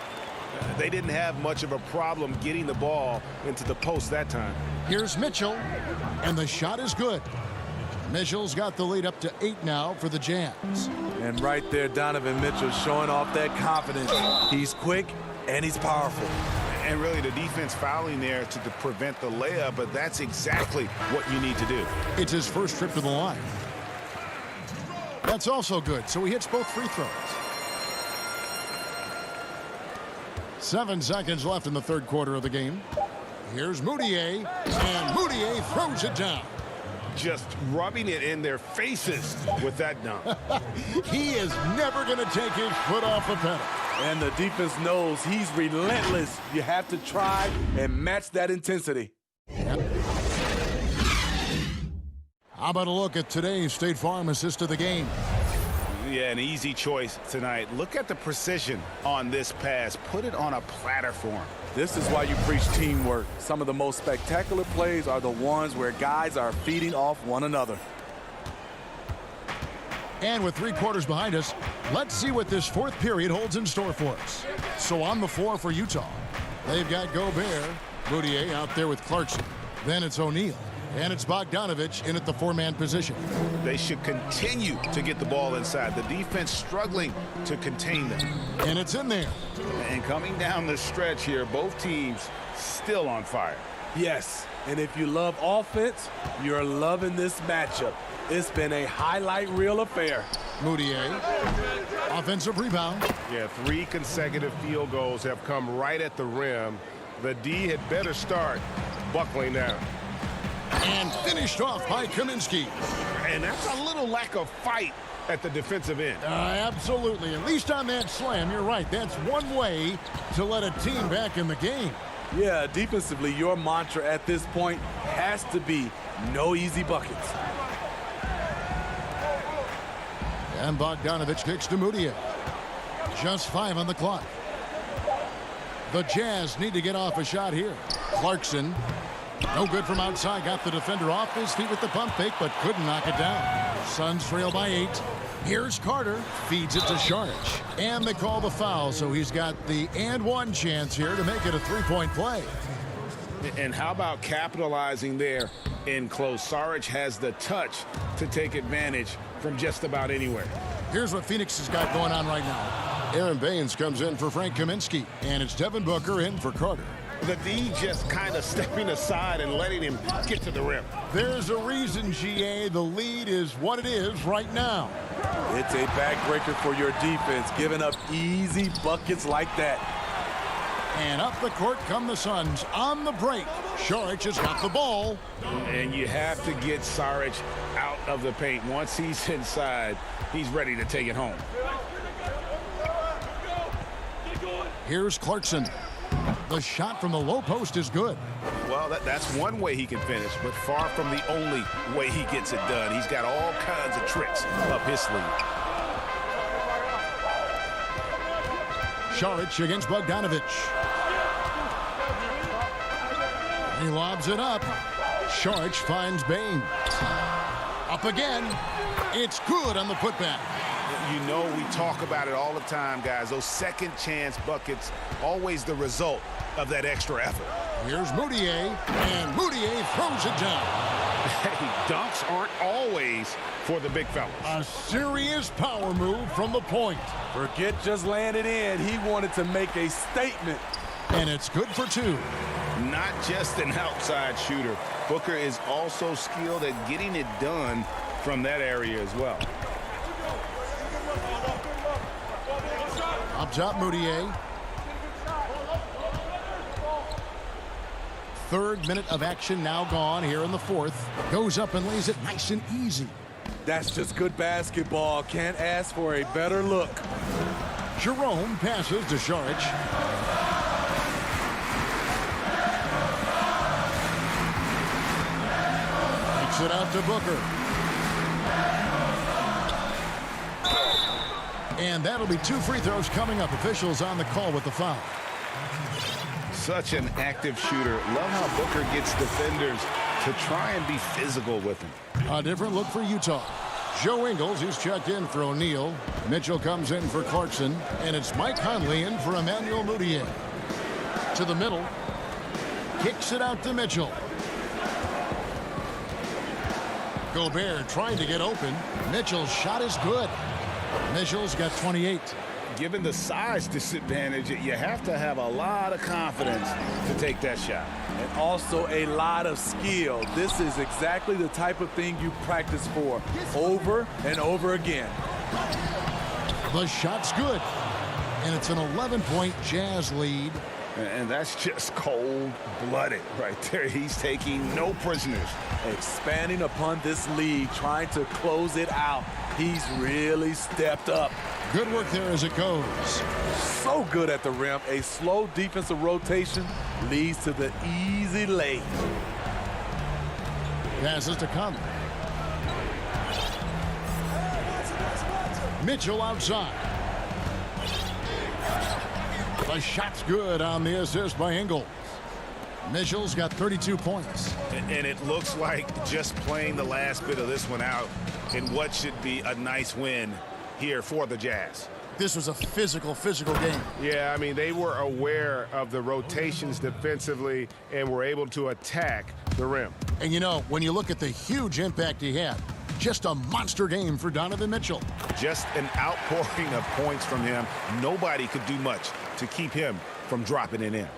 They didn't have much of a problem getting the ball into the post that time. Here's Mitchell, and the shot is good. Mitchell's got the lead up to 8 now for the Jazz. And right there, Donovan Mitchell showing off that confidence. He's quick, and he's powerful. And really the defense fouling there to prevent the layup, but that's exactly what you need to do. It's his first trip to the line. That's also good, so he hits both free throws. 7 seconds left in the third quarter of the game. Here's Moutier, and Moutier throws it down. Just rubbing it in their faces with that dunk. He is never going to take his foot off the pedal. And the defense knows he's relentless. You have to try and match that intensity. Yep. How about a look at today's State Farm assist of the game? Yeah, an easy choice tonight. Look at the precision on this pass. Put it on a platter for him. This is why you preach teamwork. Some of the most spectacular plays are the ones where guys are feeding off one another. And with 3 quarters behind us, let's see what this 4th period holds in store for us. So on the floor for Utah, they've got Gobert, Moutier out there with Clarkson. Then it's O'Neal. And it's Bogdanovich in at the 4-man position. They should continue to get the ball inside. The defense struggling to contain them. And it's in there. And coming down the stretch here, both teams still on fire. Yes, and if you love offense, you're loving this matchup. It's been a highlight reel affair. Moutier, offensive rebound. Yeah, 3 consecutive field goals have come right at the rim. The D had better start buckling down. And finished off by Kaminsky. And that's a little lack of fight at the defensive end. Absolutely. At least on that slam, you're right. That's one way to let a team back in the game. Yeah, defensively, your mantra at this point has to be no easy buckets. And Bogdanovich kicks to Moutier. Just 5 on the clock. The Jazz need to get off a shot here. Clarkson. No good from outside. Got the defender off his feet with the pump fake, but couldn't knock it down. Suns trail by 8. Here's Carter. Feeds it to Šarić. And they call the foul, so he's got the and-one chance here to make it a 3-point play. And how about capitalizing there in close? Šarić has the touch to take advantage from just about anywhere. Here's what Phoenix has got going on right now. Aaron Baines comes in for Frank Kaminsky, and it's Devin Booker in for Carter. The D just kind of stepping aside and letting him get to the rim. There's a reason, GA, the lead is what it is right now. It's a backbreaker for your defense, giving up easy buckets like that. And up the court come the Suns on the break. Šarić has got the ball. And you have to get Šarić out of the paint. Once he's inside, he's ready to take it home. Here's Clarkson. The shot from the low post is good. Well, that's one way he can finish, but far from the only way he gets it done. He's got all kinds of tricks up his sleeve. Šarić against Bogdanovich. He lobs it up. Šarić finds Baines. Up again. It's good on the putback. You know, we talk about it all the time, guys. Those second chance buckets, always the result of that extra effort. Here's Moutier, and Moutier throws it down. Hey, dunks aren't always for the big fellas. A serious power move from the point. Forget just laying it in. He wanted to make a statement. And it's good for 2. Not just an outside shooter. Booker is also skilled at getting it done from that area as well. Up top, Moutier. 3rd minute of action now gone here in the 4th. Goes up and lays it nice and easy. That's just good basketball. Can't ask for a better look. Jerome passes to Šarić. Kicks it out to Booker. And that'll be 2 free throws coming up. Officials on the call with the foul. Such an active shooter. Love how Booker gets defenders to try and be physical with him. A different look for Utah. Joe Ingles, he's checked in for O'Neal. Mitchell comes in for Clarkson. And it's Mike Conley in for Emmanuel Moutier. To the middle. Kicks it out to Mitchell. Gobert trying to get open. Mitchell's shot is good. Mitchell's got 28. Given the size disadvantage, you have to have a lot of confidence to take that shot. And also a lot of skill. This is exactly the type of thing you practice for over and over again. The shot's good. And it's an 11-point Jazz lead. And that's just cold-blooded right there. He's taking no prisoners. Expanding upon this lead, trying to close it out. He's really stepped up. Good work there as it goes. So good at the rim. A slow defensive rotation leads to the easy lay. Passes to Conley. Mitchell outside. The shot's good on the assist by Ingles. Mitchell's got 32 points. And it looks like just playing the last bit of this one out in what should be a nice win here for the Jazz. This was a physical game. Yeah, I mean, they were aware of the rotations defensively and were able to attack the rim. And you know, when you look at the huge impact he had, just a monster game for Donovan Mitchell. Just an outpouring of points from him. Nobody could do much to keep him from dropping it in.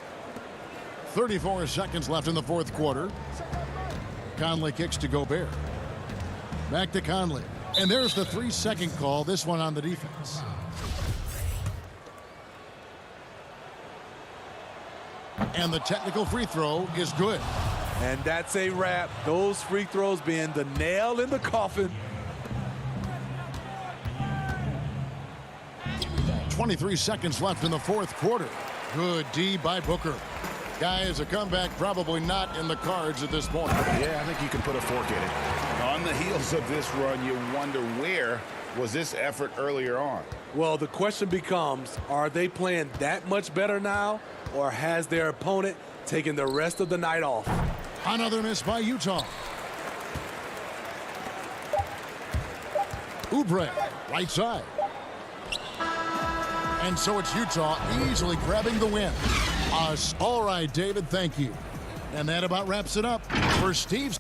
34 seconds left in the fourth quarter. Conley kicks to Gobert. Back to Conley. And there's the 3-second call, this one on the defense. And the technical free throw is good. And that's a wrap. Those free throws being the nail in the coffin. 23 seconds left in the fourth quarter. Good D by Booker. Guys, a comeback probably not in the cards at this point. Yeah, I think you can put a fork in it. On the heels of this run, you wonder where was this effort earlier on? Well, the question becomes, are they playing that much better now, or has their opponent taken the rest of the night off? Another miss by Utah. Oubre, right side. And so it's Utah easily grabbing the win. All right, David, thank you. And that about wraps it up for Steve.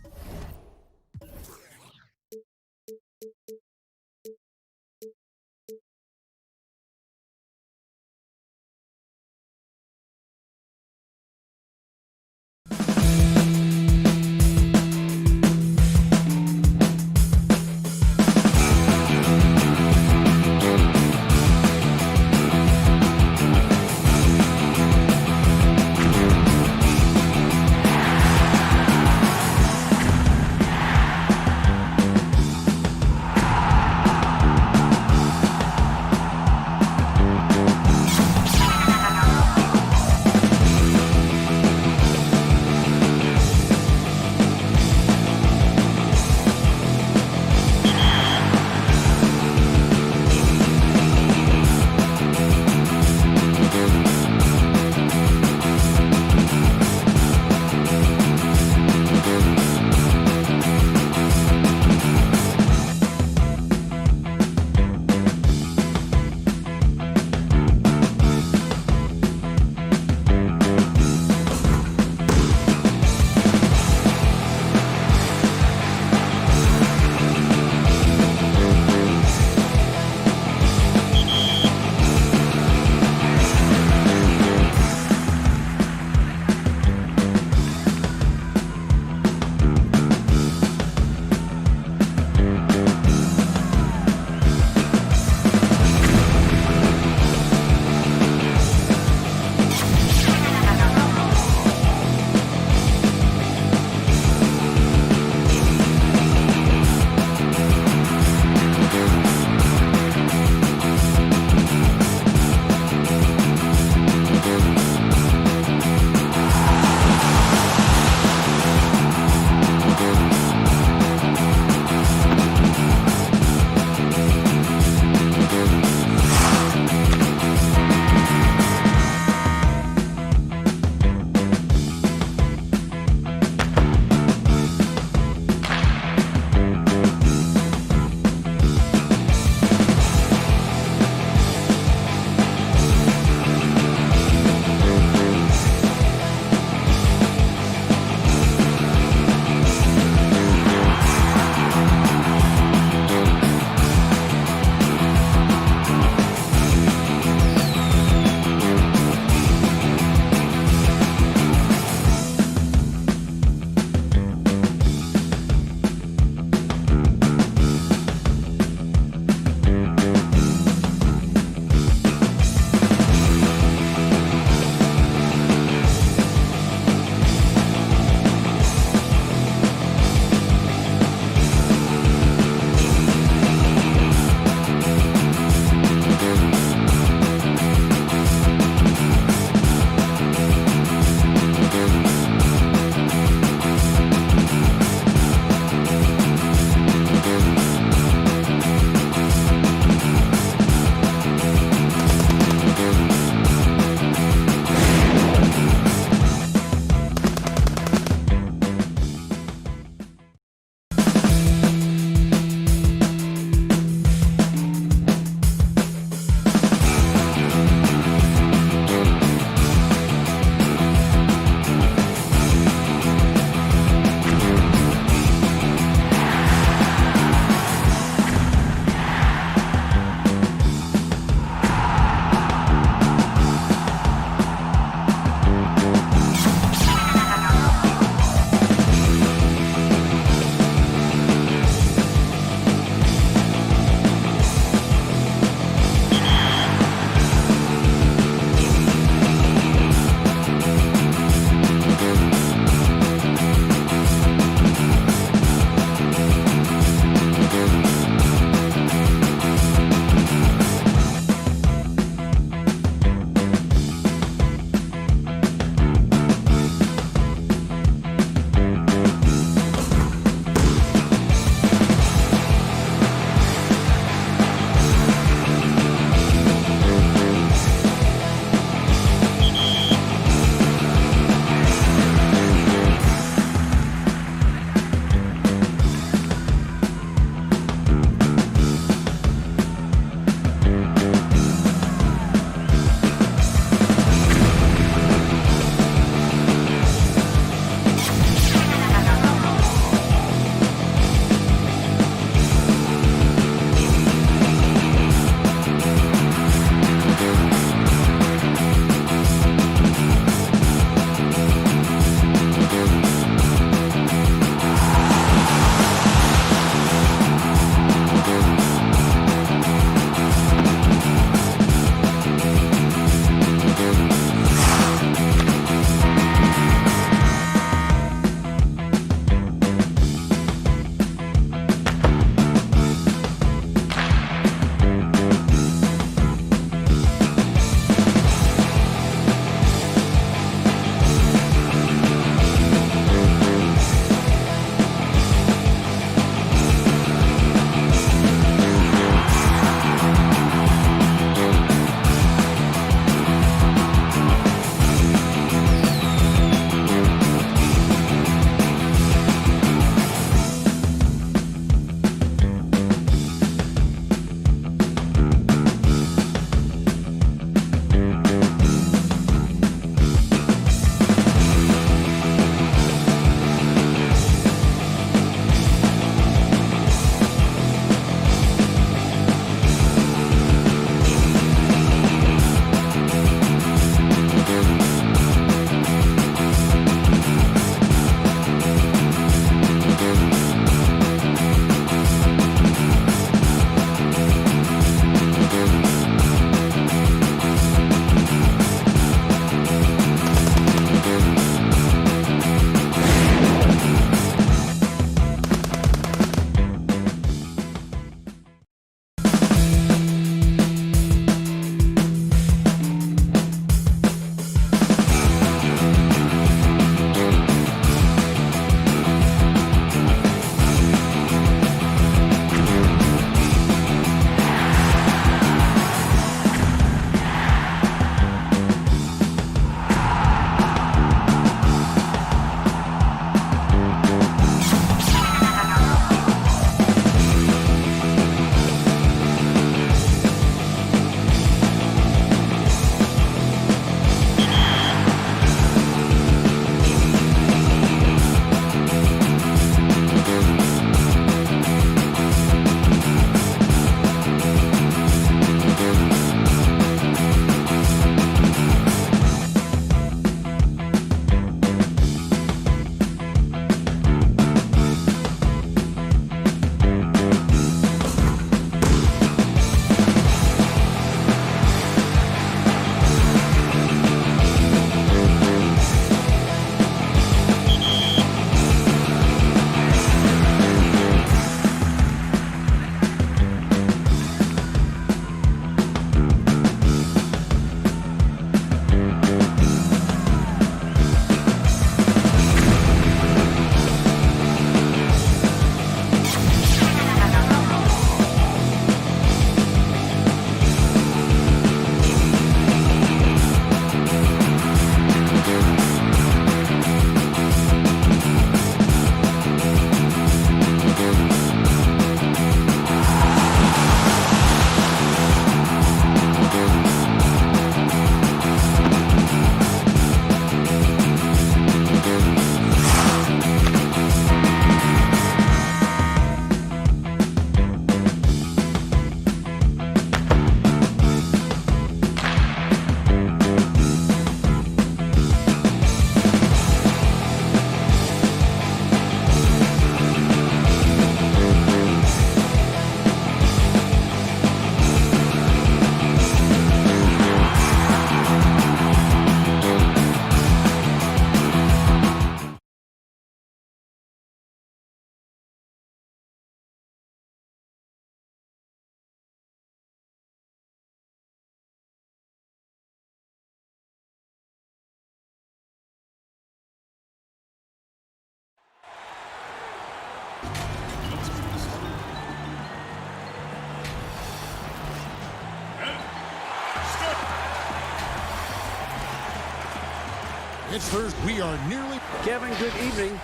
It's Thursday. We are nearly... Kevin, good evening.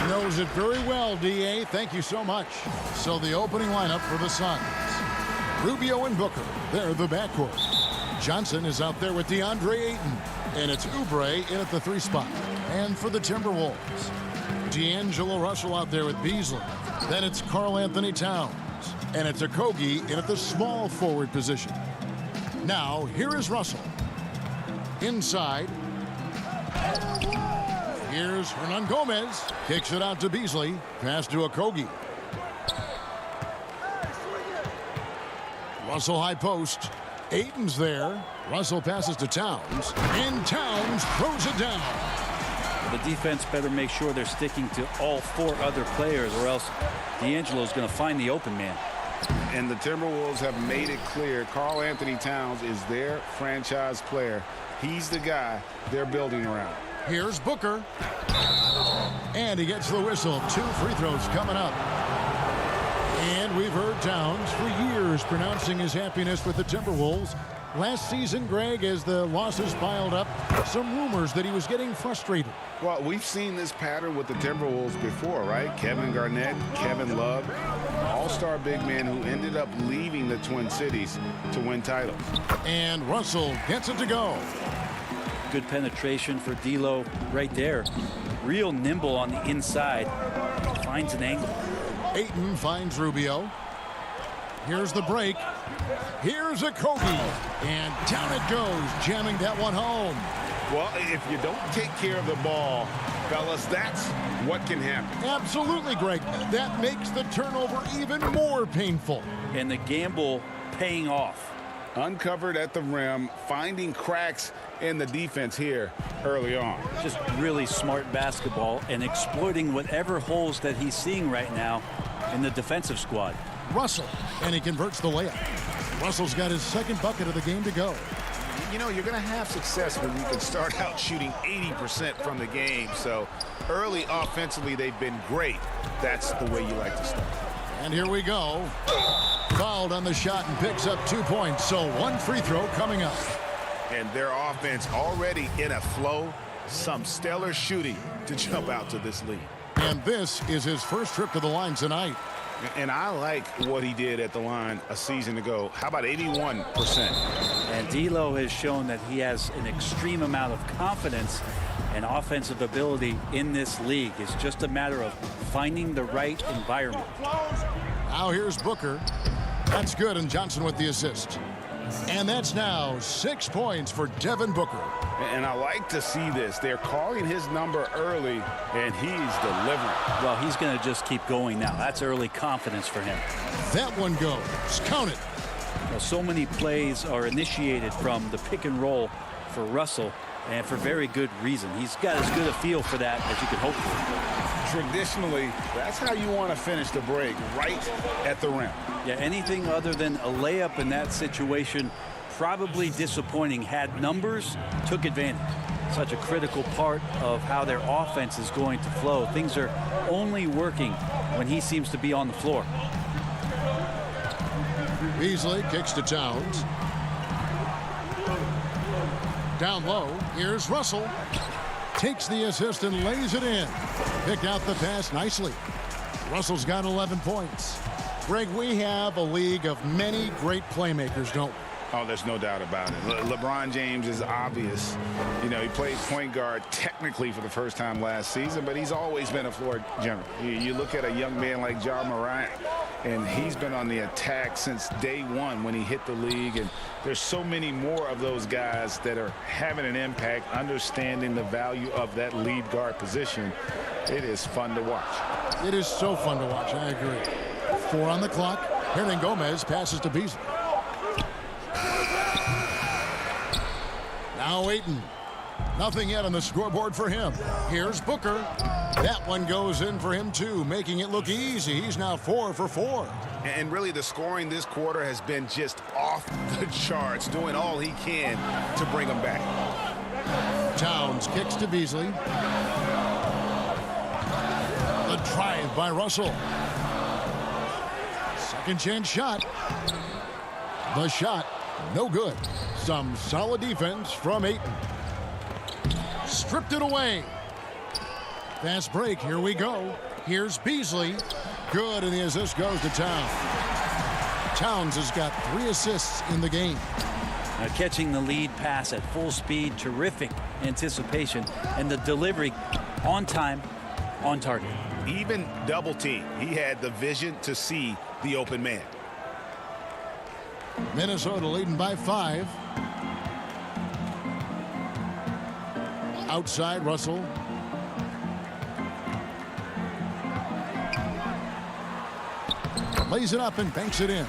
Knows it very well, D.A. Thank you so much. So the opening lineup for the Suns. Rubio and Booker. They're the backcourt. Johnson is out there with DeAndre Ayton. And it's Oubre in at the 3 spot. And for the Timberwolves, D'Angelo Russell out there with Beasley. Then it's Karl Anthony Towns. And it's Okogie in at the small forward position. Now, here is Russell. Inside. Here's Hernan Gomez. Kicks it out to Beasley. Pass to Okogie. Russell high post. Ayton's there. Russell passes to Towns. And Towns throws it down. The defense better make sure they're sticking to all 4 other players, or else D'Angelo's going to find the open man. And the Timberwolves have made it clear Karl Anthony Towns is their franchise player. He's the guy they're building around. Here's Booker. And he gets the whistle. 2 free throws coming up. And we've heard Towns for years pronouncing his happiness with the Timberwolves. Last season, Greg, as the losses piled up, some rumors that he was getting frustrated. Well, we've seen this pattern with the Timberwolves before, right? Kevin Garnett, Kevin Love, all-star big man who ended up leaving the Twin Cities to win titles. And Russell gets it to go. Good penetration for D'Lo right there. Real nimble on the inside. Finds an angle. Ayton finds Rubio. Here's the break. Here's Okogie. And down it goes, jamming that one home. Well, if you don't take care of the ball, fellas, that's what can happen. Absolutely, Greg. That makes the turnover even more painful. And the gamble paying off. Uncovered at the rim, finding cracks in the defense here early on. Just really smart basketball and exploiting whatever holes that he's seeing right now in the defensive squad. Russell, and he converts the layup. Russell's got his 2nd bucket of the game to go. You know, you're going to have success when you can start out shooting 80% from the game. So early offensively, they've been great. That's the way you like to start. And here we go. Fouled on the shot and picks up 2 points. So 1 free throw coming up. And their offense already in a flow. Some stellar shooting to jump out to this lead. And this is his first trip to the line tonight. And I like what he did at the line a season ago. How about 81%? And D'Lo has shown that he has an extreme amount of confidence and offensive ability in this league. It's just a matter of finding the right environment. Now here's Booker. That's good, and Johnson with the assist. And that's now 6 points for Devin Booker. And I like to see this. They're calling his number early, and he's delivering. Well, he's going to just keep going now. That's early confidence for him. That one goes. Count it. Well, so many plays are initiated from the pick and roll for Russell, and for very good reason. He's got as good a feel for that as you could hope for. Traditionally, that's how you want to finish the break, right at the rim. Yeah, anything other than a layup in that situation, probably disappointing. Had numbers, took advantage. Such a critical part of how their offense is going to flow. Things are only working when he seems to be on the floor. Beasley kicks to Towns. Down low, here's Russell. Takes the assist and lays it in. Picked out the pass nicely. Russell's got 11 points. Greg, we have a league of many great playmakers, don't we? Oh, there's no doubt about it. LeBron James is obvious. You know, he played point guard technically for the first time last season, but he's always been a floor general. You look at a young man like Ja Morant, and he's been on the attack since day one when he hit the league. And there's so many more of those guys that are having an impact, understanding the value of that lead guard position. It is fun to watch. It is so fun to watch. I agree. 4 on the clock. Hernan Gomez passes to Beasley. Now Ayton. Nothing yet on the scoreboard for him. Here's Booker. That one goes in for him too, making it look easy. He's now 4 for 4. And really the scoring this quarter has been just off the charts, doing all he can to bring them back. Towns kicks to Beasley. The drive by Russell. Second chance shot. The shot, no good. Some solid defense from Ayton. stripped it away. Fast break. Here we go. Here's Beasley. Good, and the assist goes to Towns. Towns has got 3 assists in the game. Catching the lead pass at full speed, terrific anticipation, and the delivery on time, on target. Even double team, he had the vision to see the open man. Minnesota leading by 5. Outside, Russell. Lays it up and banks it in.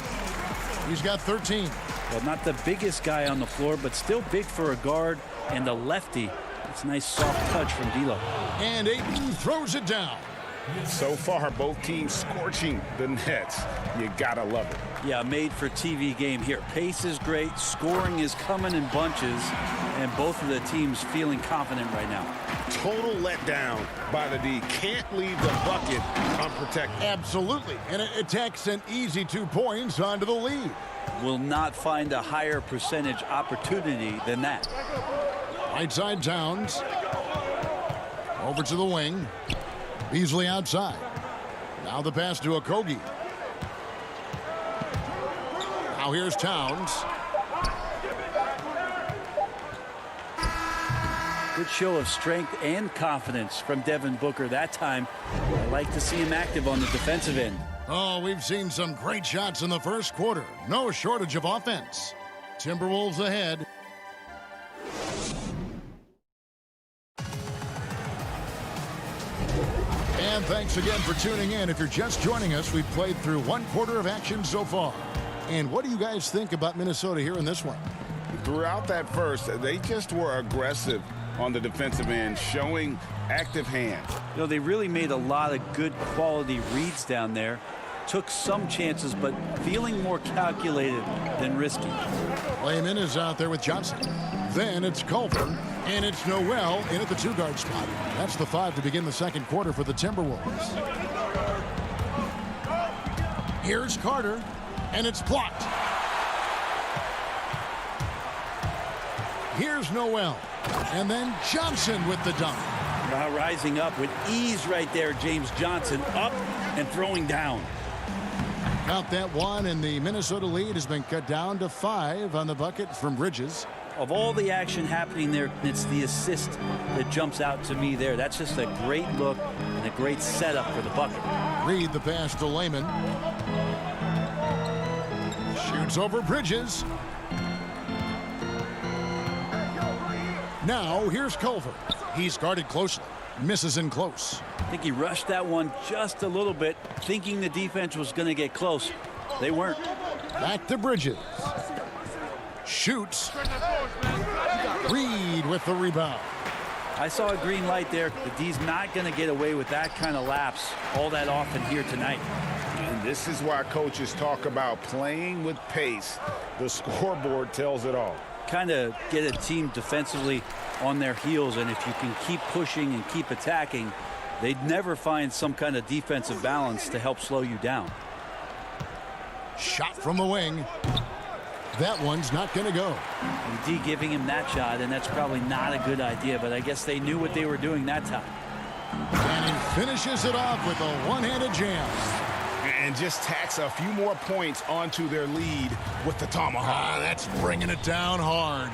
He's got 13. Well, not the biggest guy on the floor, but still big for a guard and a lefty. It's a nice soft touch from D'Lo. And Ayton throws it down. So far, both teams scorching the nets. You gotta love it. Yeah, made for TV game here. Pace is great, scoring is coming in bunches, and both of the teams feeling confident right now. Total letdown by the D. Can't leave the bucket unprotected. Absolutely. And it takes an easy 2 points onto the lead. Will not find a higher percentage opportunity than that. Right side Towns. Over to the wing. Beasley outside. Now the pass to Okogie. Now here's Towns. Good show of strength and confidence from Devin Booker that time. I like to see him active on the defensive end. Oh, we've seen some great shots in the first quarter. No shortage of offense. Timberwolves ahead. And thanks again for tuning in. If you're just joining us, we've played through 1 quarter of action so far. And what do you guys think about Minnesota here in this one? Throughout that first, they just were aggressive on the defensive end, showing active hands. You know, they really made a lot of good quality reads down there. Took some chances, but feeling more calculated than risky. Layman is out there with Johnson. Then it's Culver, and it's Noel in at the 2-guard spot. That's the 5 to begin the second quarter for the Timberwolves. Here's Carter, and it's blocked. Here's Noel, and then Johnson with the dunk. Rising up with ease right there, James Johnson up and throwing down. Count that one, and the Minnesota lead has been cut down to 5 on the bucket from Bridges. Of all the action happening there, it's the assist that jumps out to me there. That's just a great look and a great setup for the bucket. Reed the pass to Layman. Shoots over Bridges. Now here's Culver. He's guarded closely. Misses in close. I think he rushed that one just a little bit, thinking the defense was going to get close. They weren't. Back to Bridges. Shoots. Reed with the rebound. I saw a green light there. The D's not going to get away with that kind of lapse all that often here tonight. And this is why coaches talk about playing with pace. The scoreboard tells it all. Kind of get a team defensively on their heels, and if you can keep pushing and keep attacking, they'd never find some kind of defensive balance to help slow you down. Shot from the wing. That one's not going to go. And D giving him that shot, and that's probably not a good idea, but I guess they knew what they were doing that time. And he finishes it off with a one-handed jam. And just tacks a few more points onto their lead with the tomahawk. That's bringing it down hard.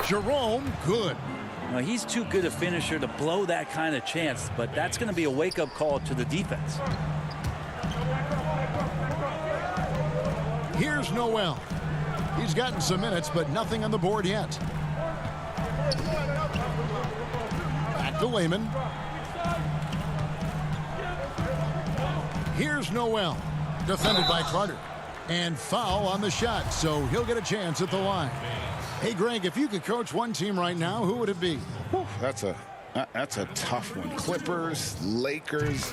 Jerome, good. Now, he's too good a finisher to blow that kind of chance, but that's going to be a wake-up call to the defense. Here's Noel. He's gotten some minutes, but nothing on the board yet. Back to Layman. Here's Noel. Defended by Carter. And foul on the shot, so he'll get a chance at the line. Hey, Greg, if you could coach one team right now, who would it be? That's a tough one. Clippers, Lakers,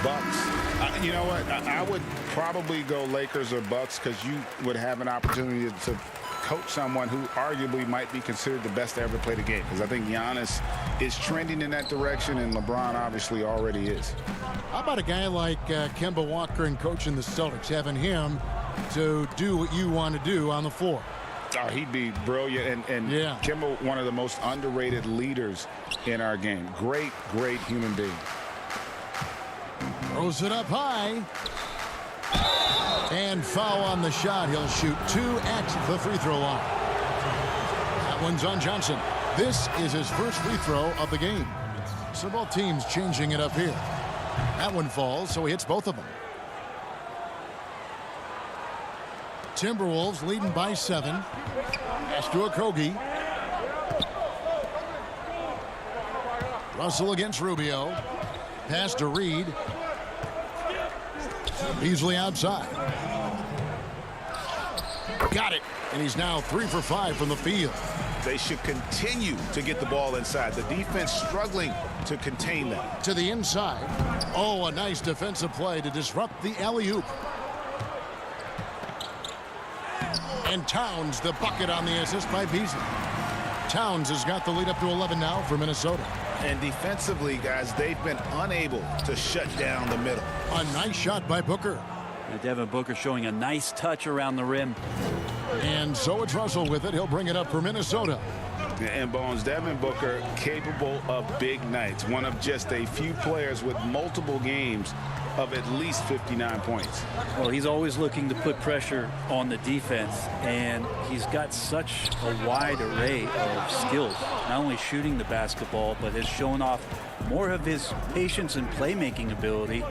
Bucks. You know what? I would probably go Lakers or Bucks because you would have an opportunity to coach someone who arguably might be considered the best to ever play the game, because I think Giannis is trending in that direction, and LeBron obviously already is. How about a guy like Kemba Walker and coaching the Celtics, having him to do what you want to do on the floor? Oh, he'd be brilliant. And yeah. Kimball, one of the most underrated leaders in our game. Great human being. Throws it up high. And foul on the shot. He'll shoot 2 at the free throw line. That one's on Johnson. This is his first free throw of the game. So both teams changing it up here. That one falls, so he hits both of them. Timberwolves leading by 7. Pass to Okogie. Russell against Rubio. Pass to Reed. Beasley outside. Got it. And he's now 3 for 5 from the field. They should continue to get the ball inside. The defense struggling to contain them. To the inside. Oh, a nice defensive play to disrupt the alley-oop. And Towns the bucket on the assist by Beasley. Towns has got the lead up to 11 now for Minnesota. And defensively, guys, they've been unable to shut down the middle. A nice shot by Booker. And Devin Booker showing a nice touch around the rim. And so it's Russell with it. He'll bring it up for Minnesota. And Bones, Devin Booker capable of big nights. One of just a few players with multiple games of at least 59 points. Well, he's always looking to put pressure on the defense, and he's got such a wide array of skills. Not only shooting the basketball, but has shown off more of his patience and playmaking ability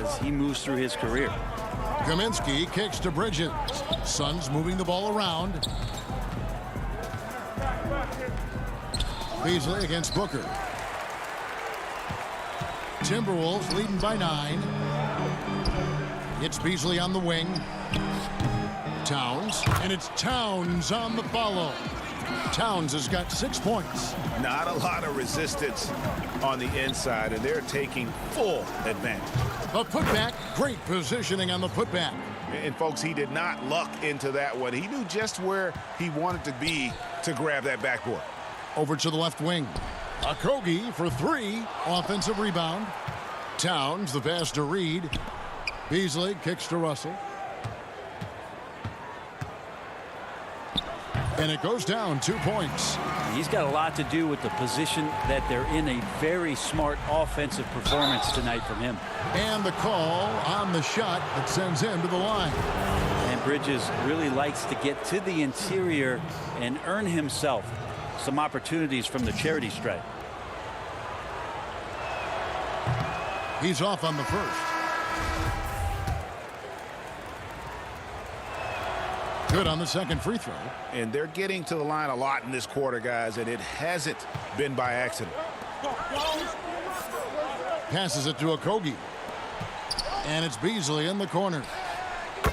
as he moves through his career. Kaminsky kicks to Bridges. Suns moving the ball around. Beasley against Booker. Timberwolves leading by 9. It's Beasley on the wing. Towns. And it's Towns on the follow. Towns has got 6 points. Not a lot of resistance on the inside, and they're taking full advantage. A putback. Great positioning on the putback. And, folks, he did not luck into that one. He knew just where he wanted to be to grab that backboard. Over to the left wing. Okogie for 3. Offensive rebound. Towns, the pass to Reed. Beasley kicks to Russell. And it goes down 2 points. He's got a lot to do with the position that they're in. A very smart offensive performance tonight from him. And the call on the shot that sends him to the line. And Bridges really likes to get to the interior and earn himself some opportunities from the charity stripe. He's off on the first. Good on the second free throw. And they're getting to the line a lot in this quarter, guys, and it hasn't been by accident. Passes it to Okogie. And it's Beasley in the corner.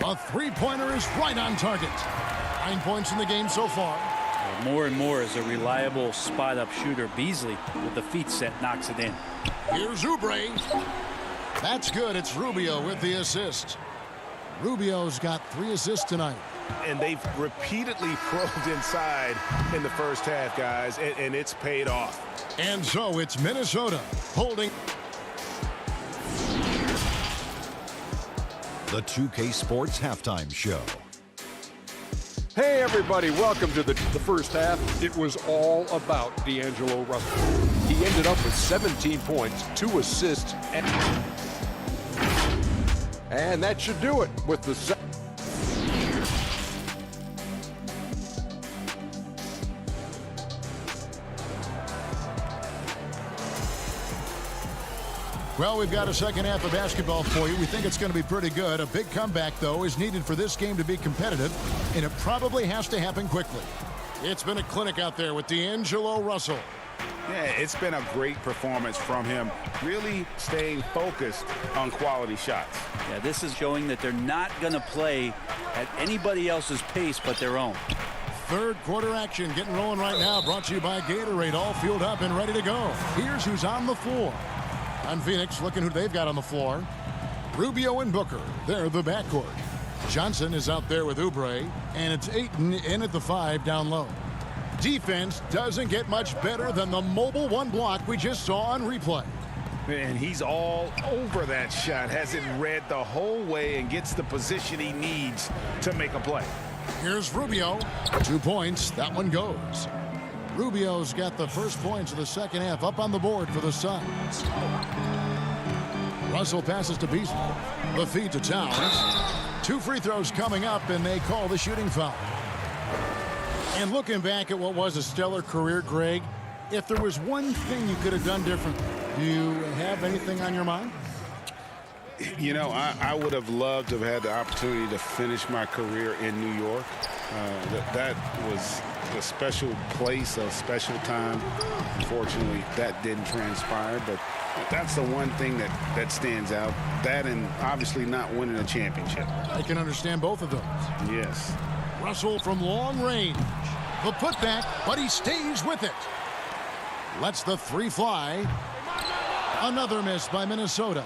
A three-pointer is right on target. 9 points in the game so far. More and more as a reliable spot-up shooter. Beasley, with the feet set, knocks it in. Here's Oubre. That's good. It's Rubio with the assist. Rubio's got 3 assists tonight. And they've repeatedly probed inside in the first half, guys, and it's paid off. And so it's Minnesota holding. The 2K Sports Halftime Show. Hey, everybody, welcome to the first half. It was all about D'Angelo Russell. He ended up with 17 points, 2 assists, and that should do it with the second. Well, we've got a second half of basketball for you. We think it's going to be pretty good. A big comeback, though, is needed for this game to be competitive, and it probably has to happen quickly. It's been a clinic out there with D'Angelo Russell. Yeah, it's been a great performance from him, really staying focused on quality shots. Yeah, this is showing that they're not going to play at anybody else's pace but their own. Third quarter action getting rolling right now, brought to you by Gatorade, all fueled up and ready to go. Here's who's on the floor. On Phoenix, looking who they've got on the floor. Rubio and Booker, they're the backcourt. Johnson is out there with Oubre, and it's Ayton in at the 5 down low. Defense doesn't get much better than the mobile one block we just saw on replay. And he's all over that shot, has it read the whole way and gets the position he needs to make a play. Here's Rubio. 2 points. That one goes. Rubio's got the first points of the second half up on the board for the Suns. Russell passes to Beasley. The feed to Towns. 2 free throws coming up, and they call the shooting foul. And looking back at what was a stellar career, Greg, if there was one thing you could have done differently, do you have anything on your mind? You know, I would have loved to have had the opportunity to finish my career in New York. That was a special place, a special time. Unfortunately, that didn't transpire, but that's the one thing that stands out. That and obviously not winning a championship. I can understand both of those. Yes. Russell from long range. The putback, but he stays with it. Lets the 3 fly. Another miss by Minnesota.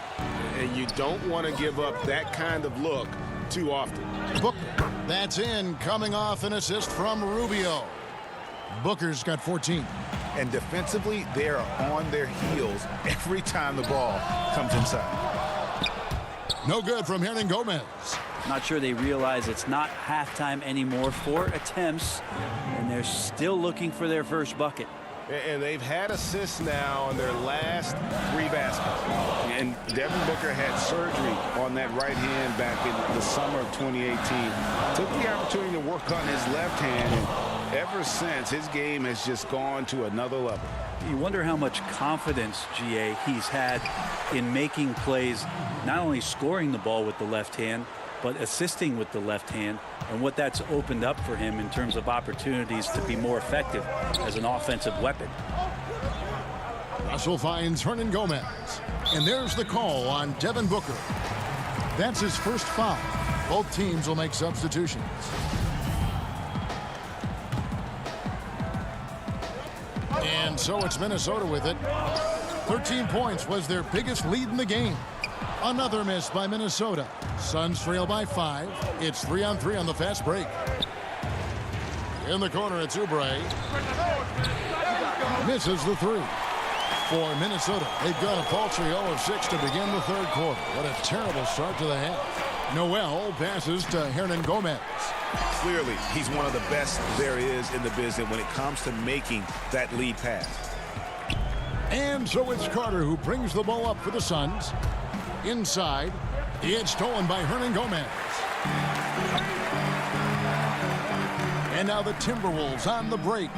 And you don't want to give up that kind of look too often. Booker, that's in, coming off an assist from Rubio. Booker's got 14. And defensively, they are on their heels every time the ball comes inside. No good from Hernangomez. Not sure they realize it's not halftime anymore. 4 attempts, and they're still looking for their first bucket. And they've had assists now on their last 3 baskets. And Devin Booker had surgery on that right hand back in the summer of 2018. Took the opportunity to work on his left hand, and ever since, his game has just gone to another level. You wonder how much confidence, GA, he's had in making plays, not only scoring the ball with the left hand, but assisting with the left hand, and what that's opened up for him in terms of opportunities to be more effective as an offensive weapon. Russell finds Hernangomez. And there's the call on Devin Booker. That's his first foul. Both teams will make substitutions. And so it's Minnesota with it. 13 points was their biggest lead in the game. Another miss by Minnesota. Suns trail by 5. It's 3-on-3 on the fast break. In the corner, it's Oubre. Misses the 3. For Minnesota, they've got a paltry 0 of 6 to begin the third quarter. What a terrible start to the half. Noel passes to Hernangomez. Clearly, he's one of the best there is in the business when it comes to making that lead pass. And so it's Carter who brings the ball up for the Suns. Inside, it's stolen by Hernangomez. And now the Timberwolves on the break.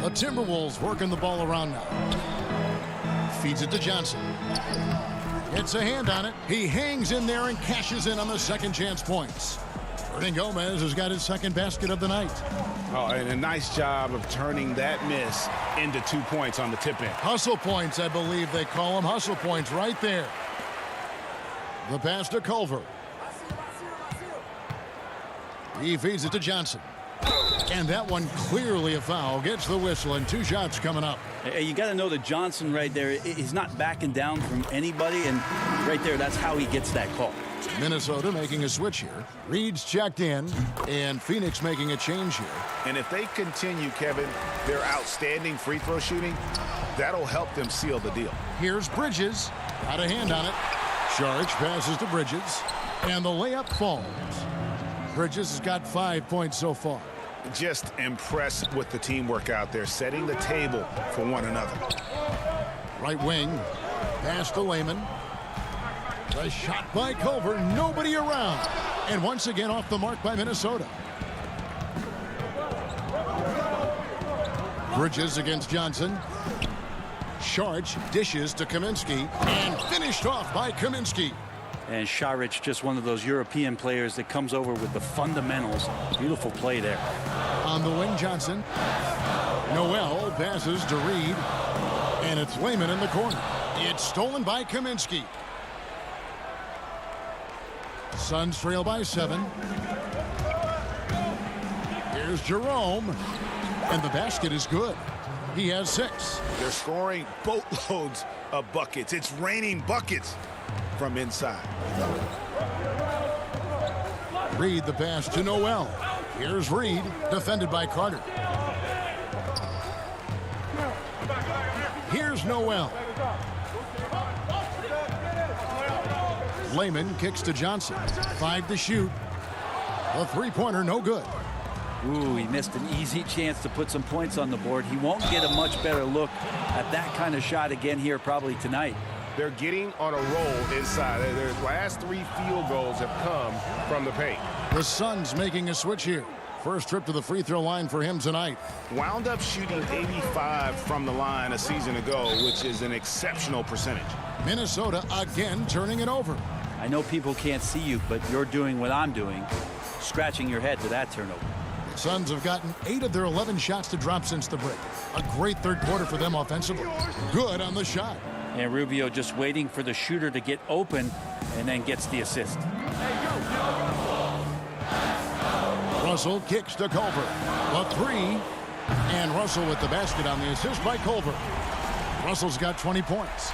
The Timberwolves working the ball around now. Feeds it to Johnson. Gets a hand on it. He hangs in there and cashes in on the second chance points. Hernangomez has got his second basket of the night. Oh, and a nice job of turning that miss into 2 points on the tip in. Hustle points, I believe they call them. Hustle points right there. The pass to Culver. He feeds it to Johnson. And that one clearly a foul. Gets the whistle, and 2 shots coming up. You got to know that Johnson right there, he's not backing down from anybody, and right there, that's how he gets that call. Minnesota making a switch here. Reed's checked in, and Phoenix making a change here. And if they continue, Kevin, their outstanding free throw shooting, that'll help them seal the deal. Here's Bridges. Got a hand on it. Saric passes to Bridges, and the layup falls. Bridges has got 5 points so far. Just impressed with the teamwork out there, setting the table for one another. Right wing, pass to Layman. The shot by Culver, nobody around. And once again off the mark by Minnesota. Bridges against Johnson. Saric dishes to Kaminsky, and finished off by Kaminsky. And Saric, just one of those European players that comes over with the fundamentals. Beautiful play there. On the wing, Johnson. Noel passes to Reed. And it's Layman in the corner. It's stolen by Kaminsky. Suns trail by 7. Here's Jerome. And the basket is good. He has 6. They're scoring boatloads of buckets. It's raining buckets from inside. Reed the pass to Noel. Here's Reed, defended by Carter. Here's Noel. Layman kicks to Johnson. 5 to shoot. The three-pointer, no good. Ooh, he missed an easy chance to put some points on the board. He won't get a much better look at that kind of shot again here probably tonight. They're getting on a roll inside. Their last 3 field goals have come from the paint. The Suns making a switch here. First trip to the free throw line for him tonight. Wound up shooting 85 from the line a season ago, which is an exceptional percentage. Minnesota again turning it over. I know people can't see you, but you're doing what I'm doing, scratching your head to that turnover. The Suns have gotten 8 of their 11 shots to drop since the break. A great third quarter for them offensively. Good on the shot. And Rubio just waiting for the shooter to get open and then gets the assist. Russell kicks to Culver. The three. And Russell with the basket on the assist by Culver. Russell's got 20 points.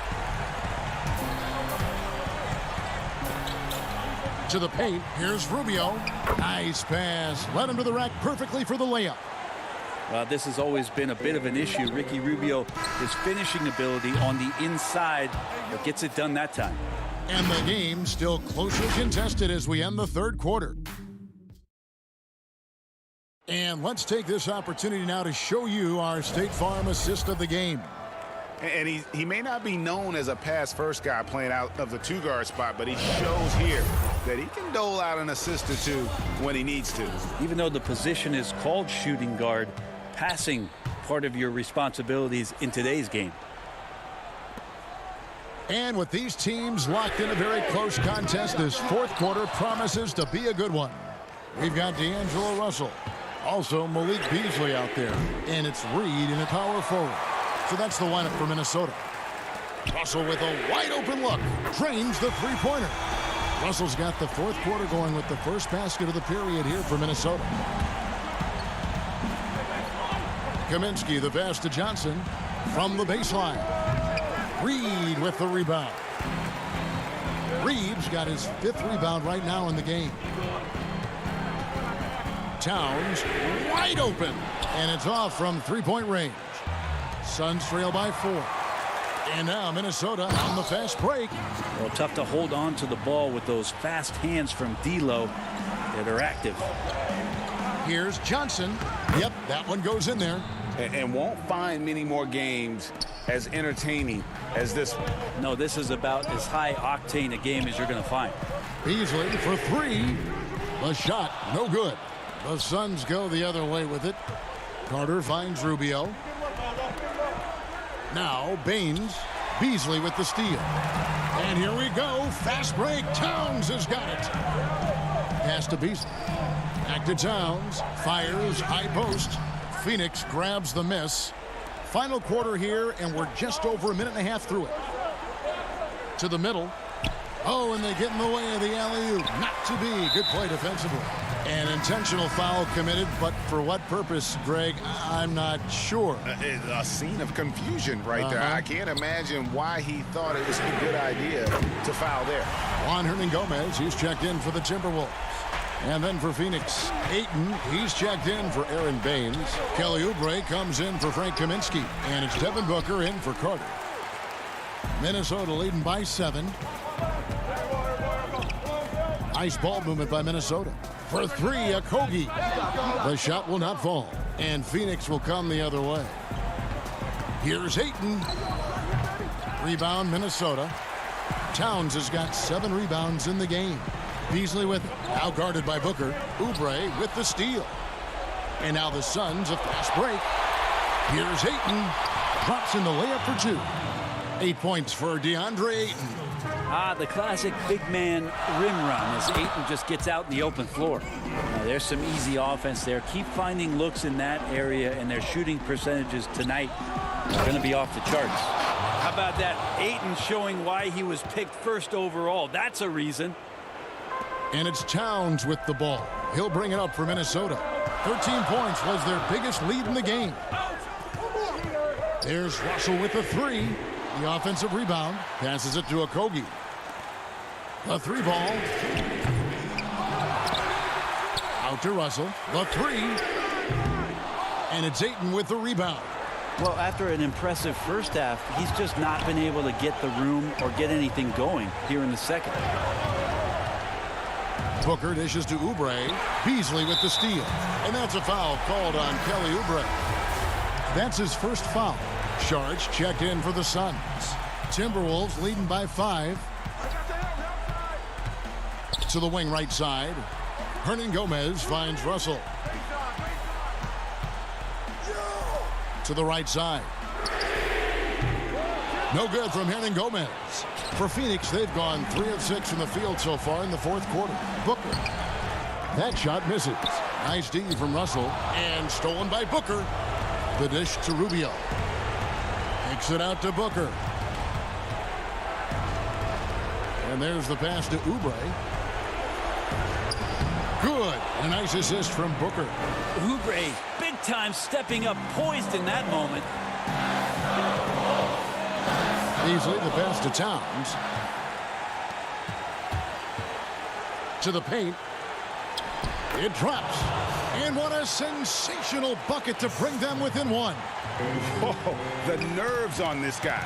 To the paint. Here's Rubio. Nice pass. Led him to the rack perfectly for the layup. This has always been a bit of an issue. Ricky Rubio, his finishing ability on the inside, but gets it done that time. And the game still closely contested as we end the third quarter. And let's take this opportunity now to show you our State Farm assist of the game. And he may not be known as a pass-first guy playing out of the two-guard spot, but he shows here that he can dole out an assist or two when he needs to. Even though the position is called shooting guard, passing part of your responsibilities in today's game. And with these teams locked in a very close contest, this fourth quarter promises to be a good one. We've got D'Angelo Russell. Also Malik Beasley out there. And it's Reed in a power forward. So that's the lineup for Minnesota. Russell with a wide open look. Drains the three-pointer. Russell's got the fourth quarter going with the first basket of the period here for Minnesota. Kaminsky, the pass to Johnson from the baseline. Reed with the rebound. Reed's got his 5th rebound right now in the game. Towns wide open, and it's off from three-point range. Suns trail by 4. And now Minnesota on the fast break. Well, tough to hold on to the ball with those fast hands from D'Lo that are active. Here's Johnson. Yep, that one goes in there. And won't find many more games as entertaining as this one. No, this is about as high-octane a game as you're going to find. Beasley for 3. The shot, no good. The Suns go the other way with it. Carter finds Rubio. Now Baines. Beasley with the steal. And here we go. Fast break. Towns has got it. Pass to Beasley. Back to Towns. Fires. High post. Phoenix grabs the miss. Final quarter here, and we're just over a minute and a half through it. To the middle. Oh, and they get in the way of the alley-oop. Not to be. Good play defensively. An intentional foul committed, but for what purpose, Greg? I'm not sure. A scene of confusion right there. I can't imagine why he thought it was a good idea to foul there. Juan Hernan-Gomez, he's checked in for the Timberwolves. And then for Phoenix, Ayton, he's checked in for Aaron Baines. Kelly Oubre comes in for Frank Kaminsky. And it's Devin Booker in for Carter. Minnesota leading by 7. Nice ball movement by Minnesota. For 3, Okogie. The shot will not fall. And Phoenix will come the other way. Here's Ayton. Rebound, Minnesota. Towns has got 7 rebounds in the game. Beasley with it. Now guarded by Booker. Oubre with the steal. And now the Suns, a fast break. Here's Ayton. Drops in the layup for 2. 8 points for DeAndre Ayton. The classic big man rim run as Ayton just gets out in the open floor. There's some easy offense there. Keep finding looks in that area, and their shooting percentages tonight are going to be off the charts. How about that? Ayton showing why he was picked first overall. That's a reason. And it's Towns with the ball. He'll bring it up for Minnesota. 13 points was their biggest lead in the game. There's Russell with the 3. The offensive rebound. Passes it to Okogie. The 3 ball. Out to Russell. The 3. And it's Ayton with the rebound. Well, after an impressive first half, he's just not been able to get the room or get anything going here in the second. Booker dishes to Oubre. Beasley with the steal. And that's a foul called on Kelly Oubre. That's his first foul. Sharge checked in for the Suns. Timberwolves leading by 5. To the wing right side. Hernan Gomez finds Russell. To the right side. No good from Hernan Gomez. For Phoenix, they've gone 3 of 6 from the field so far in the fourth quarter. Booker. That shot misses. Nice D from Russell. And stolen by Booker. The dish to Rubio. Kicks it out to Booker. And there's the pass to Oubre. Good. A nice assist from Booker. Oubre, big time stepping up, poised in that moment. Beasley, the pass to Towns. To the paint. It drops. And what a sensational bucket to bring them within 1. Whoa, the nerves on this guy.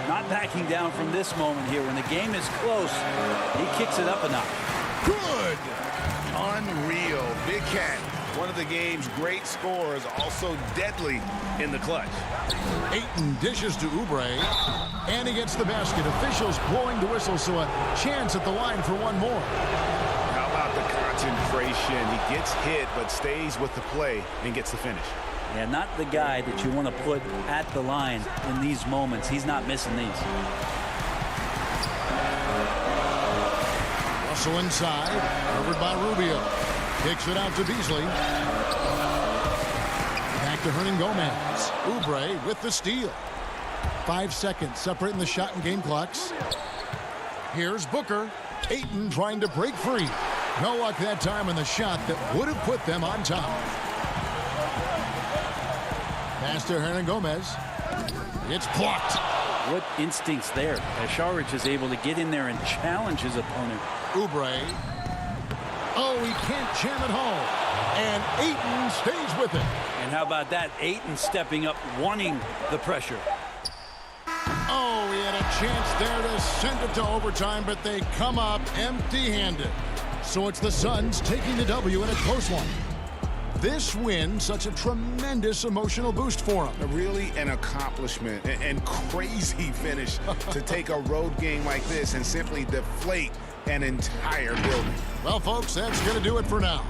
Not backing down from this moment here. When the game is close, he kicks it up a notch. Good. Unreal. Big Cat, one of the game's great scorers, also deadly in the clutch. Ayton dishes to Oubre. And he gets the basket. Officials blowing the whistle, so a chance at the line for one more. How about the concentration? He gets hit, but stays with the play and gets the finish. Yeah, not the guy that you want to put at the line in these moments. He's not missing these. Russell inside, covered by Rubio. Kicks it out to Beasley. Back to Hernan Gomez. Oubre with the steal. 5 seconds separating the shot and game clocks. Here's Booker. Ayton trying to break free. No luck that time in the shot that would have put them on top. Pass to Hernan Gomez. It's blocked. What instincts there. Sharge is able to get in there and challenge his opponent. Oubre. Oh, he can't jam it home. And Ayton stays with it. And how about that? Ayton stepping up, wanting the pressure. Oh, he had a chance there to send it to overtime, but they come up empty-handed. So it's the Suns taking the W in a close one. This win, such a tremendous emotional boost for them. Really an accomplishment and crazy finish to take a road game like this and simply deflate an entire building. Well, folks, that's going to do it for now.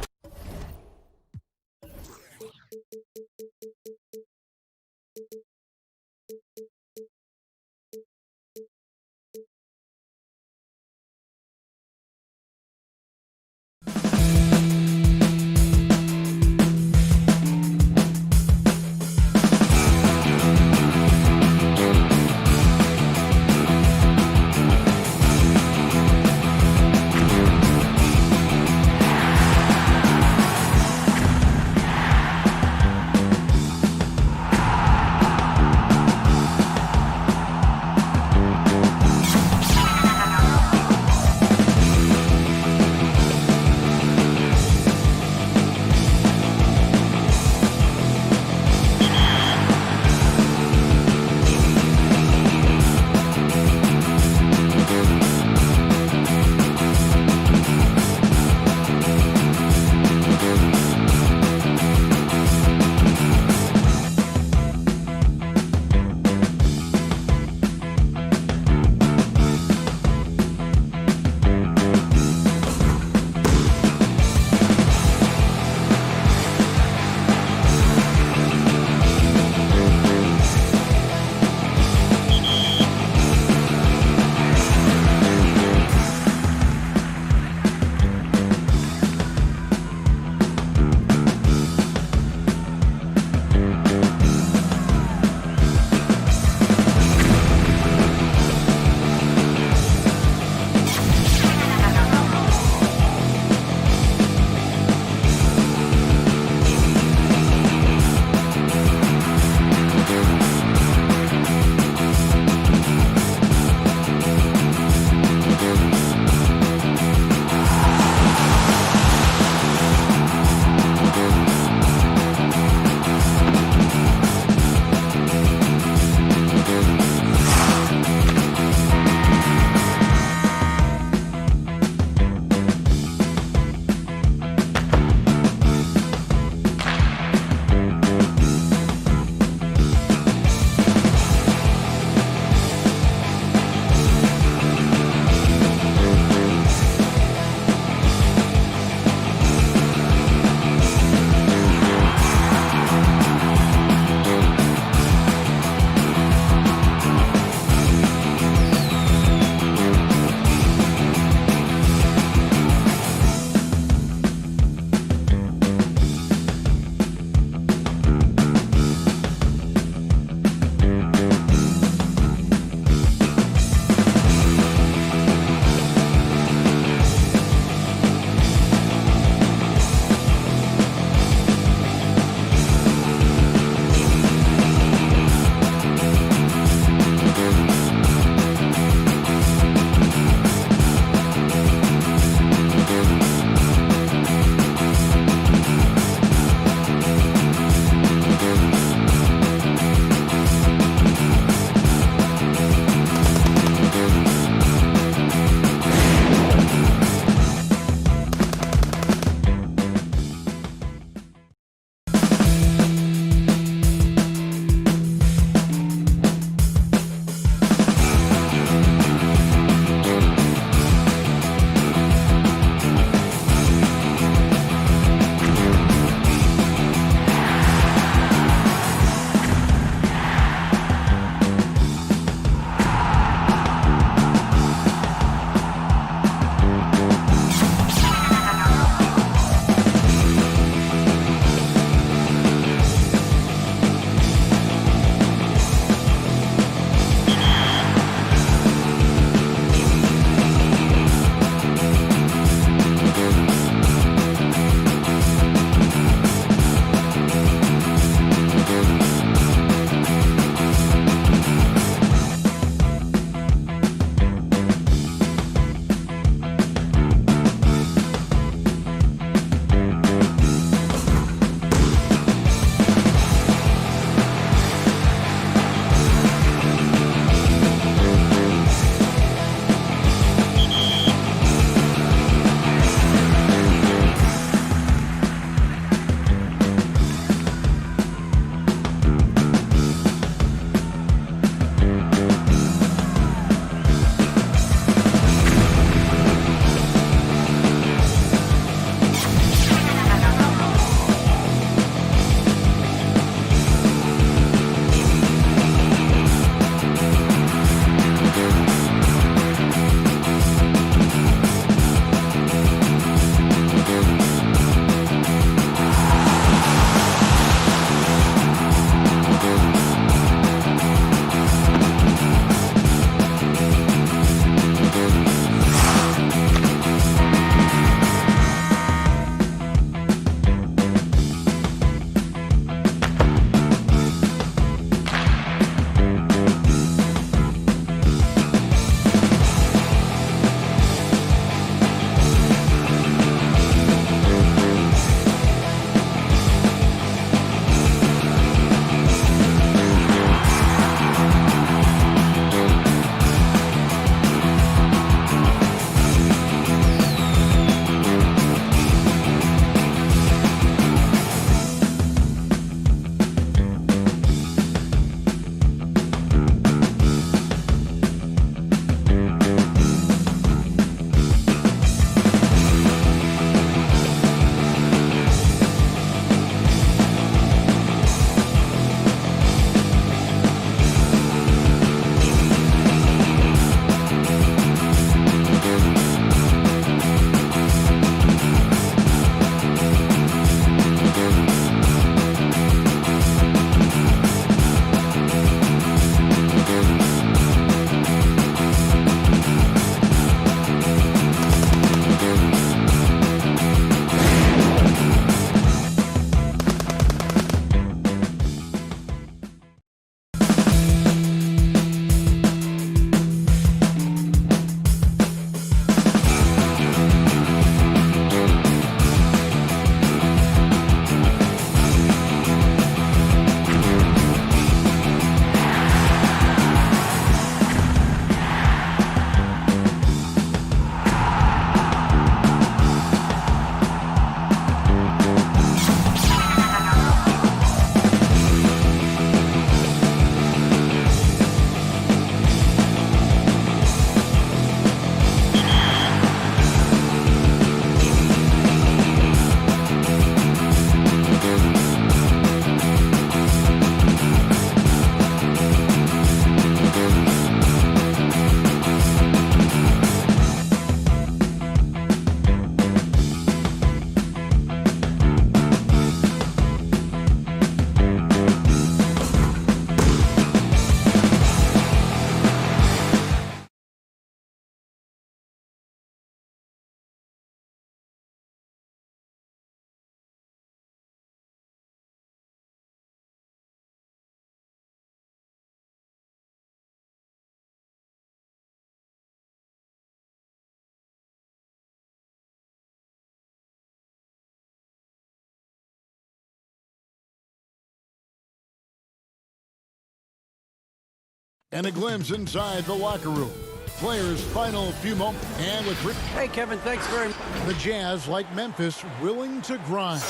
And a glimpse inside the locker room. Players' final few moments. And with Hey, Kevin, thanks very much. the Jazz, like Memphis, willing to grind.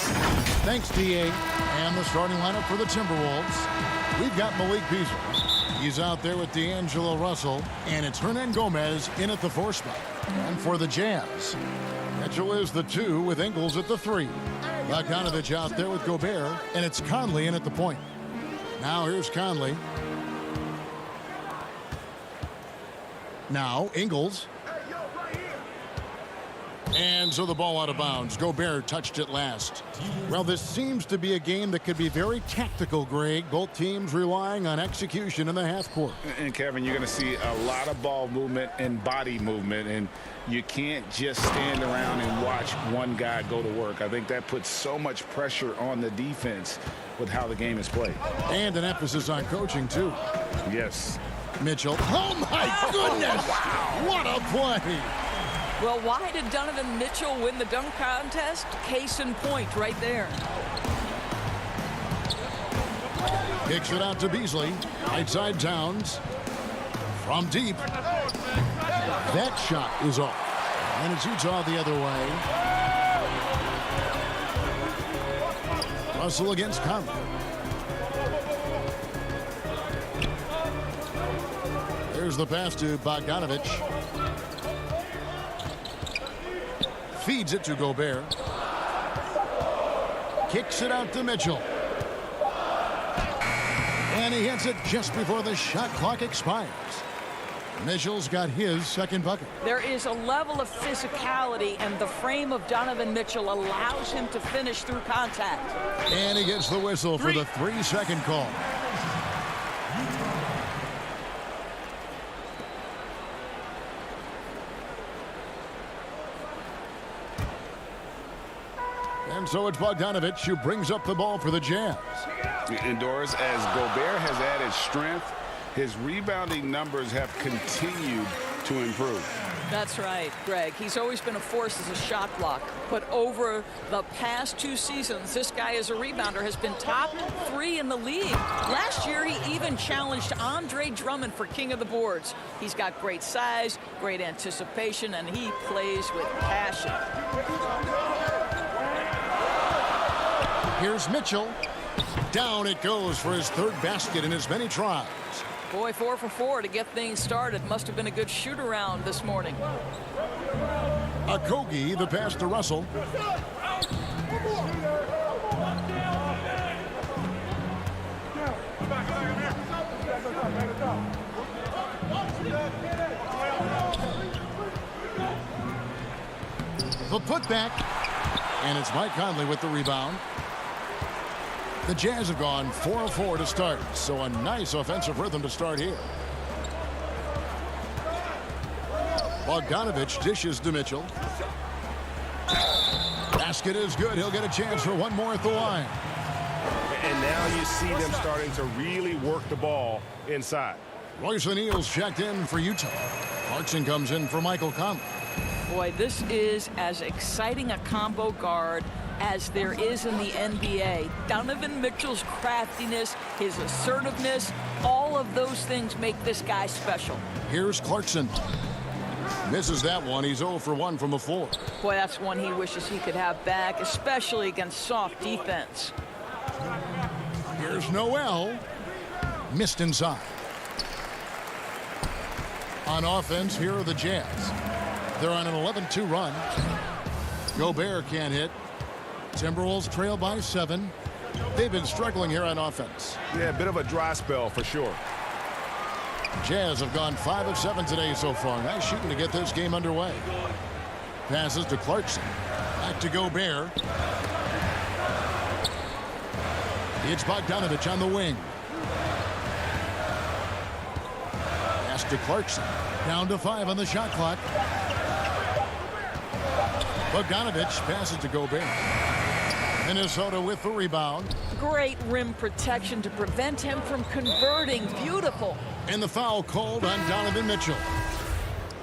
Thanks, D.A. And the starting lineup for the Timberwolves. We've got Malik Beasley. He's out there with D'Angelo Russell. And it's Hernan Gomez in at the 4 spot. And for the Jazz, Mitchell is the 2 with Ingles at the 3. Bogdanovich out there with Gobert. And it's Conley in at the point. Now here's Conley. Now Ingles. And so the ball out of bounds. Gobert touched it last. Well, this seems to be a game that could be very tactical, Greg. Both teams relying on execution in the half court. And Kevin, you're going to see a lot of ball movement and body movement, and you can't just stand around and watch one guy go to work. I think that puts so much pressure on the defense with how the game is played. And an emphasis on coaching, too. Yes. Mitchell. Oh, my goodness! Wow. What a play! Well, why did Donovan Mitchell win the dunk contest? Case in point right there. Kicks it out to Beasley. Right side Towns. From deep. That shot is off. And it's Utah the other way. Russell against Conley. There's the pass to Bogdanovich. Feeds it to Gobert. Kicks it out to Mitchell. And he hits it just before the shot clock expires. Mitchell's got his second bucket. There is a level of physicality, and the frame of Donovan Mitchell allows him to finish through contact. And he gets the whistle for the 3-second call. And so it's Bogdanovich who brings up the ball for the Jazz. And Doris, as Gobert has added strength, his rebounding numbers have continued to improve. That's right, Greg. He's always been a force as a shot blocker. But over the past 2 seasons, this guy as a rebounder has been top 3 in the league. Last year, he even challenged Andre Drummond for king of the boards. He's got great size, great anticipation, and he plays with passion. Here's Mitchell. Down it goes for his 3rd basket in as many tries. Boy, 4 for 4 to get things started. Must have been a good shoot-around this morning. Okogie, the pass to Russell. The putback. And it's Mike Conley with the rebound. The Jazz have gone 4 of 4 to start, so a nice offensive rhythm to start here. Bogdanovich dishes to Mitchell. Basket is good. He'll get a chance for one more at the line. And now you see them starting to really work the ball inside. Royce O'Neal's checked in for Utah. Clarkson comes in for Michael Conley. Boy, this is as exciting a combo guard as there is in the NBA. Donovan Mitchell's craftiness, his assertiveness, all of those things make this guy special. Here's Clarkson. Misses that one. He's 0 for 1 from the floor. Boy, that's one he wishes he could have back, especially against soft defense. Here's Noel. Missed inside. On offense, here are the Jazz. They're on an 11-2 run. Gobert can't hit. Timberwolves trail by 7. They've been struggling here on offense. Yeah, a bit of a dry spell for sure. Jazz have gone 5 of 7 today so far. Nice shooting to get this game underway. Passes to Clarkson. Back to Gobert. It's Bogdanovich on the wing. Pass to Clarkson. Down to 5 on the shot clock. Bogdanovich passes to Gobert. Minnesota with the rebound. Great rim protection to prevent him from converting. Beautiful. And the foul called on Donovan Mitchell.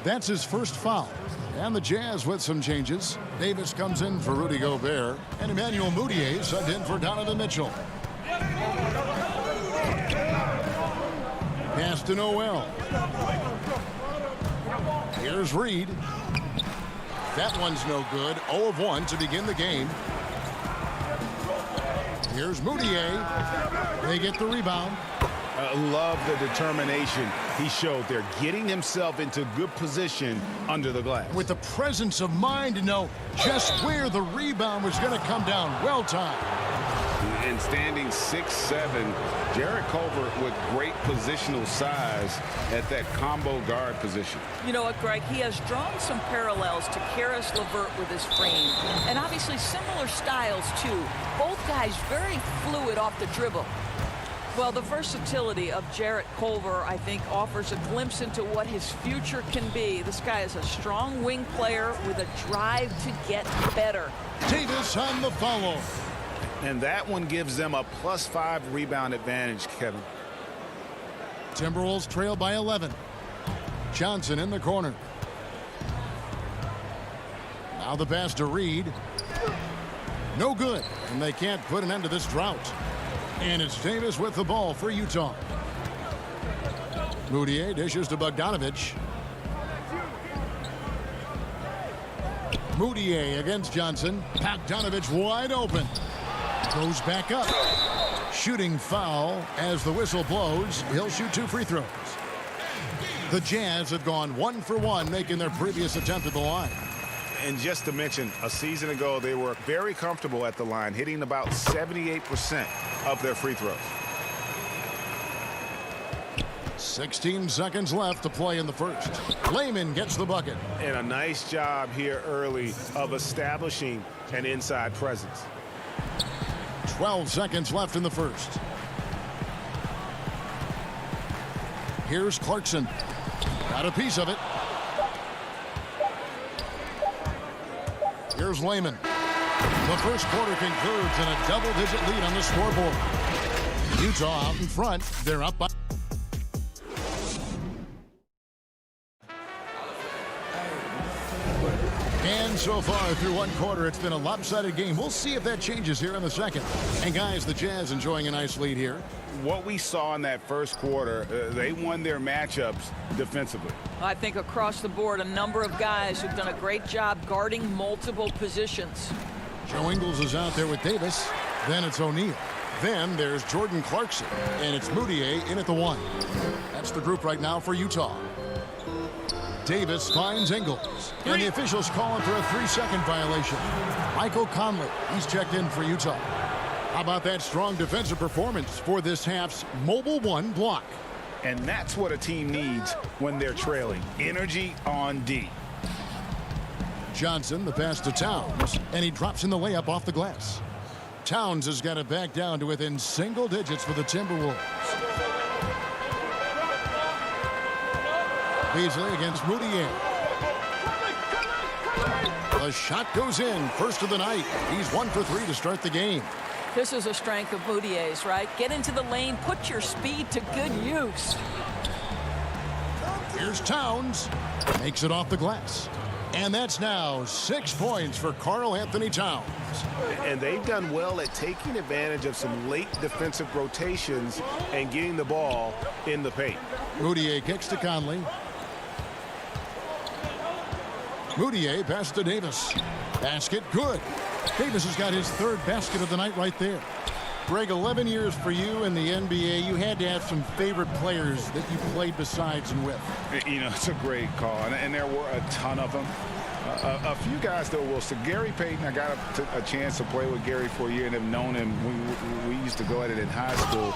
That's his first foul. And the Jazz with some changes. Davis comes in for Rudy Gobert. And Emmanuel Mudiay subbed in for Donovan Mitchell. Pass pass to Noel. Here's Reed. That one's no good. 0 of 1 to begin the game. Here's Moutier. They get the rebound. Love the determination he showed there, getting himself into good position under the glass. With the presence of mind to know just where the rebound was going to come down. Well timed. And standing 6'7", Jarrett Culver with great positional size at that combo guard position. You know what, Greg? He has drawn some parallels to Karis LeVert with his frame. And obviously similar styles, too. Both guys very fluid off the dribble. Well, the versatility of Jarrett Culver, I think, offers a glimpse into what his future can be. This guy is a strong wing player with a drive to get better. Davis on the follow. And that one gives them a +5 rebound advantage, Kevin. Timberwolves trail by 11. Johnson in the corner. Now the pass to Reed. No good, and they can't put an end to this drought. And it's Davis with the ball for Utah. Moutier dishes to Bogdanovich. Moutier against Johnson. Bogdanovich wide open. Goes back up. Shooting foul as the whistle blows. He'll shoot 2 free throws. The Jazz have gone 1 for 1, making their previous attempt at the line. And just to mention, a season ago, they were very comfortable at the line, hitting about 78% of their free throws. 16 seconds left to play in the first. Layman gets the bucket. And a nice job here early of establishing an inside presence. 12 seconds left in the first. Here's Clarkson. Got a piece of it. Here's Layman. The first quarter concludes in a double-digit lead on the scoreboard. Utah out in front. They're up by. And so far through one quarter, it's been a lopsided game. We'll see if that changes here in the second. And guys, the Jazz enjoying a nice lead here. What we saw in that first quarter, they won their matchups defensively. I think across the board, a number of guys who've done a great job guarding multiple positions. Joe Ingles is out there with Davis. Then it's O'Neal. Then there's Jordan Clarkson. And it's Moutier in at the 1. That's the group right now for Utah. Davis finds Ingles. And the officials calling for a 3-second violation. Michael Conley, he's checked in for Utah. How about that strong defensive performance for this half's mobile 1 block? And that's what a team needs when they're trailing. Energy on D. Johnson, the pass to Towns, and he drops in the layup off the glass. Towns has got it back down to within single digits for the Timberwolves. Beasley against Moutier. The shot goes in, first of the night. He's 1 for 3 to start the game. This is a strength of Moutier's, right? Get into the lane, put your speed to good use. Here's Towns. Makes it off the glass. And that's now 6 points for Karl Anthony Towns. And they've done well at taking advantage of some late defensive rotations and getting the ball in the paint. Moutier kicks to Conley. Moutier pass to Davis. Basket good. Davis has got his 3rd basket of the night right there. Greg, 11 years for you in the NBA. You had to have some favorite players that you played besides and with. You know, it's a great call, and there were a ton of them. A few guys, though, will say Gary Payton. I got a chance to play with Gary for a year and have known him. We used to go at it in high school,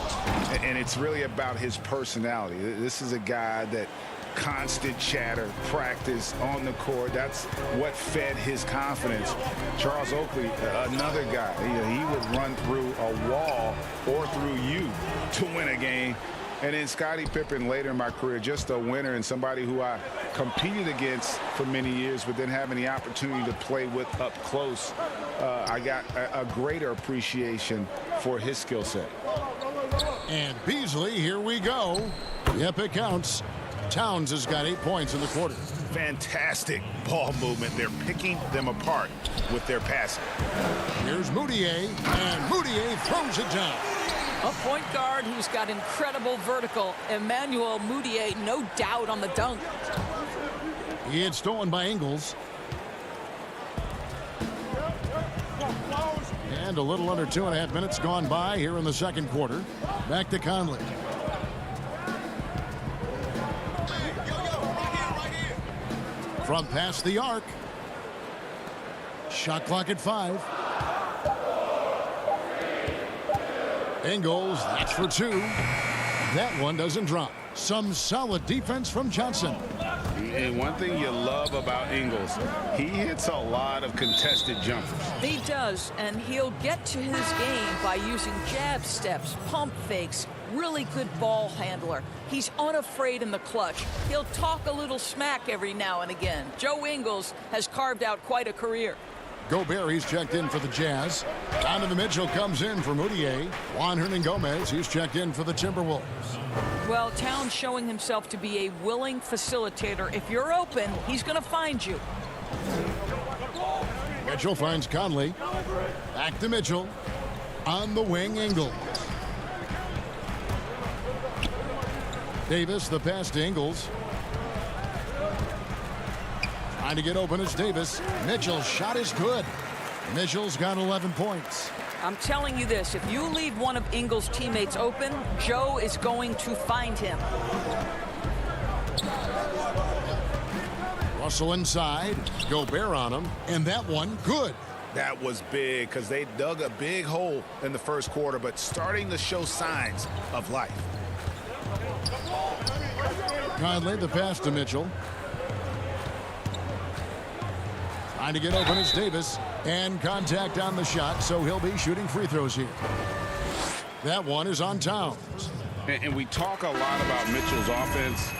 and it's really about his personality. This is a guy that constant chatter, practice on the court. That's what fed his confidence. Charles Oakley, another guy, he would run through a wall or through you to win a game. And then Scottie Pippen later in my career, just a winner and somebody who I competed against for many years, but then having the opportunity to play with up close, I got a greater appreciation for his skill set. And Beasley, here we go. Yep, it counts. Towns has got 8 points in the quarter. Fantastic ball movement. They're picking them apart with their passing. Here's Moutier, and Moutier throws it down. A point guard who's got incredible vertical. Emmanuel Mudiay, no doubt on the dunk. He had stolen by Ingles. And a little under 2.5 minutes gone by here in the second quarter. Back to Conley. From past the arc. Shot clock at 5. Ingles, that's for 2. That one doesn't drop. Some solid defense from Johnson. And one thing you love about Ingles, he hits a lot of contested jumpers. He does, and he'll get to his game by using jab steps, pump fakes, really good ball handler. He's unafraid in the clutch. He'll talk a little smack every now and again. Joe Ingles has carved out quite a career. Gobert, he's checked in for the Jazz. Donovan Mitchell comes in for Mudiay. Juan Hernan-Gomez, he's checked in for the Timberwolves. Well, Towns showing himself to be a willing facilitator. If you're open, he's going to find you. Mitchell finds Conley. Back to Mitchell. On the wing, Ingles. Davis, the pass to Ingles. Trying to get open is Davis. Mitchell's shot is good. Mitchell's got 11 points. I'm telling you this, if you leave one of Ingles' teammates open, Joe is going to find him. Russell inside. Gobert on him. And that one, good. That was big because they dug a big hole in the first quarter, but starting to show signs of life. Conley, the pass to Mitchell. Trying to get open is Davis. And contact on the shot, so he'll be shooting free throws here. That one is on Towns. And we talk a lot about Mitchell's offense,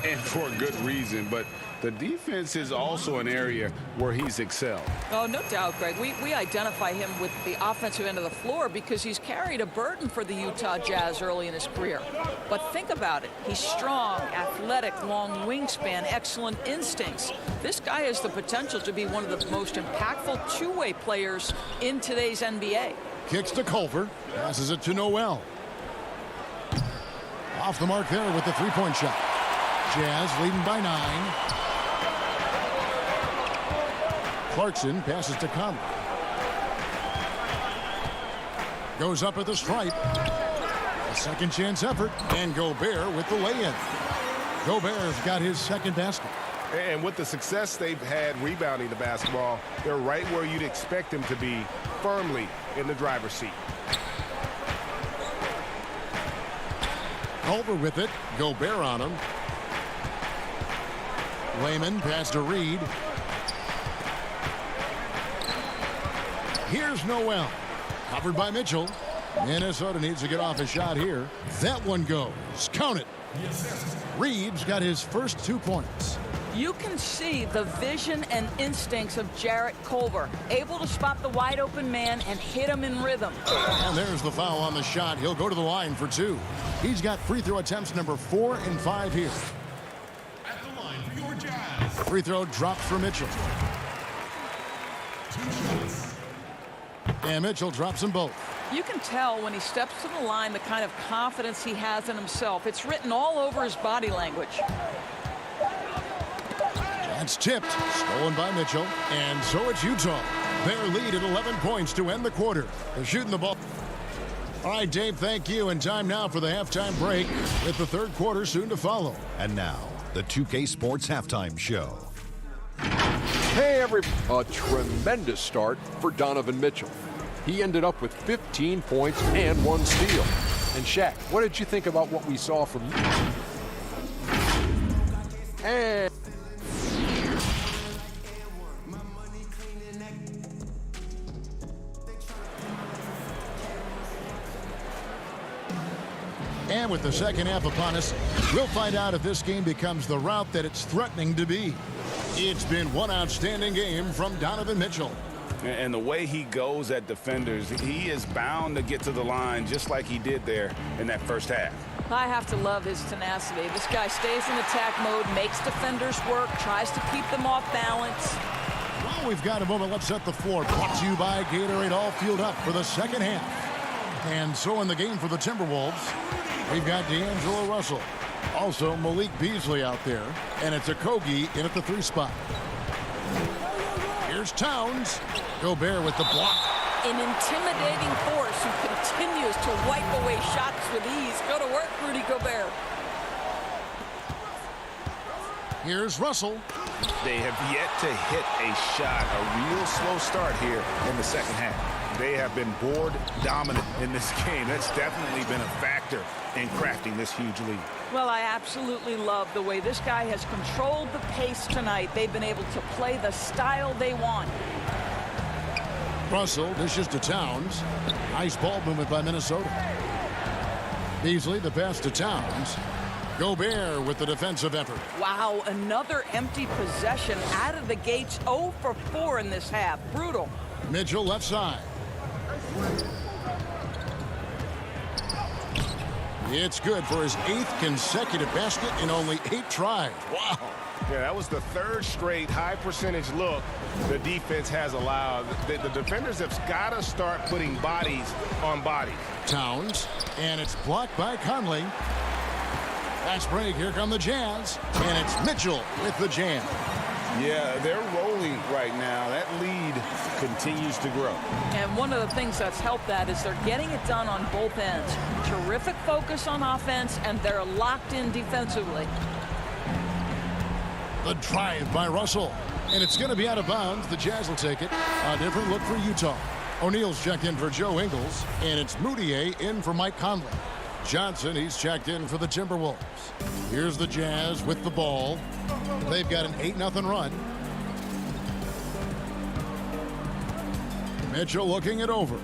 and for a good reason, but the defense is also an area where he's excelled. Oh, no doubt, Greg. We identify him with the offensive end of the floor because he's carried a burden for the Utah Jazz early in his career. But think about it. He's strong, athletic, long wingspan, excellent instincts. This guy has the potential to be one of the most impactful two-way players in today's NBA. Kicks to Culver. Passes it to Noel. Off the mark there with the three-point shot. Jazz leading by 9. Clarkson passes to Conley. Goes up at the stripe. A second chance effort. And Gobert with the lay-in. Gobert's got his second basket. And with the success they've had rebounding the basketball, they're right where you'd expect them to be, firmly in the driver's seat. Culver with it. Gobert on him. Layman pass to Reed. Here's Noel. Covered by Mitchell. Minnesota needs to get off a shot here. That one goes. Count it. Reed's got his first 2 points. You can see the vision and instincts of Jarrett Culver, able to spot the wide open man and hit him in rhythm. And there's the foul on the shot. He'll go to the line for 2. He's got free throw attempts number 4 and 5 here. At the line for your Jazz. Free throw drops for Mitchell. 2 shots. And Mitchell drops them both. You can tell when he steps to the line the kind of confidence he has in himself. It's written all over his body language. That's tipped. Stolen by Mitchell. And so it's Utah. Their lead at 11 points to end the quarter. They're shooting the ball. All right, Dave, thank you. And time now for the halftime break with the third quarter soon to follow. And now, the 2K Sports Halftime Show. Hey, a tremendous start for Donovan Mitchell. He ended up with 15 points and 1 steal. And Shaq, what did you think about what we saw from you? And And with the second half upon us, we'll find out if this game becomes the route that it's threatening to be. It's been one outstanding game from Donovan Mitchell. And the way he goes at defenders, he is bound to get to the line just like he did there in that first half. I have to love his tenacity. This guy stays in attack mode, makes defenders work, tries to keep them off balance. Well, we've got a moment. Let's set the floor. Brought to you by Gatorade. All fueled up for the second half. And so in the game for the Timberwolves, we've got D'Angelo Russell. Also Malik Beasley out there. And it's Okogie in at the 3 spot. Here's Towns. Gobert with the block. An intimidating force who continues to wipe away shots with ease. Go to work, Rudy Gobert. Here's Russell. They have yet to hit a shot, a real slow start here in the second half. They have been board dominant in this game. That's definitely been a factor in crafting this huge lead. Well, I absolutely love the way this guy has controlled the pace tonight. They've been able to play the style they want. Russell dishes to Towns. Nice ball movement by Minnesota. Beasley the pass to Towns. Gobert with the defensive effort. Wow, another empty possession out of the gates. 0 for 4 in this half. Brutal. Mitchell left side. It's good for his 8th consecutive basket in only 8 tries. Wow. Yeah, that was the 3rd straight high percentage look the defense has allowed. The defenders have got to start putting bodies on bodies. Towns, and it's blocked by Conley. Last break, here come the Jazz, and it's Mitchell with the jam. Yeah, they're rolling right now. That lead continues to grow. And one of the things that's helped that is they're getting it done on both ends. Terrific focus on offense, and they're locked in defensively. The drive by Russell, and it's going to be out of bounds. The Jazz will take it. A different look for Utah. O'Neal's checked in for Joe Ingles, and it's Moutier in for Mike Conley. Johnson, he's checked in for the Timberwolves. Here's the Jazz with the ball. They've got an 8-0 run. Mitchell looking it over.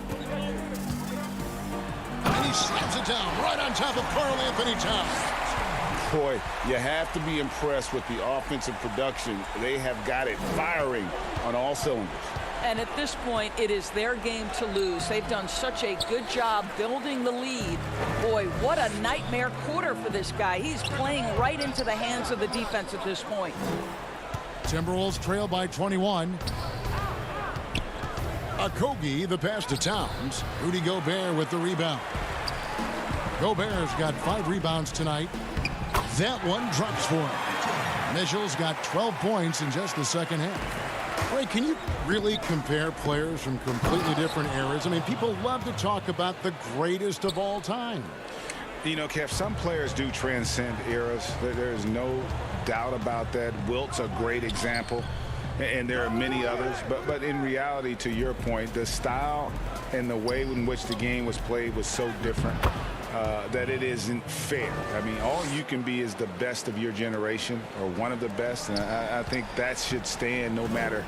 And he slaps it down right on top of Karl Anthony Towns. Boy, you have to be impressed with the offensive production. They have got it firing on all cylinders. And at this point, it is their game to lose. They've done such a good job building the lead. Boy, what a nightmare quarter for this guy. He's playing right into the hands of the defense at this point. Timberwolves trail by 21. Okogie, the pass to Towns. Rudy Gobert with the rebound. Gobert's got 5 rebounds tonight. That one drops for him. Mitchell's got 12 points in just the second half. Ray, can you really compare players from completely different eras? I mean, people love to talk about the greatest of all time. You know, Kev, some players do transcend eras. There's no doubt about that. Wilt's a great example, and there are many others. But in reality, to your point, the style and the way in which the game was played was so different that it isn't fair. I mean, all you can be is the best of your generation or one of the best, and I think that should stand no matter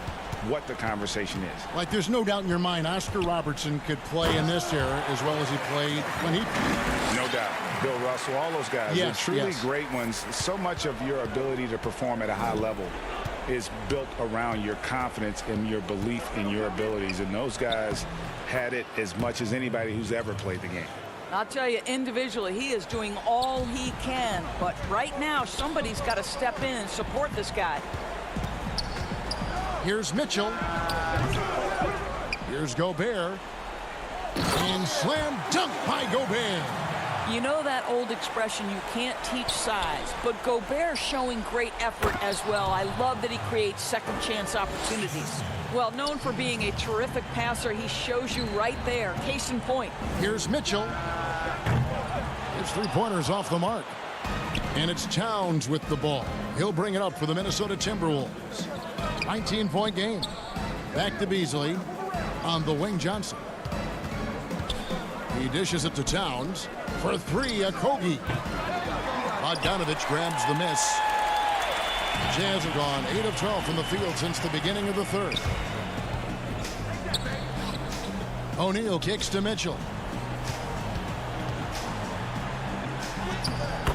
what the conversation is. Like, there's no doubt in your mind Oscar Robertson could play in this era as well as he played when he played. No doubt. Bill Russell, all those guys. Yes, They're truly yes. great ones. So much of your ability to perform at a high level is built around your confidence and your belief in your abilities, and those guys had it as much as anybody who's ever played the game. I'll tell you, individually, he is doing all he can. But right now, somebody's got to step in and support this guy. Here's Mitchell. Here's Gobert. And slam dunk by Gobert. You know that old expression, you can't teach size, but Gobert showing great effort as well. I love that he creates second chance opportunities. Well, known for being a terrific passer, he shows you right there. Case in point. Here's Mitchell. His 3-pointers off the mark. And it's Towns with the ball. He'll bring it up for the Minnesota Timberwolves. 19-point game. Back to Beasley. On the wing, Johnson. He dishes it to Towns. For 3, Okogie. Bogdanovich grabs the miss. Jazz have gone 8 of 12 from the field since the beginning of the third. O'Neal kicks to Mitchell.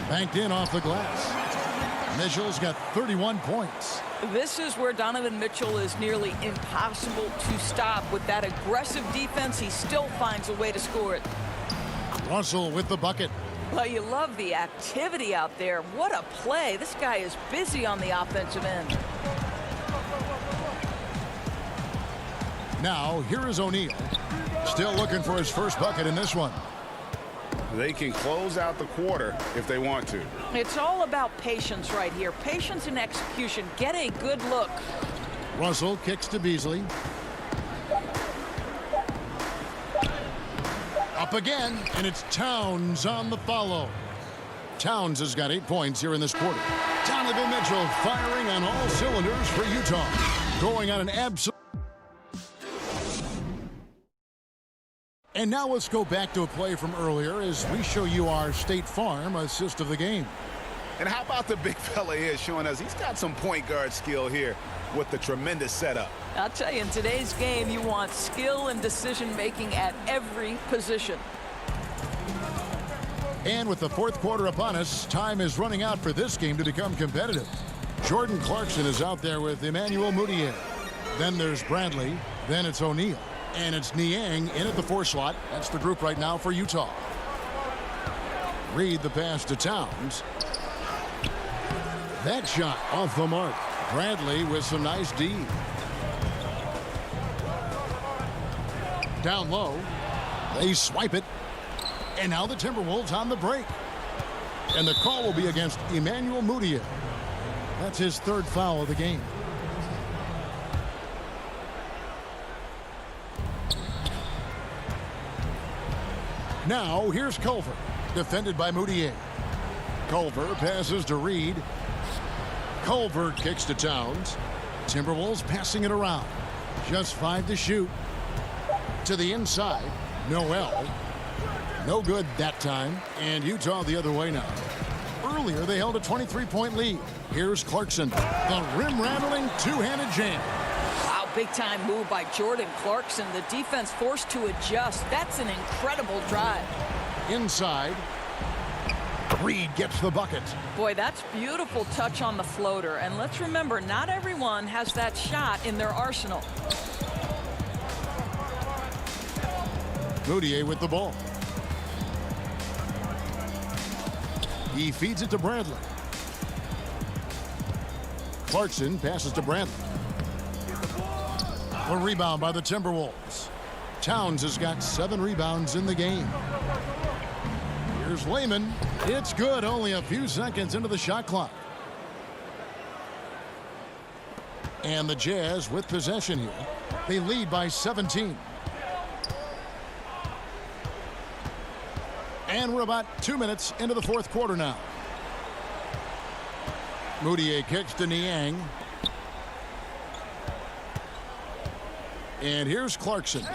Banked in off the glass. Mitchell's got 31 points. This is where Donovan Mitchell is nearly impossible to stop. With that aggressive defense, he still finds a way to score it. Russell with the bucket. Well, you love the activity out there. What a play. This guy is busy on the offensive end. Now, here is O'Neal. Still looking for his first bucket in this one. They can close out the quarter if they want to. It's all about patience right here. Patience and execution. Get a good look. Russell kicks to Beasley. Up again, and it's Towns on the follow. Towns has got 8 points here in this quarter. Donovan Mitchell firing on all cylinders for Utah. Going on an absolute... And now let's go back to a play from earlier as we show you our State Farm assist of the game. And how about the big fella here showing us he's got some point guard skill here with the tremendous setup. I'll tell you, in today's game, you want skill and decision-making at every position. And with the fourth quarter upon us, time is running out for this game to become competitive. Jordan Clarkson is out there with Emmanuel Mudiay. Then there's Bradley. Then it's O'Neal. And it's Niang in at the 4 slot. That's the group right now for Utah. Reed the pass to Towns. That shot off the mark. Bradley with some nice D. Down low. They swipe it. And now the Timberwolves on the break. And the call will be against Emmanuel Mudiay. That's his 3rd foul of the game. Now, here's Culver, defended by Mudiay. Culver passes to Reed. Culver kicks to Towns. Timberwolves passing it around. Just 5 to shoot. To the inside, Noel. No good that time, and Utah the other way now. Earlier, they held a 23-point lead. Here's Clarkson, the rim-rattling two-handed jam. Wow, big-time move by Jordan Clarkson. The defense forced to adjust. That's an incredible drive. Inside, Reed gets the bucket. Boy, that's beautiful touch on the floater. And let's remember, not everyone has that shot in their arsenal. Mudiay with the ball. He feeds it to Bradley. Clarkson passes to Bradley. A rebound by the Timberwolves. Towns has got 7 rebounds in the game. Here's Layman. It's good, only a few seconds into the shot clock. And the Jazz with possession here. They lead by 17. And we're about 2 minutes into the fourth quarter now. Mudiay kicks to Niang. And here's Clarkson.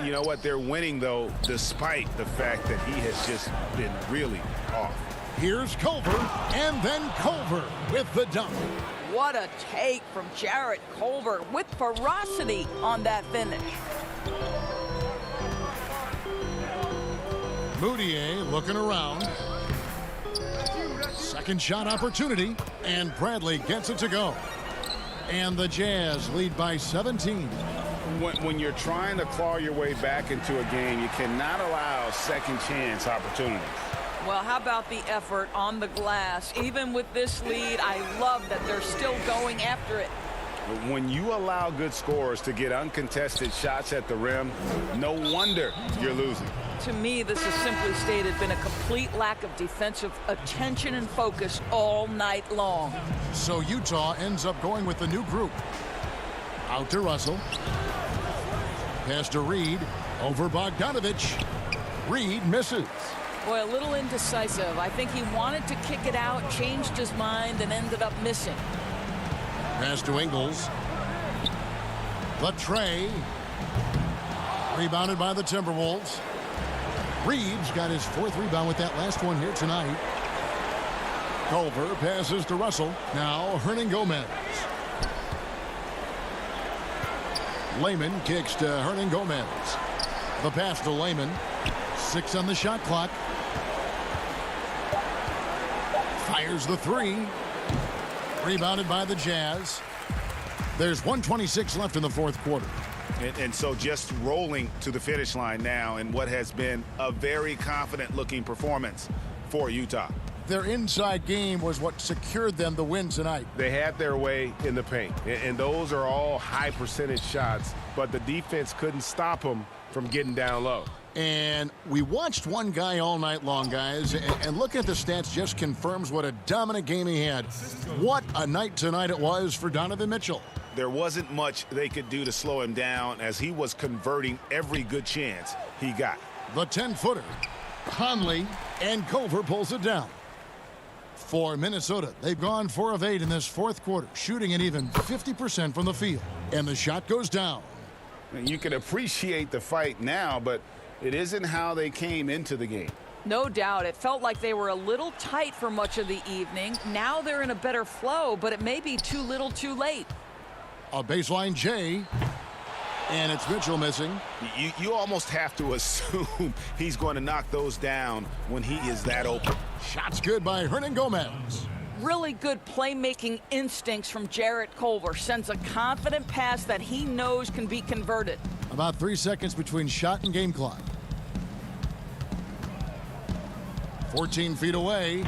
You know what? They're winning, though, despite the fact that he has just been really off. Here's Culver, and then Culver with the dunk. What a take from Jarrett Culver with ferocity on that finish. Mudiay looking around. Second shot opportunity, and Bradley gets it to go. And the Jazz lead by 17. When you're trying to claw your way back into a game, you cannot allow second chance opportunities. Well, how about the effort on the glass? Even with this lead, I love that they're still going after it. When you allow good scorers to get uncontested shots at the rim, no wonder you're losing. To me, this has simply stated been a complete lack of defensive attention and focus all night long. So Utah ends up going with the new group. Out to Russell. Pass to Reed. Over Bogdanovich. Reed misses. Boy, a little indecisive. I think he wanted to kick it out, changed his mind, and ended up missing. Pass to Ingles. The tray. Rebounded by the Timberwolves. Reeves got his 4th rebound with that last one here tonight. Culver passes to Russell. Now Hernangomez. Layman kicks to Hernangomez. The pass to Layman. 6 on the shot clock. Fires the 3. Rebounded by the Jazz. There's 1:26 left in the fourth quarter. And so just rolling to the finish line now in what has been a very confident looking performance for Utah. their inside game was what secured them the win tonight. They had their way in the paint, and those are all high percentage shots, but the defense couldn't stop them from getting down low. And we watched one guy all night long, guys, and looking at the stats just confirms what a dominant game he had. What a night tonight it was for Donovan Mitchell. There wasn't much they could do to slow him down as he was converting every good chance he got. The 10-footer, Conley, and Culver pulls it down. For Minnesota, they've gone 4 of 8 in this fourth quarter, shooting an even 50% from the field. And the shot goes down. And you can appreciate the fight now, but it isn't how they came into the game. No doubt. It felt like they were a little tight for much of the evening. Now they're in a better flow, but it may be too little too late. A baseline J, and it's Mitchell missing. You almost have to assume he's going to knock those down when he is that open. Shots good by Hernan Gomez. Really good playmaking instincts from Jarrett Culver. Sends a confident pass that he knows can be converted. About 3 seconds between shot and game clock. 14 feet away.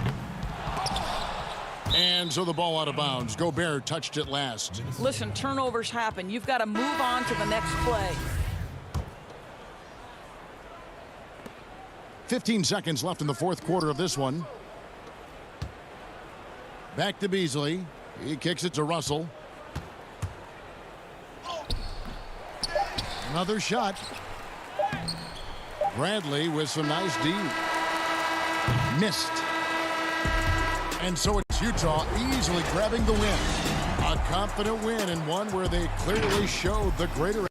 And so the ball out of bounds. Gobert touched it last. Listen, turnovers happen. You've got to move on to the next play. 15 seconds left in the fourth quarter of this one. Back to Beasley. He kicks it to Russell. Another shot. Bradley with some nice D. Missed. And so it's Utah easily grabbing the win. A confident win and one where they clearly showed the greater